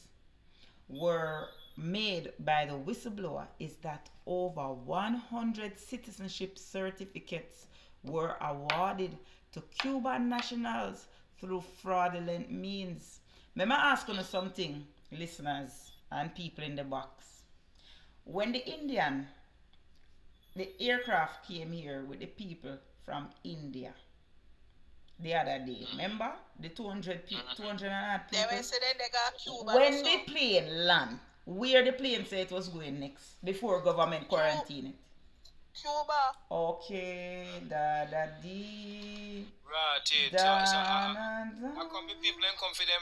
were made by the whistleblower is that over 100 citizenship certificates were awarded to Cuban nationals through fraudulent means. Let me ask you something, listeners and people in the box. When the aircraft came here with the people from India the other day, remember? The 200 people. They were saying they got Cuba. When the plane land, where the plane said it was going next before government quarantine it? Cuba. Okay, da da dee. Right, Da, so na, how da. come the people ain't come for them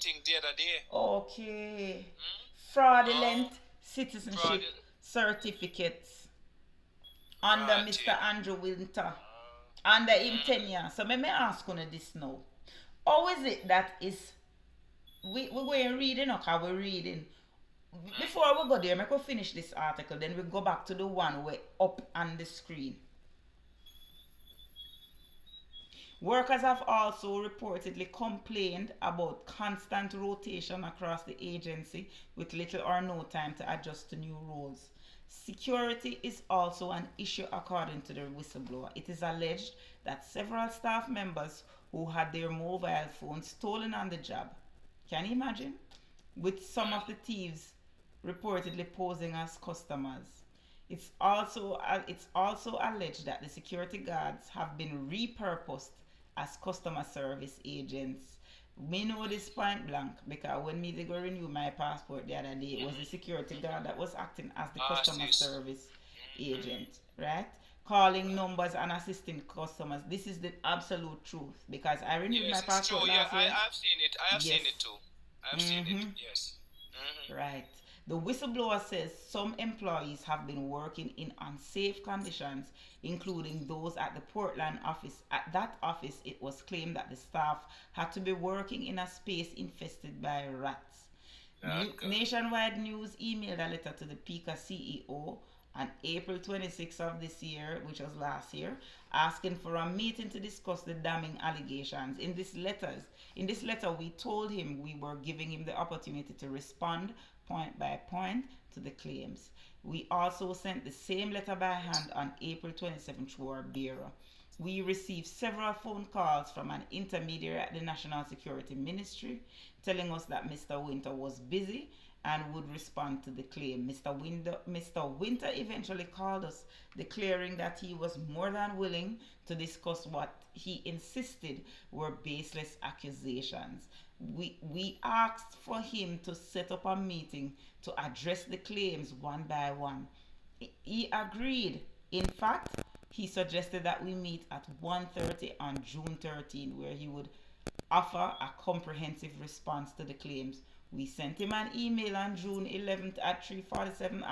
thing the other day? Okay. Fraudulent citizenship Fraudulent. certificates under Right, Mr. Andrew Winter. Under him tenure. So let me ask you this now. How is it that is we're going reading or are we reading? Before we go there, I could finish this article, then we go back to the one way up on the screen. Workers have also reportedly complained about constant rotation across the agency with little or no time to adjust to new roles. Security is also an issue according to the whistleblower. It is alleged that several staff members who had their mobile phones stolen on the job, can you imagine? With some of the thieves reportedly posing as customers. It's also alleged that the security guards have been repurposed as customer service agents. We know this point blank because when me go renew my passport the other day, it was the security guard that was acting as the customer service agent, right? Calling numbers and assisting customers. This is the absolute truth because I renewed my passport last year. I've seen it. I have seen it too. I've seen it. Yes. Right. The whistleblower says some employees have been working in unsafe conditions, including those at the Portland office. At that office, it was claimed that the staff had to be working in a space infested by rats. Nationwide News emailed a letter to the PICA CEO on April 26th of this year, which was last year, asking for a meeting to discuss the damning allegations. In this letter, we told him we were giving him the opportunity to respond point by point to the claims. We also sent the same letter by hand on April 27th through our bureau. We received several phone calls from an intermediary at the National Security Ministry telling us that Mr. Winter was busy and would respond to the claim. Mr. Winter eventually called us, declaring that he was more than willing to discuss what he insisted were baseless accusations. We asked for him to set up a meeting to address the claims one by one. He agreed. In fact, he suggested that we meet at 1:30 on June 13, where he would offer a comprehensive response to the claims. We sent him an email on June 11th at 3:47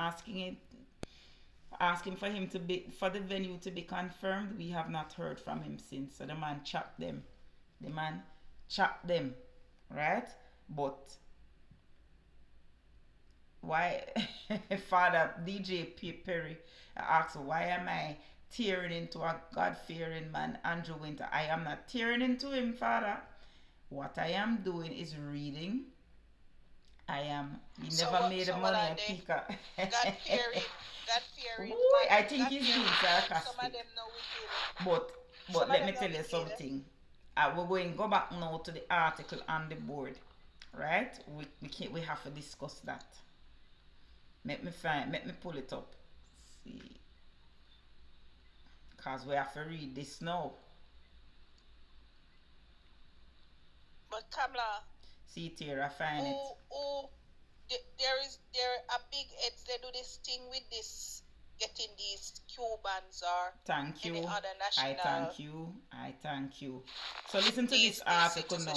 asking for him for the venue to be confirmed. We have not heard from him since. So the man chopped them. Right? But why Father DJ Perry asks, why am I tearing into a God-fearing man, Andrew Winter? I am not tearing into him, Father. What I am doing is reading. He never made money at PICA. God-fearing. I think he's being sarcastic. Some of them know we feel it. But let me tell you something. We're going to go back now to the article on the board, right? We have to discuss that. Let me pull it up. See, because we have to read this now. But Kamla, see Tara, find it. There a big heads. They do this thing with this. Getting these Cubans or thank you. Other national I thank you. So listen to this article now.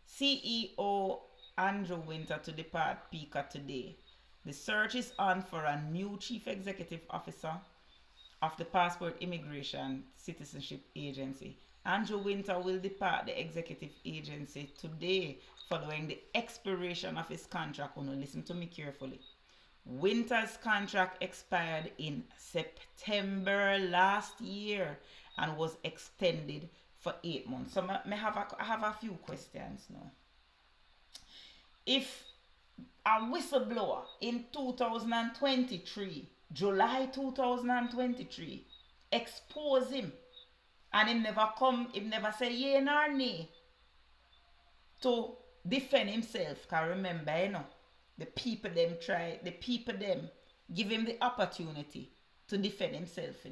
CEO Andrew Winter to depart PICA today. The search is on for a new chief executive officer of the Passport Immigration Citizenship Agency. Andrew Winter will depart the executive agency today following the expiration of his contract. Now listen to me carefully. Winter's contract expired in September last year and was extended for 8 months. So I have a few questions now. if a whistleblower in 2023, July 2023, expose him and him never say yea nor nay to defend himself. Cause remember, the people them give him the opportunity to defend himself,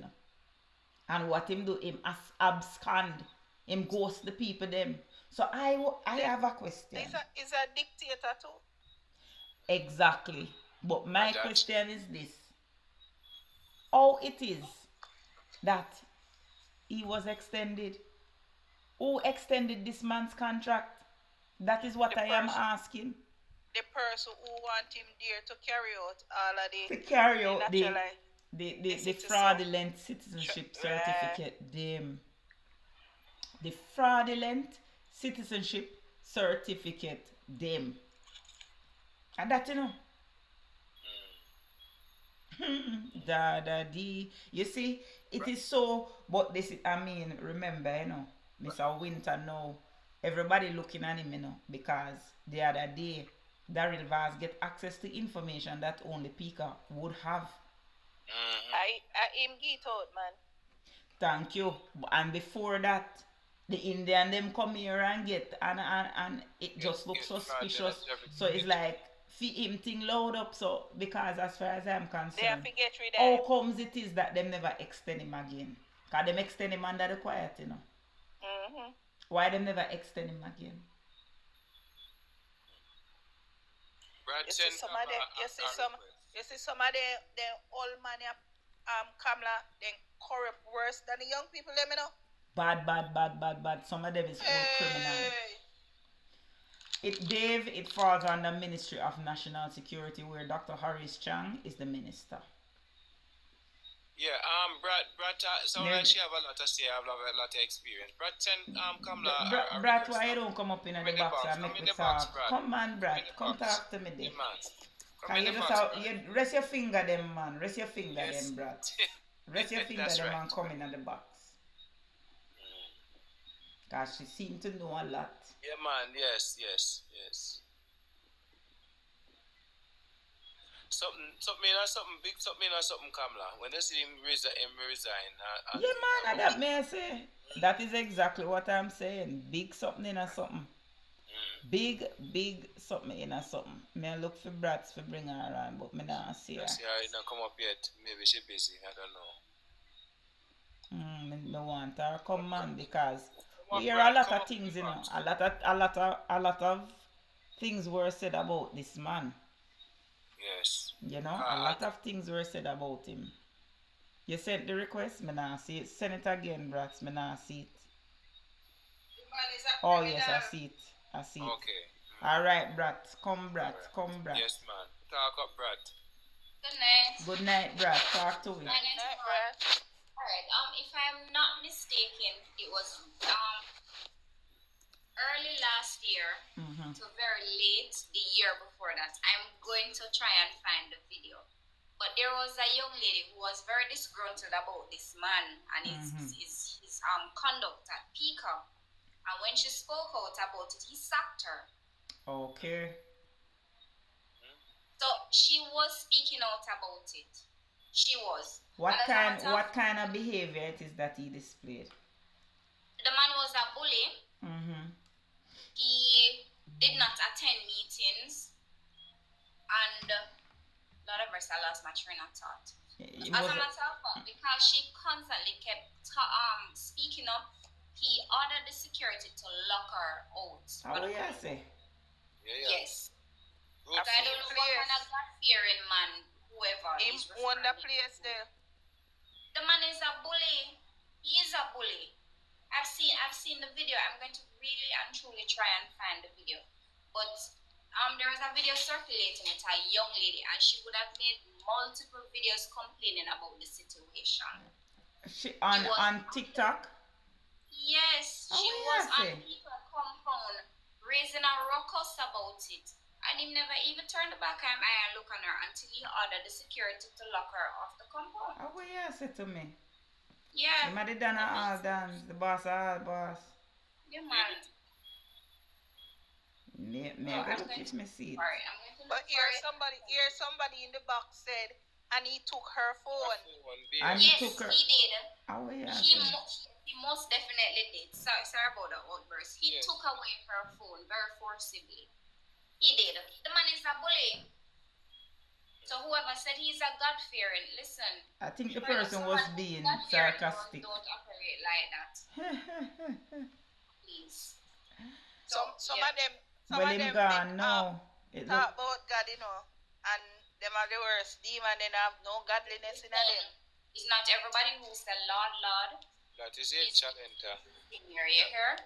And what him do, him abscond, him ghost the people them. So I have a question. Is a dictator too? Exactly. But my question is this. How it is that he was extended? Who extended this man's contract? That is what I am asking. The person who want him there to carry out all of the... To carry out the fraudulent citizenship certificate. The fraudulent citizenship certificate. And that, you see, it is so, but this is, remember, Mr. Winter now, everybody looking at him, because the other day, Daryl Vaz get access to information that only PICA would have. I him get out, man. Thank you. And before that, the Indian them come here and get, and it just looks suspicious. So it's like, him thing load up, so because as far as I'm concerned, they have to get rid of how comes it is that them never extend him again? Because them extend him under the quiet, Why them never extend him again? You see some of the old man Kamala, then corrupt worse than the young people them, Bad. Some of them is all criminal. It falls under Ministry of National Security, where Dr. Horace Chang is the minister. Yeah, Brad, sound like she have a lot to say, have a lot of experience. Brad, send Kamala. Brad, why you don't come up in the box and make me talk? Come on, Brad, come talk to me there. Can you just rest your finger them, man. Rest your finger them, Brad. Rest your finger them and come in the box. Because she seemed to know a lot. Yeah, man. Yes. Something big, something Kamala. When you see him resign. Yeah, man. That may I say. That is exactly what I'm saying. Big something in a something. Big something in a something. May I look for brats to bring her around, but me not see her. See her not come up yet. Maybe she busy. I don't know. Me don't want her come, man, because we hear a lot of things, a lot of things were said about this man. Yes. A lot of things were said about him. You sent the request, me not see it. Send it again, brats, me not see it. Oh yes, I see it. Okay. Alright, Brat. Come, Brat. Yes, man. Talk up, Brat. Good night, Brat. Talk to me. Night, Brat. Alright, if I'm not mistaken, it was early last year to very late the year before that. I'm going to try and find the video. But there was a young lady who was very disgruntled about this man and his conduct at PICA. And when she spoke out about it, he sacked her. Okay. So she was speaking out about it. She was. What kind of behavior it is that he displayed? The man was a bully. He did not attend meetings. And Lord of mercy, I lost my train of thought. As a matter of fact, because she constantly kept speaking up, he ordered the security to lock her out. Oh, yeah, say. Yeah. Yes. So I don't know what kind of God-fearing man, whoever him is own the referring place there. The man is a bully. He is a bully. I've seen the video. I'm going to really and truly try and find the video. But there was a video circulating with a young lady, and she would have made multiple videos complaining about the situation. She on TikTok? Yes, she was on PICA compound raising a ruckus about it. And he never even turned the back eye and look on her until he ordered the security to lock her off the compound. Oh, yeah, say to me. Yeah. You might have done all dance, the boss all boss. Yeah, man. Me So I I'm look going if to, me see it. sorry, I'm going to look But for it. somebody in the box said, and he took her phone. And he Yes, took her. he did. Oh yeah. He most definitely did. Sorry about the outburst. He took away her phone very forcibly. He did. The man is a bully. So whoever said he's a God-fearing, listen. I think the person was being sarcastic. Don't operate like that, please. Some of them gone now. It talk about God, and them are the worst demon, and have no godliness in them. It's not everybody who's the Lord. That is a challenge. Here, you hear?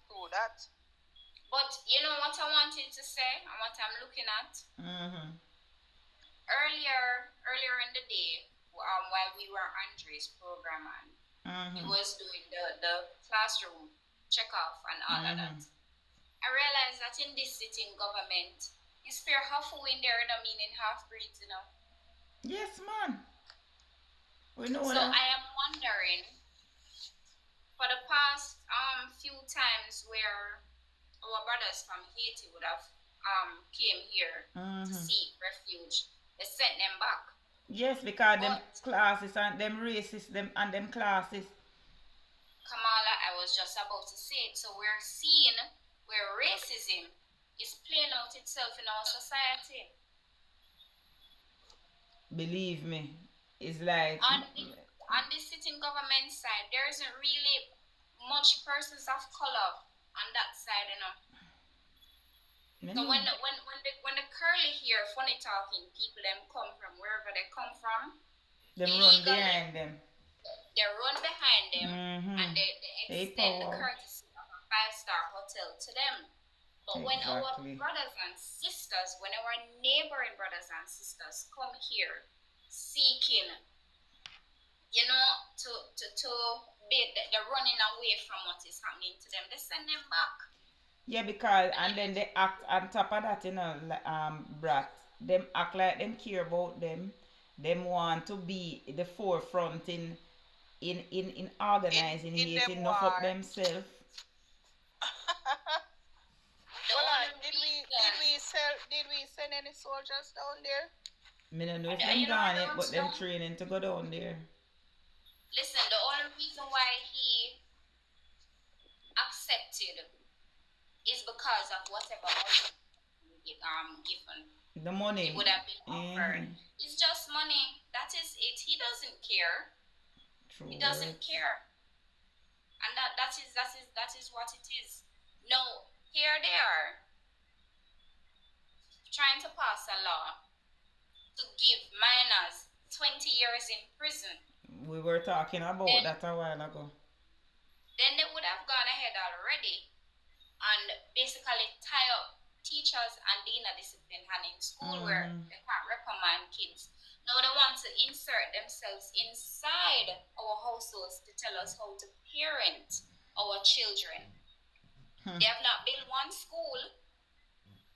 True that. But you know what I wanted to say and what I'm looking at? Earlier in the day, while we were on Andre's program and he was doing the classroom check-off and all of that, I realized that in this sitting government, you spare half who in there, meaning half breeds, Yes, man. We know so that. I am wondering, for the past few times where our brothers from Haiti would have came here to seek refuge, they sent them back. Yes, because them classes and them races, them classes. Kamala, I was just about to say it. So we're seeing where racism is playing out itself in our society. Believe me, it's like on the sitting government side, there isn't really much persons of color on that side, So when the curly hair, funny talking people them come from wherever they come from, them run behind them. They run behind them and they extend the courtesy of a 5-star hotel to them. But when our brothers and sisters, when our neighboring brothers and sisters come here seeking, they're running away from what is happening to them, they send them back. Yeah, because and then they act on top of that, brat. Them act like them care about them. Them want to be the forefront in organizing Haiti enough of themselves. Did we send any soldiers down there? Me don't know if them gone yet, but them training to go down there. Listen, the only reason why he accepted is because of whatever given. The money. It would have been offered. It's just money. That is it. He doesn't care. True. He doesn't care. And that is what it is. No, here they are trying to pass a law to give minors 20 years in prison. We were talking about that a while ago. Then they would have gone ahead already and basically tie up teachers and the inner discipline hand in school where they can't reprimand kids. Now they want to insert themselves inside our households to tell us how to parent our children. They have not built one school,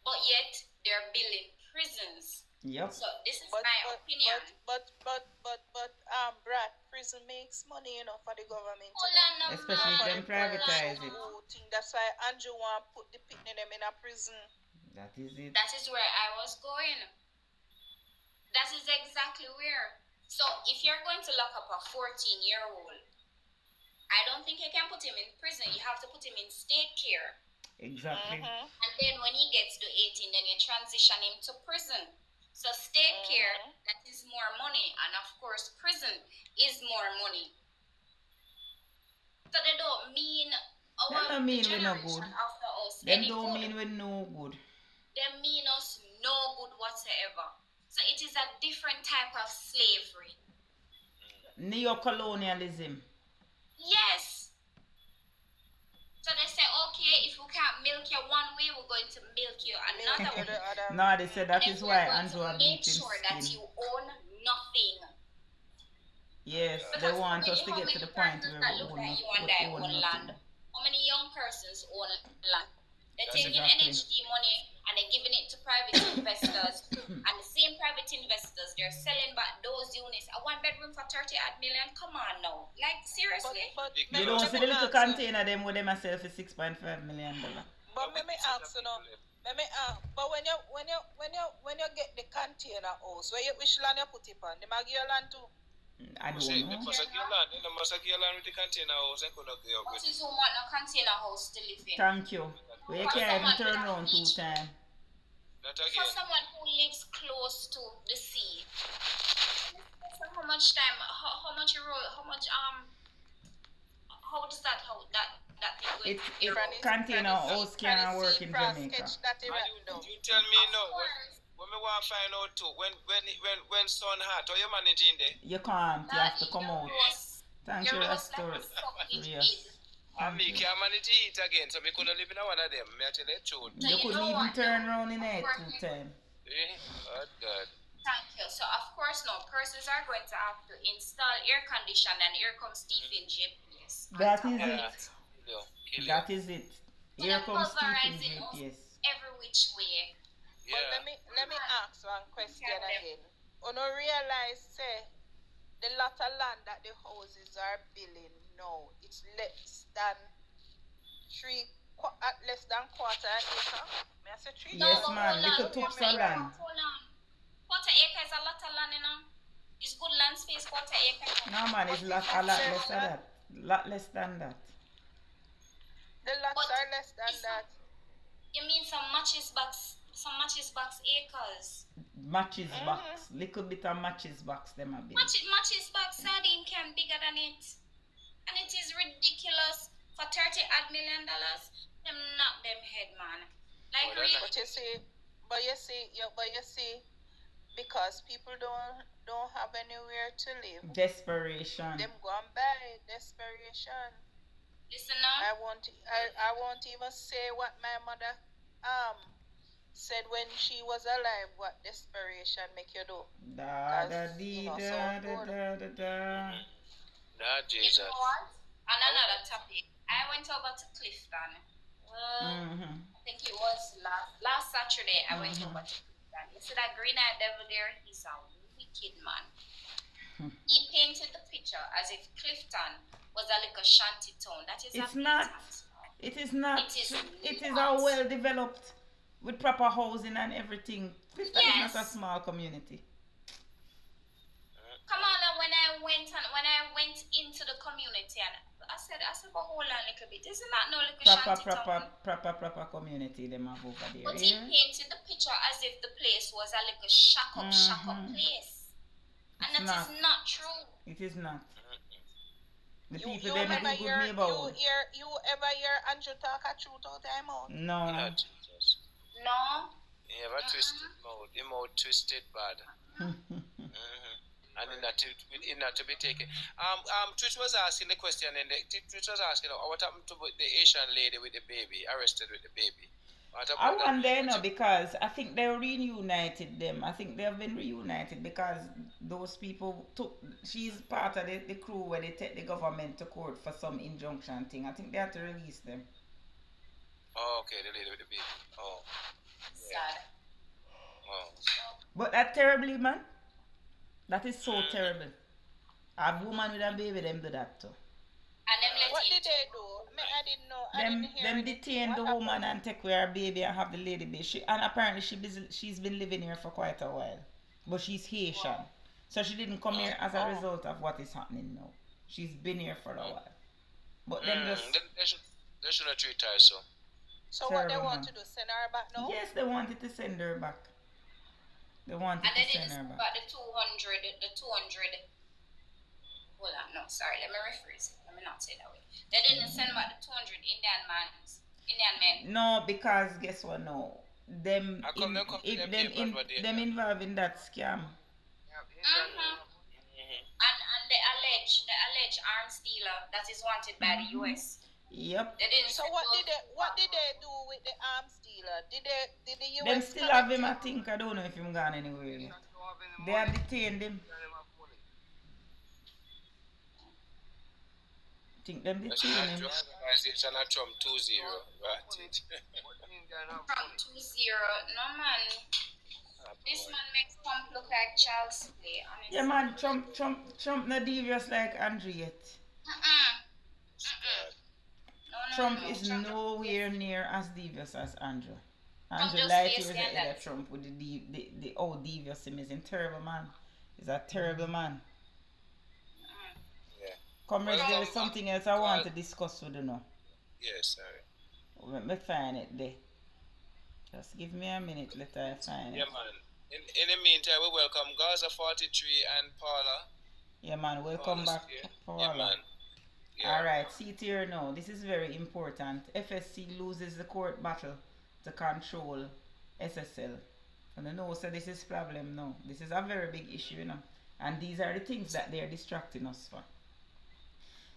but yet they're building prisons. Yep. So this is my opinion. But Brad, prison makes money, for the government. Especially if them privatize it. That's why Andrew want to put the picnic them in a prison. That is it. That is where I was going. That is exactly where. So if you're going to lock up a 14-year-old, I don't think you can put him in prison. You have to put him in state care. Exactly. And then when he gets to 18, then you transition him to prison. So state care, that is more money. And of course, prison is more money. So they don't mean our generation after us. They don't mean we no good. They mean us no good whatsoever. So it is a different type of slavery. Neo-colonialism. Yes. So they say, okay, if we can't milk you one way, we're going to milk you another way. No, they said that is why Andrew make sure that you own nothing. Yes, because they want us to get to the point where we own land. How many young persons own land? They're taking NHD money and they're giving it to private investors. And the same private investors, they're selling back those units. A 1-bedroom for 30 million. Come on now. Like, seriously? You don't see the little container them with them sell for $6.5 million. But let me ask you now. But when you get the container house, which land you put it on? The Maggie land too. I don't know. The Masaki land with the container house. I could not go What is who want a container house to live in? Thank you. We can't even turn around 2 times. For someone who lives close to the sea, so how much time? How much how does that thing It container house can't work in Jamaica. You tell me no. When we want to find out too, when sun hot, how you managing there? You can't. You have to come out. Thank you, Restore. Yes. I can't manage to eat again, so I couldn't live in one of them. I tell you the truth. You couldn't even turn around in it 2 times. Oh, God. Thank you. So, of course, now, persons are going to have to install air condition, and here comes Stephen GPS. That is it. That is it. Here comes Stephen Stephen GPS. Every which way. But let me ask one question again. You don't realize, say, the lot of land that the houses are building now, it's less than quarter acre. May I say 3? Yes, man. Little tubs of land. Quarter acre is a lot of land, you know. It's good land space, quarter acre. No, man, it's a lot less than that. Lot less than that. The lots are less than that. You mean some matches box acres? Matches box. Little bit of matches box them a bit. Matches box sardine can bigger than it. And it is ridiculous for $30 million. Them knock them head, man. Like really. But you see, because people don't have anywhere to live. Desperation. Them go and buy desperation. Listen now. I won't even say what my mother said when she was alive. What desperation make you do? Jesus. You know what? On another topic, I went over to Clifton. Well, I think it was last Saturday. I went over to Clifton. You see that green-eyed devil there? He's a wicked man. He painted the picture as if Clifton was a little shanty town. That is not. It is not. It is all well developed with proper housing and everything. Clifton is not a small community. Come on, and when I went into the community and I said, but hold on a little bit. This is not no little shanty town. Proper community them have over there. But he painted the picture as if the place was a little shack up place. And that is not true. It is not. The people you them ever do good neighborhood. You ever hear Andrew talk a truth all time out? No. No. He ever twisted mouth. He mouth twisted bad. And in that to be taken. Twitch was asking the question, and Twitch was asking, what happened to the Asian lady with the baby, arrested with the baby? I wonder, no, because I think they reunited them. I think they have been reunited because those people she's part of the crew where they take the government to court for some injunction thing. I think they have to release them. Oh, okay, the lady with the baby. Oh. Sad. Oh. But that terribly, man. That is so terrible. A woman with a baby, them do that too. And what did they do? I didn't know. I didn't hear them detain the woman and take away her baby and have the lady baby. And apparently she's been living here for quite a while. But she's Haitian. So she didn't come here as a result of what is happening now. She's been here for a while. But then they should not treat her so. So what they want to do, send her back now? Yes, they wanted to send her back. They wanted to send her back. About the 200. Hold on, no, sorry, let me rephrase it. Let me not say it that way. They didn't send back the 200 Indian men. No, because guess what? No, them involved in that scam. And the alleged arms dealer that is wanted by the US. Yep. So what did they do with the arms dealer? Did the US? Them still have him. I think I don't know if him gone anywhere yet. They have detained him. Think them detained him. Organization at Trump 2-0, right? Trump 2-0, no man. This man makes Trump look like child's play, honestly. Yeah man, Trump not devious like Andrew yet. No. Trump is nowhere near as devious as Andrew. Andrew just light say years scandals. ahead of Trump with the how devious him is. He's a terrible man. He's a terrible man. Yeah. Comrades, Well, there is something else I want to discuss with you now. Yes, sorry. Let me find it there. Just give me a minute, let I find it. Yeah, man. In the meantime, we welcome Gaza 43 and Paula. Yeah, man, welcome back, Paula. Yeah, man. Yeah. Alright, see it here now. This is very important. FSC loses the court battle to control SSL. And I know, so this is problem now. This is a very big issue, you know. And these are the things that they are distracting us for.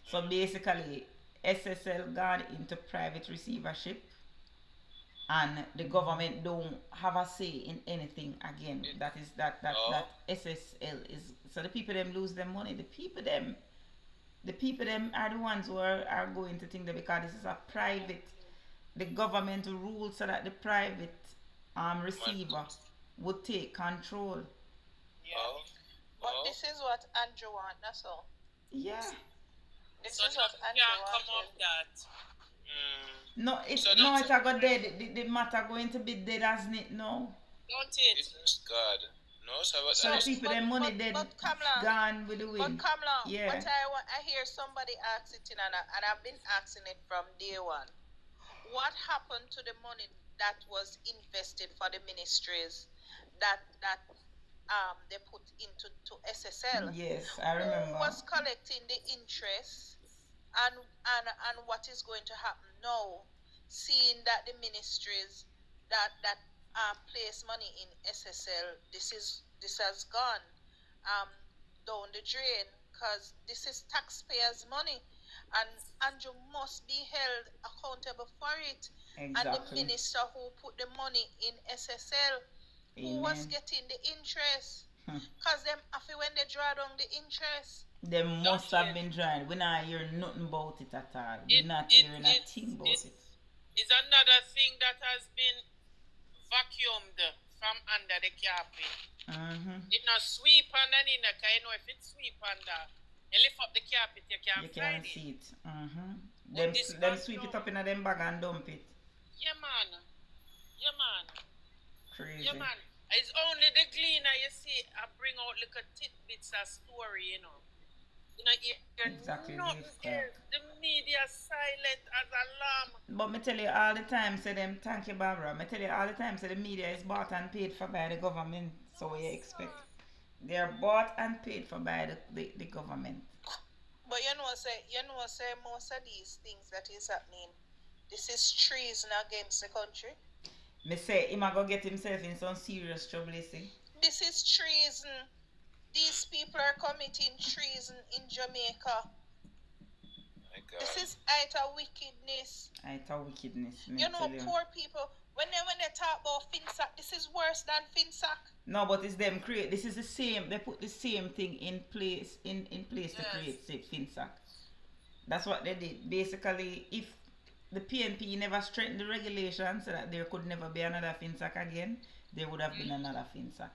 So basically, SSL gone into private receivership, and the government don't have a say in anything again. That SSL is, so the people them lose their money. The people them are the ones who are going to think that because this is a private, the government rules so that the private receiver would take control. Yeah. But this is what Andrew wants, that's all. Yeah. This So is what nothing Andrew can come wants. of that. No, it's So no, that's it's a go dead. The matter going to be dead, hasn't it? No. Don't it? It's God. No, so what So that the is. people, their money dead, but Kamla, gone with the wind. But Kamla, Yeah. but I hear somebody ask it, and I've been asking it from day one. What happened to the money that was invested for the ministries that they put into SSL? Yes, I remember. Who was collecting the interest, and what is going to happen now, seeing that the ministries that place money in SSL, this has gone down the drain, because this is taxpayers' money, and Andrew must be held accountable for it. Exactly. And the minister who put the money in SSL, who was getting the interest, because them after when they draw down the interest, They must have been trying. We're not hearing nothing about it at all. We're not hearing a thing about it. It's another thing that has been vacuumed from under the carpet. It not sweep underneath, because you know if it sweep under, you lift up the carpet, you can't find it. See it. Them sweep it up in a them bag and dump it. Yeah, man. Yeah, man. Crazy. Yeah, man. It's only the gleaner you see I bring out little tidbits of story, you know. You know, Exactly. nothing else. The media silent as a lamb. But me tell you all the time, say them, thank you, Barbara. Me tell you all the time, say the media is bought and paid for by the government. So what you expect? They are bought and paid for by the government. but you know say most of these things that is happening, this is treason against the country. Me say him a go get himself in some serious trouble, you see. This is treason. These people are committing treason in Jamaica. My God. This is utter wickedness. Utter wickedness. You know, poor people, when they talk about FinSac, this is worse than FinSac. No, but it's them create. This is the same. They put the same thing in place to create FinSac. That's what they did. Basically, if the PNP never straightened the regulations so that there could never be another FinSac again, there would have been another FinSac.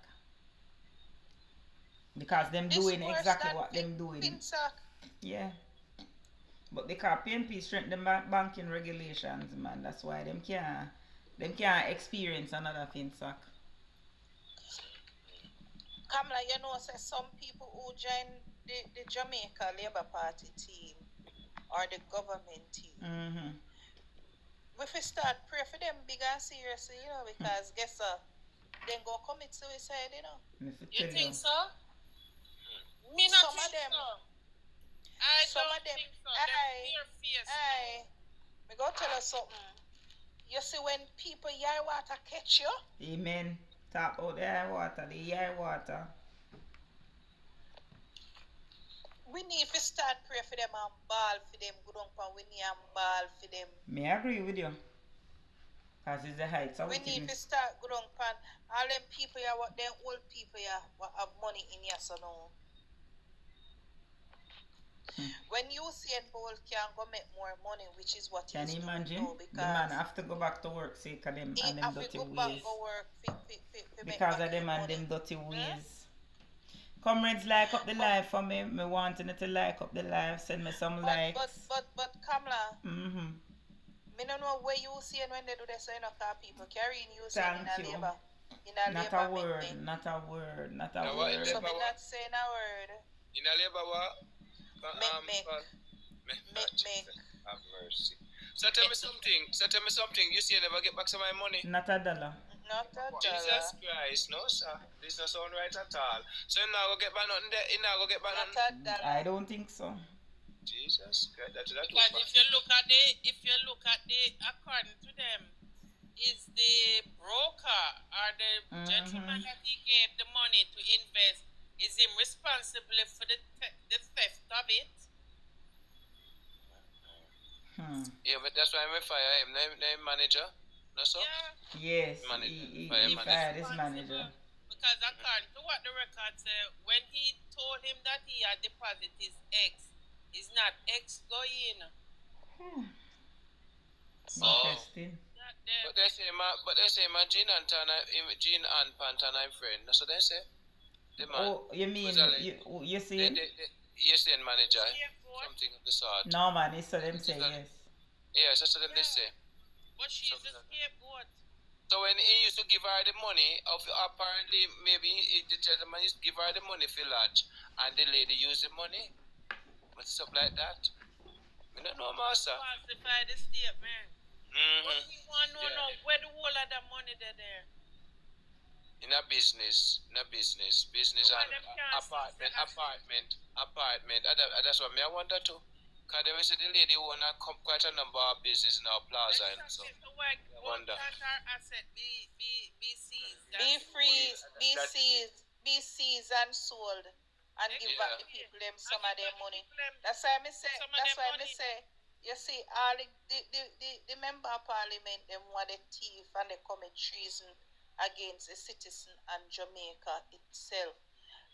Because them This doing worse exactly than what them doing. FinSac. Yeah. But because PNP strengthen the banking regulations, man, that's why them can't experience another FinSac. Kamala, you know, say some people who join the Jamaica Labour Party team or the government team, we fi start pray for them big and seriously, you know, because guess what? Then go commit suicide, you know. You think so? Me not Some think of them. so. I Some don't of them. think so. Them fear face. Me go tell you something. You see when people yard water catch you, Amen. Talk about the air water, the air water. we need to start pray for them and ball for them. Go down for we need and ball for them. May I agree with you. Because it's the heights of We need to wickedness. start go down for all them people here, what them old people here, what have money in here, so now. When you see and bowl can go make more money, which is what Can he's you doing imagine? now, The man because have to go back to work sake of them he and them have to dirty go back ways. to work Because of them and them dirty ways. Comrades, like up the live for me. Me wanting it to like up the live. Send me some likes. But Kamala, Me don't know where you see when they do this, so you know, car people carrying you in Thank a you. labor. In a Not labor a word, make. not a word, not a Now what in word. So labor me what? not saying a word. In a labor what? Make. Have mercy. So tell me something. You see, you never get back some of my money. Not a dollar. Not a dollar. Jesus Christ, no sir. This doesn't sound right at all. So you not go get back nothing there. You not go get back Not nothing. a dollar. I don't think so. Jesus Christ, that Because if you look at the according to them, is the broker or the gentleman that he gave the money to invest, is him responsible for the theft of it? Yeah, but that's why I fire him. Name manager. No so? Yeah. Yes, Manager. he fired his manager. Because according to what the record said, when he told him that he had deposited his ex, is not ex going. So interesting. But they say my Jean and Pantana I'm friend. That's what they say. The man. Oh, you mean you see? You saying manager, something of the sort. No man, it's so them say yes. Yes, that's what them they say. But she's a scapegoat. So when he used to give her the money, apparently maybe the gentleman used to give her the money for lunch, and the lady used the money, but stuff like that. We don't know, master. Falsify the statement. But we want to know where the whole of the money there. In a business and apartment. That's what me I wonder too. Cause they say the lady own quite a number of business in our plaza and so. I wonder. Asset be seized. Be seized and sold and give back the people them some of their money. That's why I say. You see, all the member of parliament them want the thief and they commit treason against the citizen and Jamaica itself.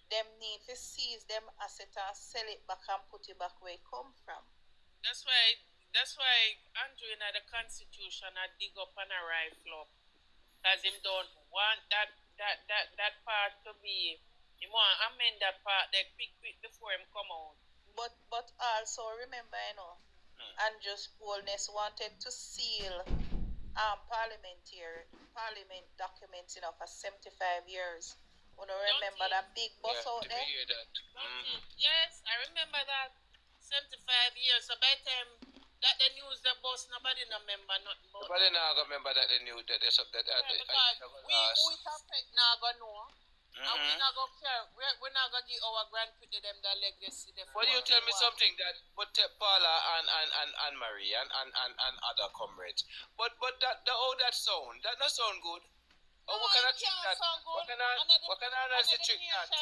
Them need to seize them asset and sell it back and put it back where it come from. That's why Andrew in the constitution I dig up and a rifle up. Because him don't want that part to be. He want to amend that part there quick before him come out. But also remember, Andrew's boldness wanted to seal parliament documents for 75 years. You remember that big bus out there? Yes, I remember that. 75 years. So by the time that the news the bus, nobody no remember nothing about. Nobody now remember that they knew that there's something that we now go know. And we're not going to care. We're not going to give our grandkids them that legacy. Well, you tell me something that but Paula and Marie and other comrades. But that that sound, that not sound good. Oh, what can I trick that? What can I trick that?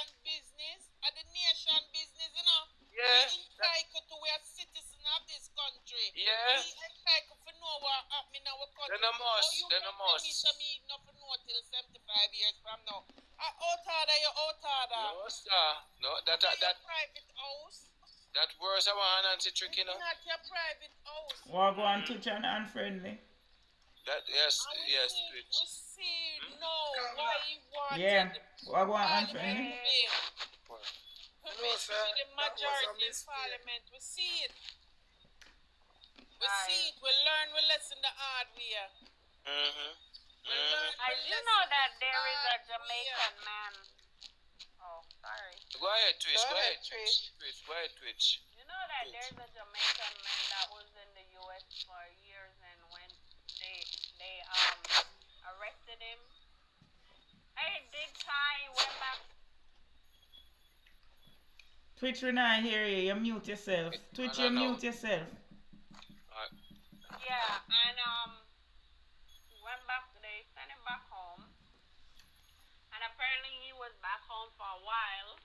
The nation business, you know. Yeah. We entitled to be a citizen of this country. Yeah. We entitled to know what happening in our country. Then a must. Me not to know till 75 years from now. You out order. No, sir. No, that private house. That words I want Nancy trick, you know. Not your private house. We'll go on Twitch and unfriendly. That yes, Twitch. We see why he wanted. Yeah, we'll go on unfriendly. The majority in parliament, we see it. We learn, we listen the hard way. I do know that there is a Jamaican man. Oh, sorry. Go ahead, Twitch. You know that there's a Jamaican man that was in the U.S. for years, and when they arrested him, hey, big time, went back. Twitch, we not hear you. You mute yourself. Twitch, you mute yourself. Yeah, and went back. They sent him back home, and apparently he was back home for a while.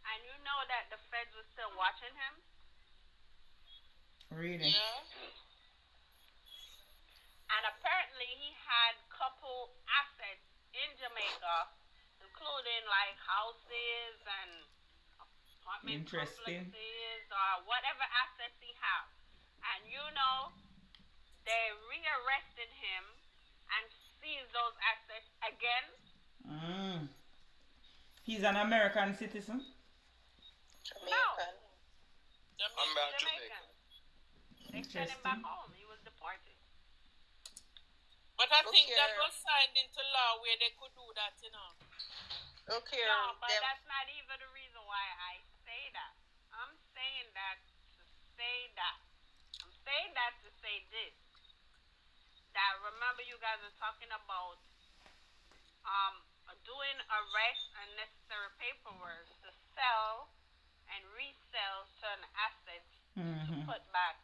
And you know that the feds were still watching him. Really? Yeah. And apparently he had couple assets in Jamaica, including like houses and apartment complexes or whatever assets he has. And you know, they rearrested him and seized those assets again. He's an American citizen? Jamaican. I'm back Jamaican. They sent him back home. He was deported. But I think that was signed into law where they could do that, you know. Okay. No, but that's not even the reason why I say that. I'm saying that to say that. I'm saying that to say this. That remember you guys are talking about doing arrest and necessary paperwork to sell and resell certain assets to put back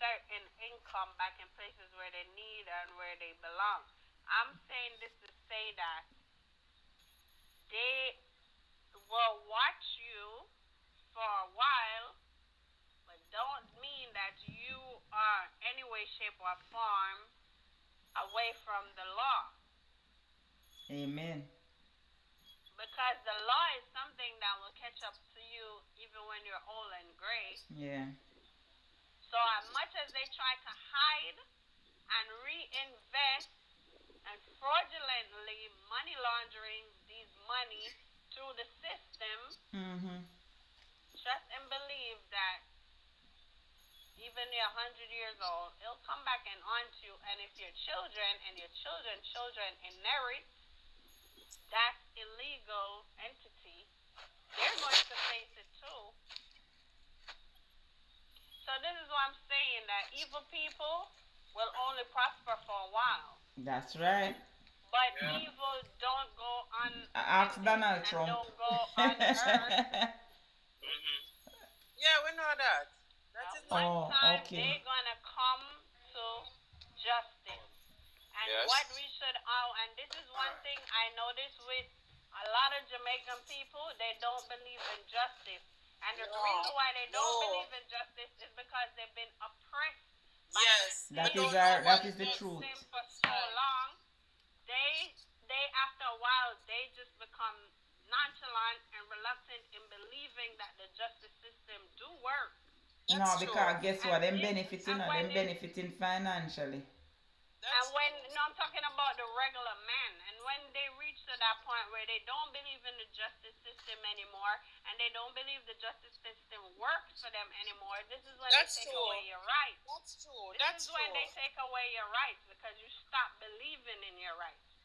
certain income back in places where they need and where they belong. I'm saying this to say that they will watch you for a while, but don't mean that you are any way, shape, or form away from the law. Amen. Because the law is something that will catch up to you even when you're old and gray. Yeah. So as much as they try to hide and reinvest and fraudulently money laundering these money through the system, trust and believe that even you're 100 years old, it'll come back and haunt you. And if your children and your children's children inherit that illegal entity, they're going to face it too. So this is what I'm saying, that evil people will only prosper for a while. That's right. But evil don't go on. Ask Donald Trump. Don't go on earth. Yeah, we know that. That is one time they're gonna come to justice. And what we should and this is one thing I noticed with a lot of Jamaican people, they don't believe in justice. And the reason why they don't believe in justice is because they've been oppressed. That is the truth. For so long, they after a while they just become nonchalant and reluctant in believing that the justice system do work. No, because guess what? Them benefiting, them benefiting financially. And when I'm talking about the regular man, and when they reach to that point where they don't believe in the justice system anymore, and they don't believe the justice system works for them anymore, this is when they take away your rights. That's true. This is when they take away your rights because you stop believing in your rights.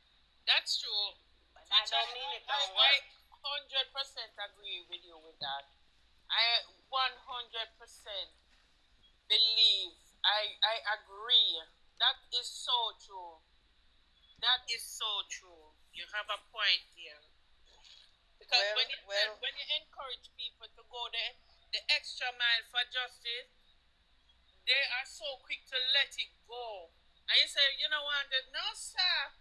That's true. But that don't mean it don't work. I 100% agree with you with that. I 100% believe. I agree. That is so true. That is so true. You have a point here. Because when you encourage people to go the extra mile for justice, they are so quick to let it go. And you say, you know what? No, sir.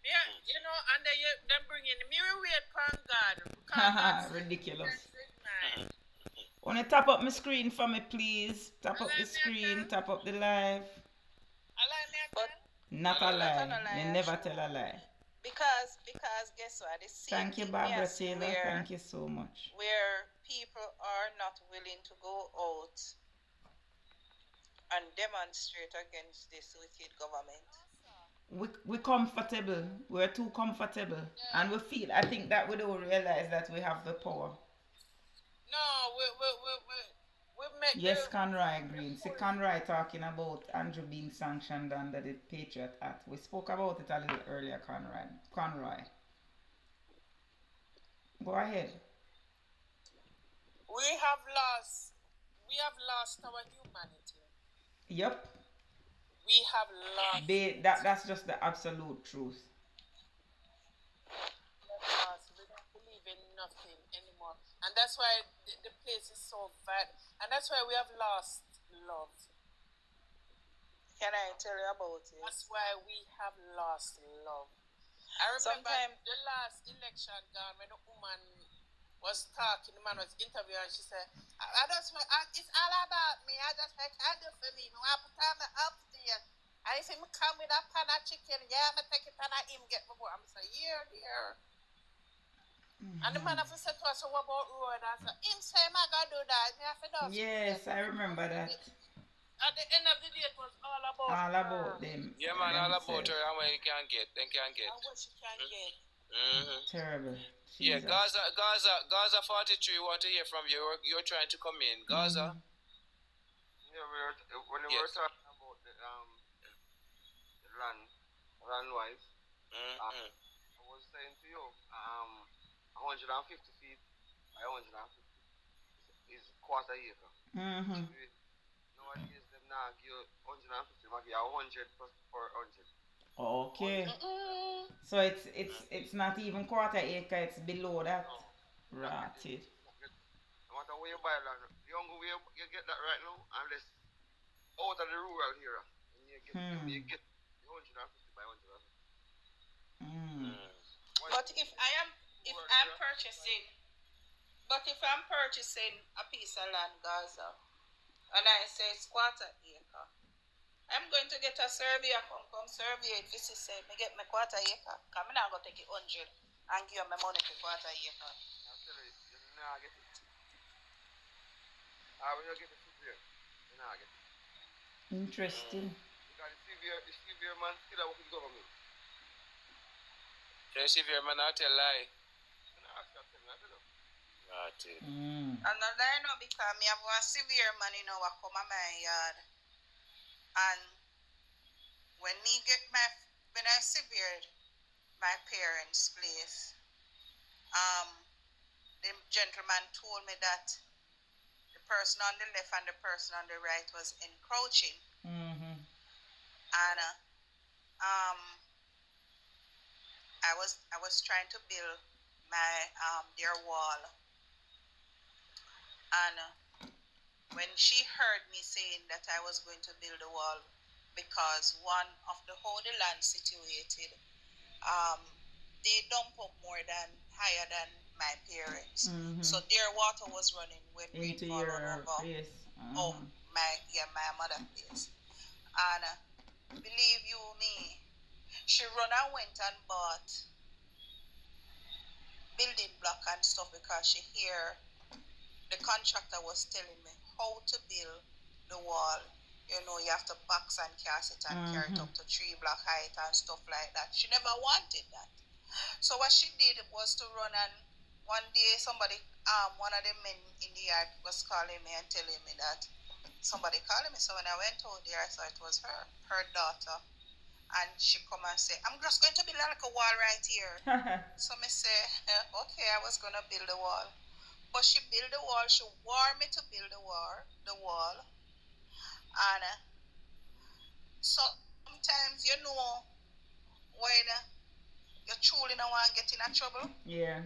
Yeah, you know, and then bring in the mirror weight from God. Ridiculous. Wanna tap up my screen for me, please? Tap up the screen, tap up the live. Not a lie. You never tell a lie. Because guess what? Thank you, Barbara Taylor. Thank you so much. Where people are not willing to go out and demonstrate against this wicked government. We're comfortable. We're too comfortable. And we feel, I think that we don't realize that we have the power. No, we make yes, Conroy Green. See, Conroy talking about Andrew being sanctioned under the Patriot Act. We spoke about it a little earlier, Conroy. Go ahead. We have lost our humanity. Yep. We have lost. That's just the absolute truth. We don't believe in nothing anymore. And that's why the place is so bad. And that's why we have lost love. Can I tell you about it? That's why we have lost love. I remember the last election gone when a woman was talking, the man was interviewing, and she said, it's all about me. I just make I do for me. I put on my upstairs. And if him come with a pan of chicken, yeah, I'm take it and I him get my boy. I'm saying, dear. And the man have said to us, what about road? And I said, him say, I gotta do that. Me have to do yes, I remember that. At the end of the day, it was all about them. Yeah, man, all about her and what you can get. They can get. And what she can get. Terrible. Jesus. Yeah, Gaza 43 want to hear from you. You're trying to come in. Gaza. when we were talking about the land wise, I was saying to you, 150 feet by 150 is quarter acre. Nowadays, them now give 150, but give 100 per 100. Okay. So it's not even quarter acre, it's below that. No. Right. No matter where you buy land, the younger way you get that right now, unless out of the rural area, and you get the 150 by 150. But if I'm purchasing a piece of land, Gaza, and I say it's quarter acre, I'm going to get a surveyor come survey it. This is say me get my quarter acre. Come now, go take it 100 and give me money for quarter acre. I'll tell you, you're not get it. When you get the severe, you're not get it. Interesting. Because the severe man still work with government. The severe man not tell lie. And I know because me have one severe man come on my yard. And when I severed my parents' place, the gentleman told me that the person on the left and the person on the right was encroaching. And I was trying to build my their wall. And when she heard me saying that I was going to build a wall because one of the how the land situated, they dump up higher than my parents. So their water was running when rainfall run over. My mother place. And believe you me, she run and went and bought building block and stuff because she hear the contractor was telling me how to build the wall. You have to box and cast it and carry it up to 3 block height and stuff like that. She never wanted that. So what she did was to run, and one day somebody, one of the men in the yard was calling me and telling me that somebody calling me. So when I went out there, I saw it was her daughter. And she come and say, I'm just going to build like a wall right here. So me say, okay, I was going to build a wall. But she built the wall. She warned me to build the wall. And sometimes, when you truly don't want to get in trouble. Yeah.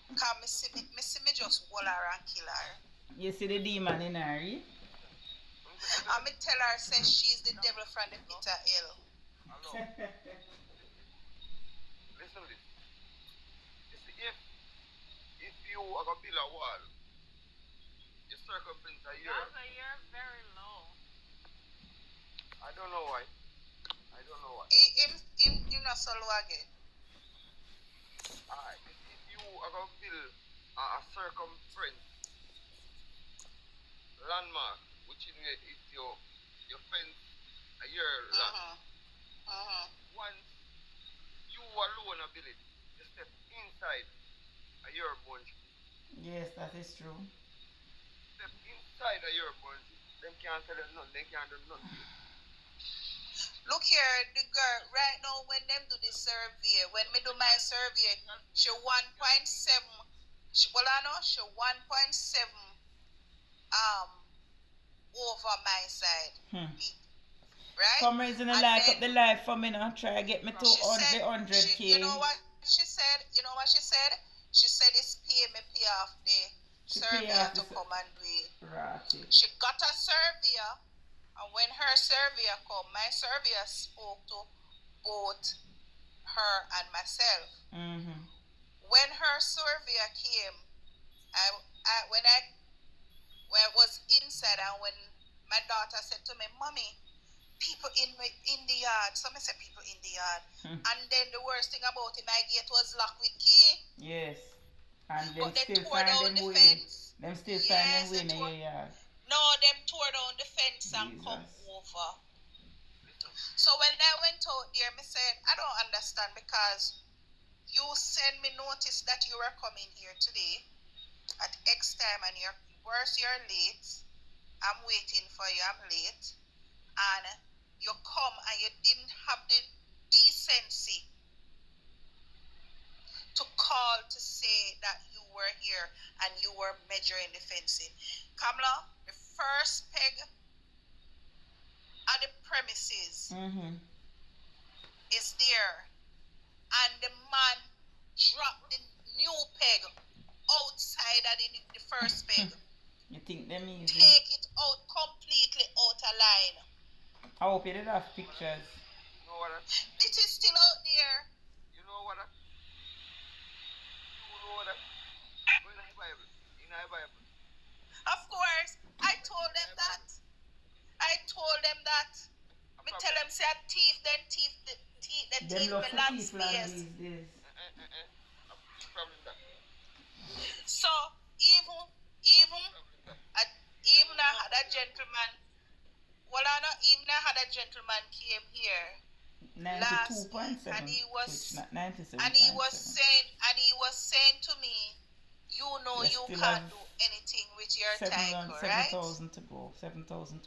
Because me see me just wall her and kill her. You see the demon in her, eh? And me tell her, say she's the devil from the pit of hell. Hello. Listen to this. You see, if you are going to build a wall, your circumference a year. You're very low. I don't know why. You're not so low again. If you are going to build a circumference landmark, which is your fence a year long. Once you alone a build it, you step inside a year boundary. Yes, that is true. Step inside a year boundary. Them can't tell them nothing. They can't do nothing. Look here, the girl, right now when them do the survey, when me do my survey, she 1.7, she 1.7 over my side. Right? Come raising a like up the life for me now. Try to get me to 100K. You know what she said? She said it's pay off the surveyor to come and do it. Right. She got a surveyor, and when her surveyor come, my surveyor spoke to both her and myself. When her surveyor came, when I was inside, and when my daughter said to me, Mommy, people in the yard. So I said people in the yard. And then the worst thing about it, my gate was locked with key. Yes. And but they still tore down the fence. Them still find them way in your yard. No, them tore down the fence and come over. So when I went out there, me said, I don't understand because you send me notice that you were coming here today at X time and you're late. I'm waiting for you, I'm late, and you come and you didn't have the decency to call to say that you were here and you were measuring the fencing. Kamla, the first peg at the premises is there, and the man dropped the new peg outside of the first peg. You think them easy? Take it out completely out of line. I hope you did have pictures. You know what? It is still out there. You know what? You know what? In the Bible. In the Bible. Of course, I told them that. I told them that. Me tell them say a thief, then thief, the thief me land space. So even I had a gentleman. Well, even I had a gentleman came here 92.7, and he was 97. and he was saying to me, you know, you can't do anything with your title, right? 7,000 to go, 7,200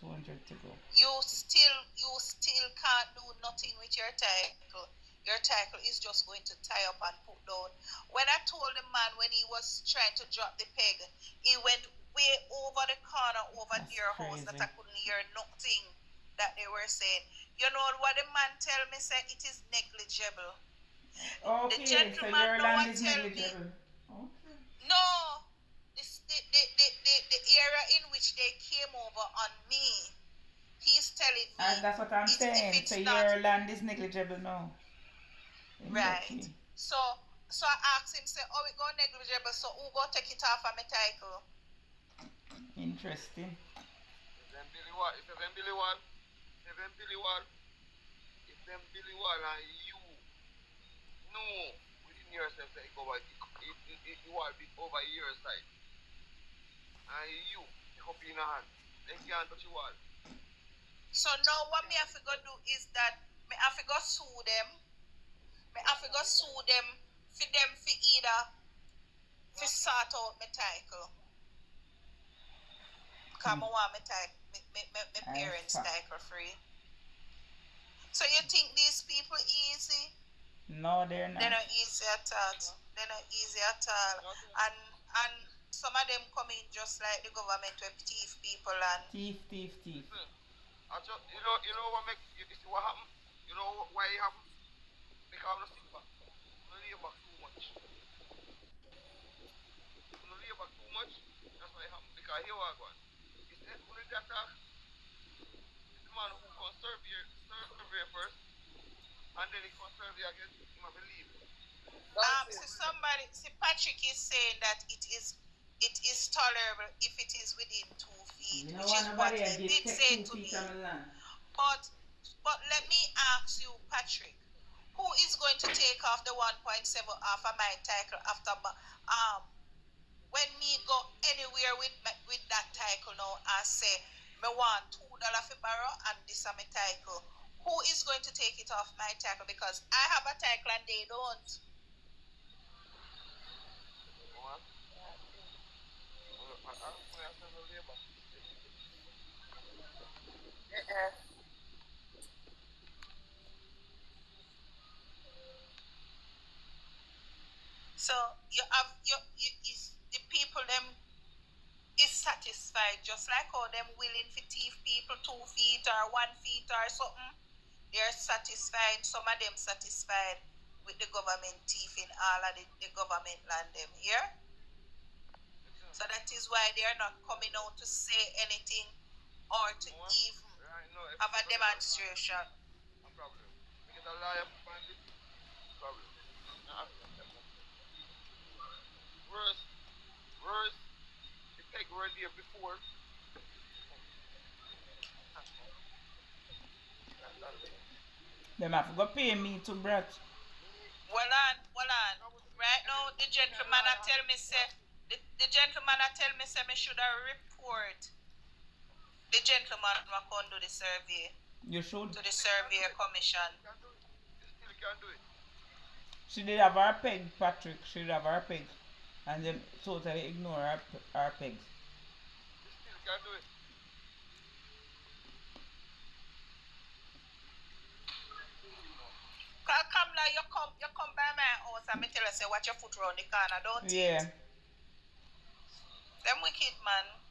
to go. You still can't do nothing with your title. Your title is just going to tie up and put down. When I told the man when he was trying to drop the peg, he went way over the corner over their house that I couldn't hear nothing that they were saying. You know what the man tell me? Said it is negligible. Okay, the gentleman so your land is negligible. Okay. No, the area in which they came over on me, he's telling me. And that's what I'm saying. So your land is negligible now. Right. Okay. So I asked him, say, oh, it go negligible, so who go take it off of my title? Interesting. If them Billy Wall and you know within yourself that it will be over your side. And you up in your hand. They can't touch the wall. So now what me have to go do is that me have to go sue them. Me have to go sue them for either to sort out my title. Because I want my parents' title free. So you think these people easy? No, they're not. They're not easy at all. They're not easy at all. And some of them come in just like the government with thief people and thief. You know what make you see what happened? You know why it happened? Because of the sick back. You leave back too much. You leave back too much, that's why it happened. Because here we go. It's the only that the man who can serve here first, and then he can serve you again, he might believe. Patrick is saying that it is tolerable if it is within 2 feet, which is what he did say to me. But let me ask you, Patrick, who is going to take off the 1.7 off of my title after when me go anywhere with that title now and say me want $2 for borrow and this is my title? Who is going to take it off my title? Because I have a title and they don't. So the people them is satisfied, just like how them willing to thief people 2 feet or 1 feet or something. They're satisfied. Some of them satisfied with the government thieving all of the government land them here. So that is why they are not coming out to say anything or to even have a demonstration. No problem. We get a lawyer to find it. Problem. Worse, the peg were there before. Them have to go pay me to brat. Well on. Right now the gentleman tell me say me should report the gentleman who can do the survey. You should. To the survey commission. You still can't do it. She did have her peg, Patrick. She did have her peg. And then totally ignore her pegs. You still can't do it. and me tell her, say, watch your foot round the corner, don't Yeah. it? Them wicked, man.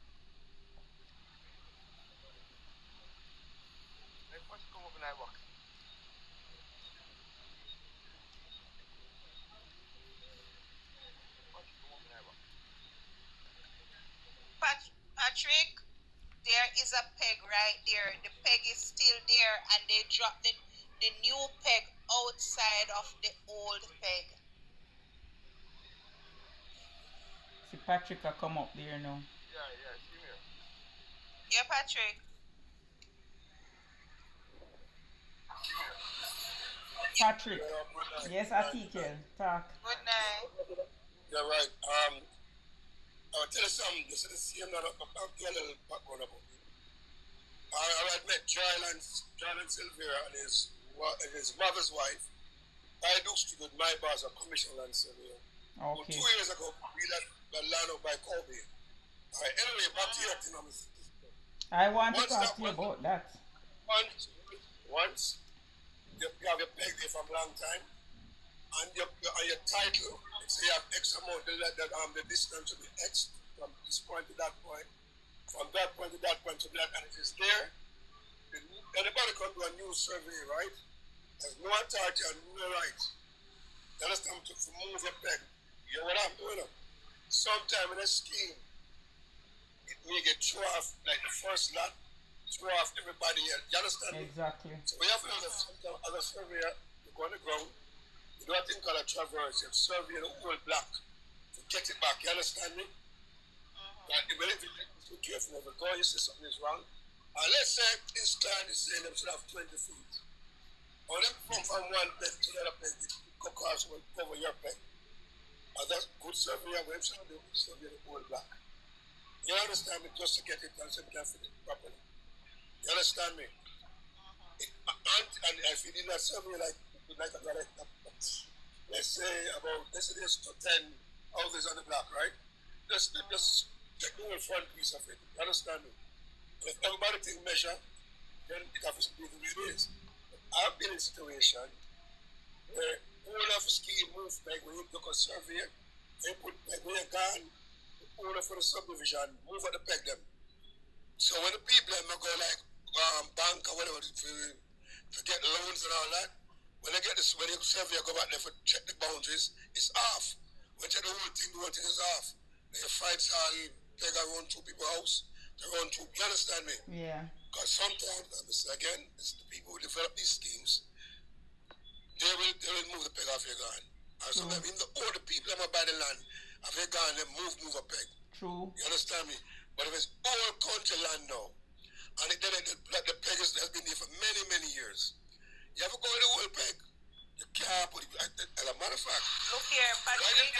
Patrick, there is a peg right there. The peg is still there, and they dropped the new peg outside of the old peg. See, Patrick will come up there now. Yeah, see me. Yeah, Patrick. Patrick. Yes, Atikel. Talk. Good night. You're right. I'll tell you something. This is the same that I'll tell a little background about me. I met Jarlan Silvera and his mother's wife. I distributed my boss a commercial land surveyor. Okay. 2 years ago, we left the land up by Kobe. Anyway, back to your thing. I want to talk to you about that. Once you have your peg there from a long time, and your title, say you have X amount, the distance to be X from this point to that point, from that point to that point to that, and it is there. Anybody can do a new survey, right? There's no authority and no right. You understand? To move your peg. You know what I'm doing? Sometime in a scheme, it may get thrown off like the first lot, throw off everybody else. You understand? Exactly. So we have to know sometimes as a surveyor, you go on the ground, you do a thing called a traverse, you survey the whole block to get it back. You understand me? Like, even if you're careful of it, go, you see something is wrong. Let's say this client is saying they should have 20 feet. Or them from one peg to the other peg, the cars will cover your peg. That's good surveyor, when they survey the whole block. You understand me? Just to get it done so you can fit it properly. You understand me? And if you did not survey like let's say there's 10 houses on the block, right? Just take the whole front piece of it. You understand me? And if everybody take measure, then it has to be the way it is. I've been in a situation where all of the scheme move back when you look at survey, they put back when you're gone, the owner for the subdivision move at the peg them. So when the people go like bank or whatever to get loans and all that, when they get this, when the surveyor go back there for check the boundaries, it's off. When check the whole thing is off. They fight all peg around two people's house, they run two. You understand me? Yeah. Because sometimes, again, it's the people who develop these schemes, they will move the peg off your gun. And sometimes even the older people that buy the land, if they gone, they move a peg. True. You understand me? But if it's all country land now, and the peg has been there for many, many years, you ever go to the whole peg? You can't put it, as a matter of fact. Look here, Patrick.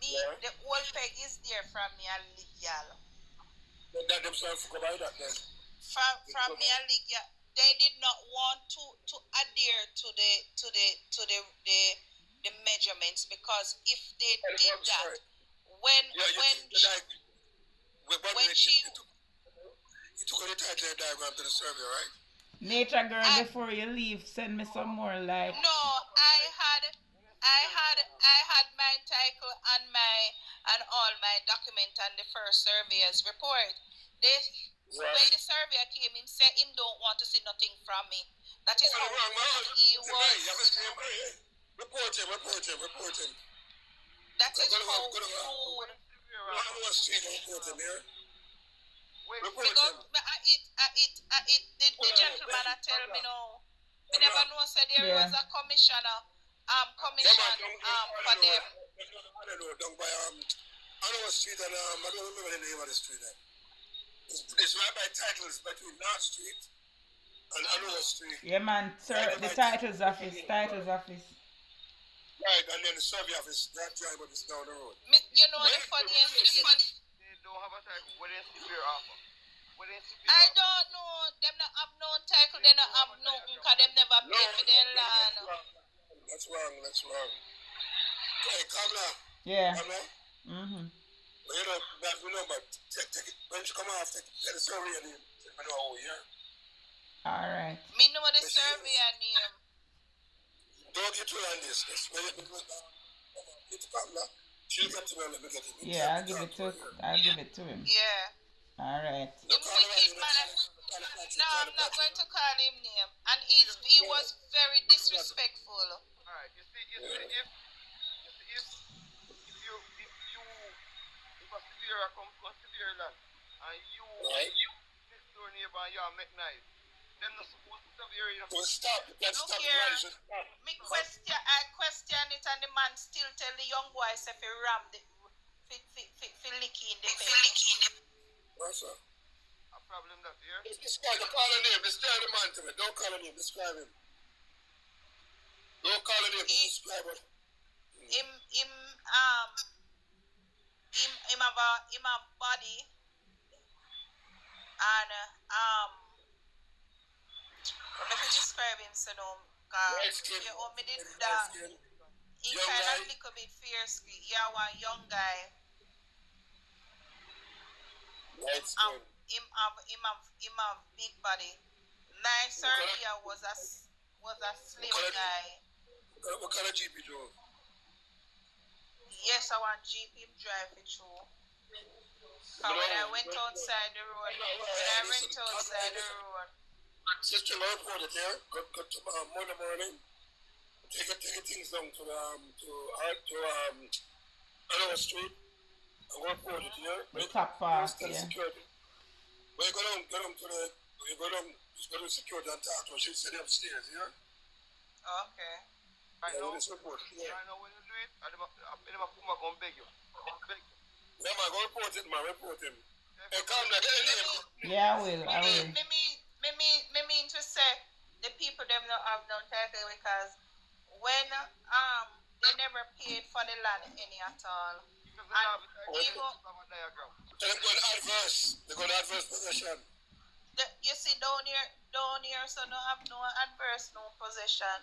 The whole peg is there from me and Ligyal. That themselves go by that then. From me and Ligyal. They did not want to adhere to the measurements, because if they did that, when she you took the title diagram to the survey, right? Nature girl, before you leave, send me some more like. No, I had my title and all my document and the first surveyor's report. When the surveyor came, him said him don't want to see nothing from me. That is how he was. Report him. That is how rude. The gentleman I tell me no. I never know said there was a commissioner for them. I know a street and I don't remember the name of the street. It's right by titles between North Street and Anova Street. Yeah, man, sir, the titles office. Right, and then the survey office, that time, but it's down the road. You know the funniest thing? They don't have a title. What is severe offer? I don't know. Them not have no title, they not have no, because them never pay for their land. That's wrong. Okay, come now. Yeah. Come now. Mm-hmm. Well, you know, but take it. When you come off, take the survey and you take it all, yeah? All right. Me know the survey name. Don't get you on this. That's where you it's Pamela. She'll get to me and let me get him. Yeah, I'll give it to him. Yeah. All right. Wicked man. No, I'm not going to call him name. And he was very disrespectful. Alright, you see, if a severe come to severe land and you next door neighbor and you make nice, then not supposed to severe you. So stop. Let's Look stop. here, I question it and the man still tell the young boy if he ram the licky in the face. What's up? A problem that here? Describe the call a name. Describe the man to me. Don't call a name. Describe him. Don't call a name. Describe him. Him have body and let me describe him so no you want me did that he kind of little bit fierce. Yeah, one young guy. Him have big body. Nice earlier was a slim guy. What kind of Jeep you drove? Yes, I want Jeep him drive it through. But when I went outside the road, Sister, I reported here. Go to Monday morning. Take things down to Another Street. I'm going to report it here. The top part, yeah. Security. When you go down just go to security and talk to her. She'll sit upstairs, yeah? Okay. Right now, this report. Yeah. Right now when you do it, I never put my gun beg you. Yeah, man, go report it, man. Report him. Hey, calm down. Get a name. Yeah, I will. Me mean to say the people them not have no title because when they never paid for the land any at all. And they go adverse. They go to adverse possession. You see down here, so no have no adverse, no possession.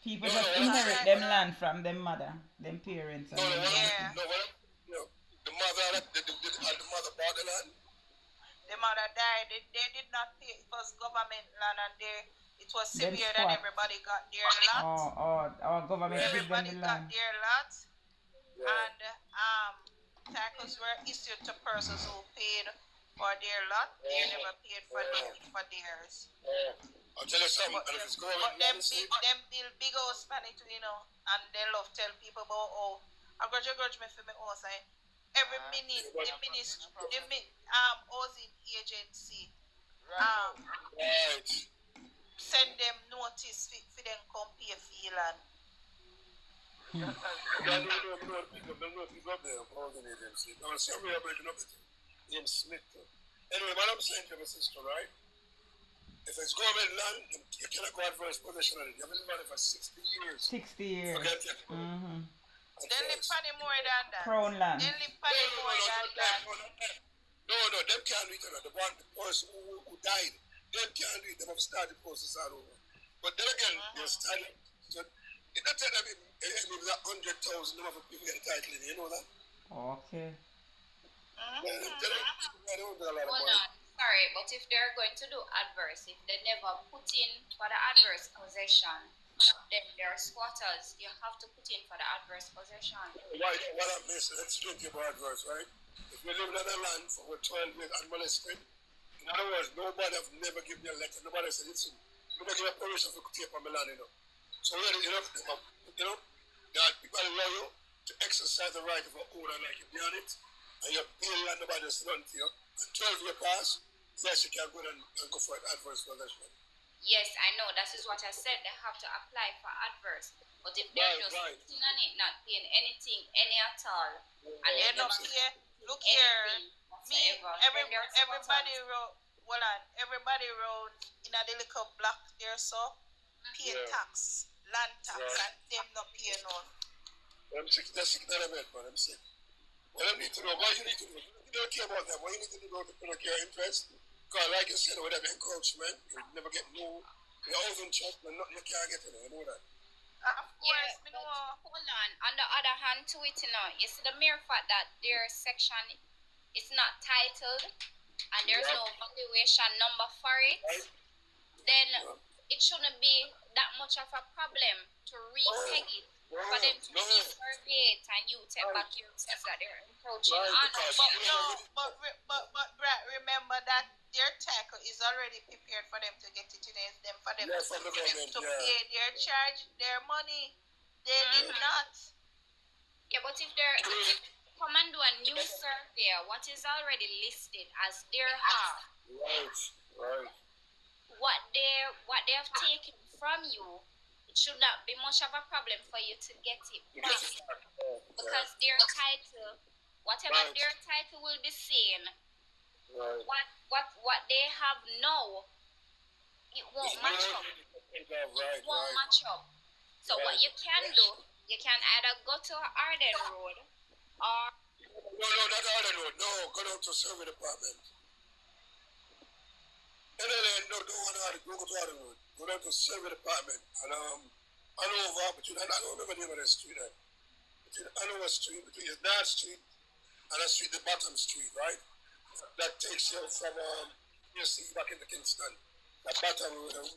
People just inherit them land from them mother, them parents. No, the mother bought the land. The mother died. They did not pay. It was government land, and it was severe that everybody got their lot. Government everybody got their lot, and taxes were issued to persons who paid for their lot. They never paid for theirs. I'll tell you something. But them build big house money too, and they love tell people about I grudge me for my house. Every minute the housing agency send them notice for them come pay fee land. Anyway, what I'm saying to my sister, right? If it's government land, you cannot go adverse possession on it. You've been living for 60 years. 60 years. Forget it. They live funny more than that. Crown land. They live funny more than that. No, them can't do it. The person who died, them can't do it. They have started the process all over. But then again, they're starting. So it don't tell them maybe that 100,000 they have people get the title in. You know that? Okay. Hold on. Sorry, but if they're going to do adverse, if they never put in for the adverse possession, then they're squatters. You have to put in for the adverse possession. Right, what I'm missing, let's think about adverse, right? If we live in another land for 12 years unmolested, in other words, nobody have never given me a letter, nobody said, listen, nobody give a permission for tape on my land, So really, that people allow you to exercise the right of an owner like you on it, and you pay land nobody has done to you. And 12 years pass, yes, you can go and go for an adverse possession. Yes, I know. That is what I said. They have to apply for adverse. But if they're just sitting on it, not paying anything, any at all, and they don't pay, look here, everybody wrote, everybody wrote in a little block there, so pay tax, land tax, and them not pay none. I'm sick. That's sick. That I'm sick. What I need to know, why you need to know, you don't care about that. Why you need to know to put your interest? Because like you said, whatever encroachment, you never get no, your housing check, and nothing you can't get in there, you know that. Of course, yeah, hold on. On the other hand to it, you see the mere fact that their section is not titled and there's no valuation number for it, then it shouldn't be that much of a problem to repeg it for them to resurvey it and you take back your things that they're encroaching on. But Brad, remember that their title is already prepared for them to get it today. It's them for them to pay their charge, their money. They did not. Yeah, but if they're come and do a new survey, what is already listed as their half, what they have taken from you, it should not be much of a problem for you to get it back. Because their title, whatever their title will be saying, what they have now, it won't match up. It won't match up. So what you can do, you can either go to Arden Road or... No, not Arden Road. No, go down to Survey Department. No, don't go to Arden Road. Go down to Survey Department. And Hanover, between, I don't remember the name of the street there. Between Hanover Street, between the North Street and the street, the bottom street, right? That takes you from, you see, back into Kingston. That bottom road.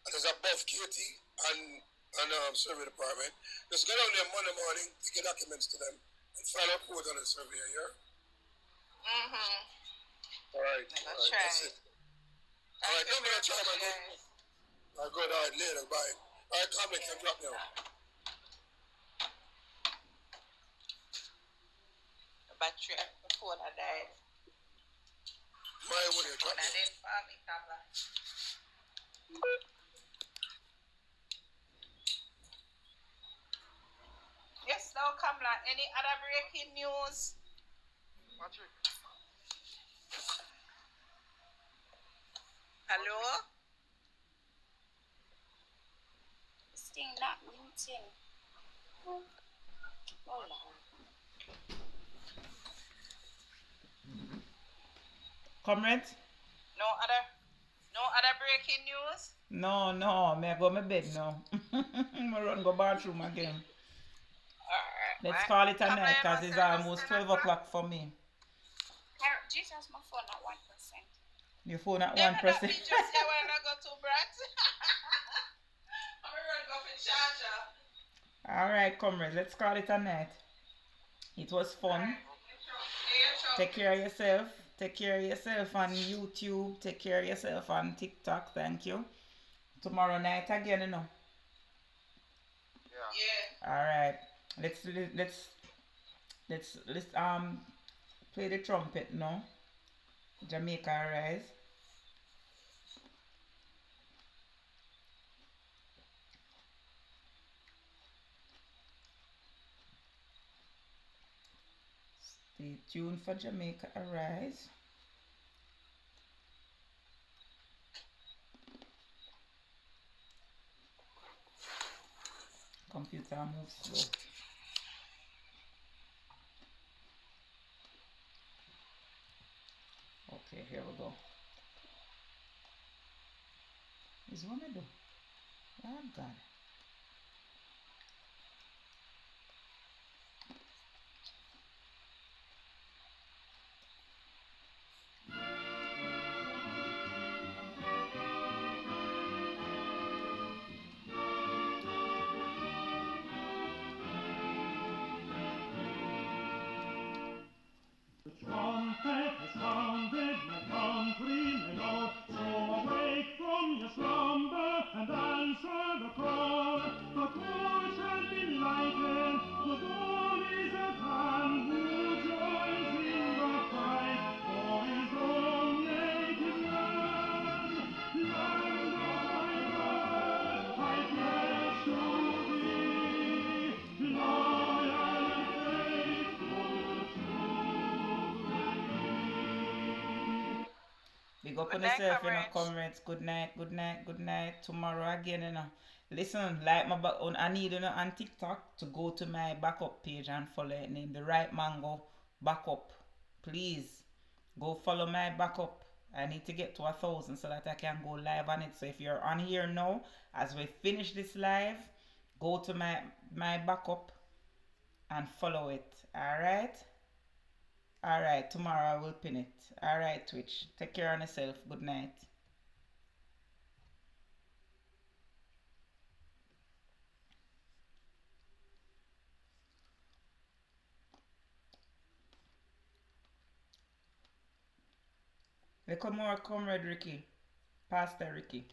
And it's above Katie and Survey Department. Just go down there Monday morning, take your documents to them, and file a report on the survey, yeah? All right. That's it. All right, come here, try my name. I'll go down later, bye. All right, come can drop now. The battery, the phone had died. My way, drop now. Yes, now Kamla, any other breaking news? Patrick. Hello? This thing not muting. Hold on. Comrades? No other breaking news? No, me go my bed now. Me run go bathroom again. Alright. Let's call it a night because it's almost 12 o'clock for me. Jesus, my phone at 1%. Your phone at 1%. Just say when I go to Brad. I'm gonna go for charger. Alright, comrades, let's call it a night. It was fun. Take care of yourself. Take care of yourself on YouTube. Take care of yourself on TikTok. Thank you. Tomorrow night again, you know. Yeah. Alright. Let's play the trumpet now. Jamaica Rise. Stay tuned for Jamaica Arise. Computer moves slow. Okay, here we go. Is what I do? Oh God. Trumpet has sounded, my countrymen all, so awake from your slumber and answer the call. The torch has been lighted, the dawn is at hand. Who joins in the fight for his own native land? Land of my birth, I pledge to thee, loyal and faithful, true. Big up on yourself, you know, comrades. Good night. Tomorrow again, you know. Listen, like my back on, I need, you know, on TikTok to go to my backup page and follow it name, the Right Mango Backup. Please go follow my backup. I need to get to 1,000 so that I can go live on it. So if you're on here now, as we finish this live, go to my backup and follow it. Alright, tomorrow I will pin it. Alright, Twitch. Take care of yourself. Good night. Little more, Comrade Ricky. Pastor Ricky.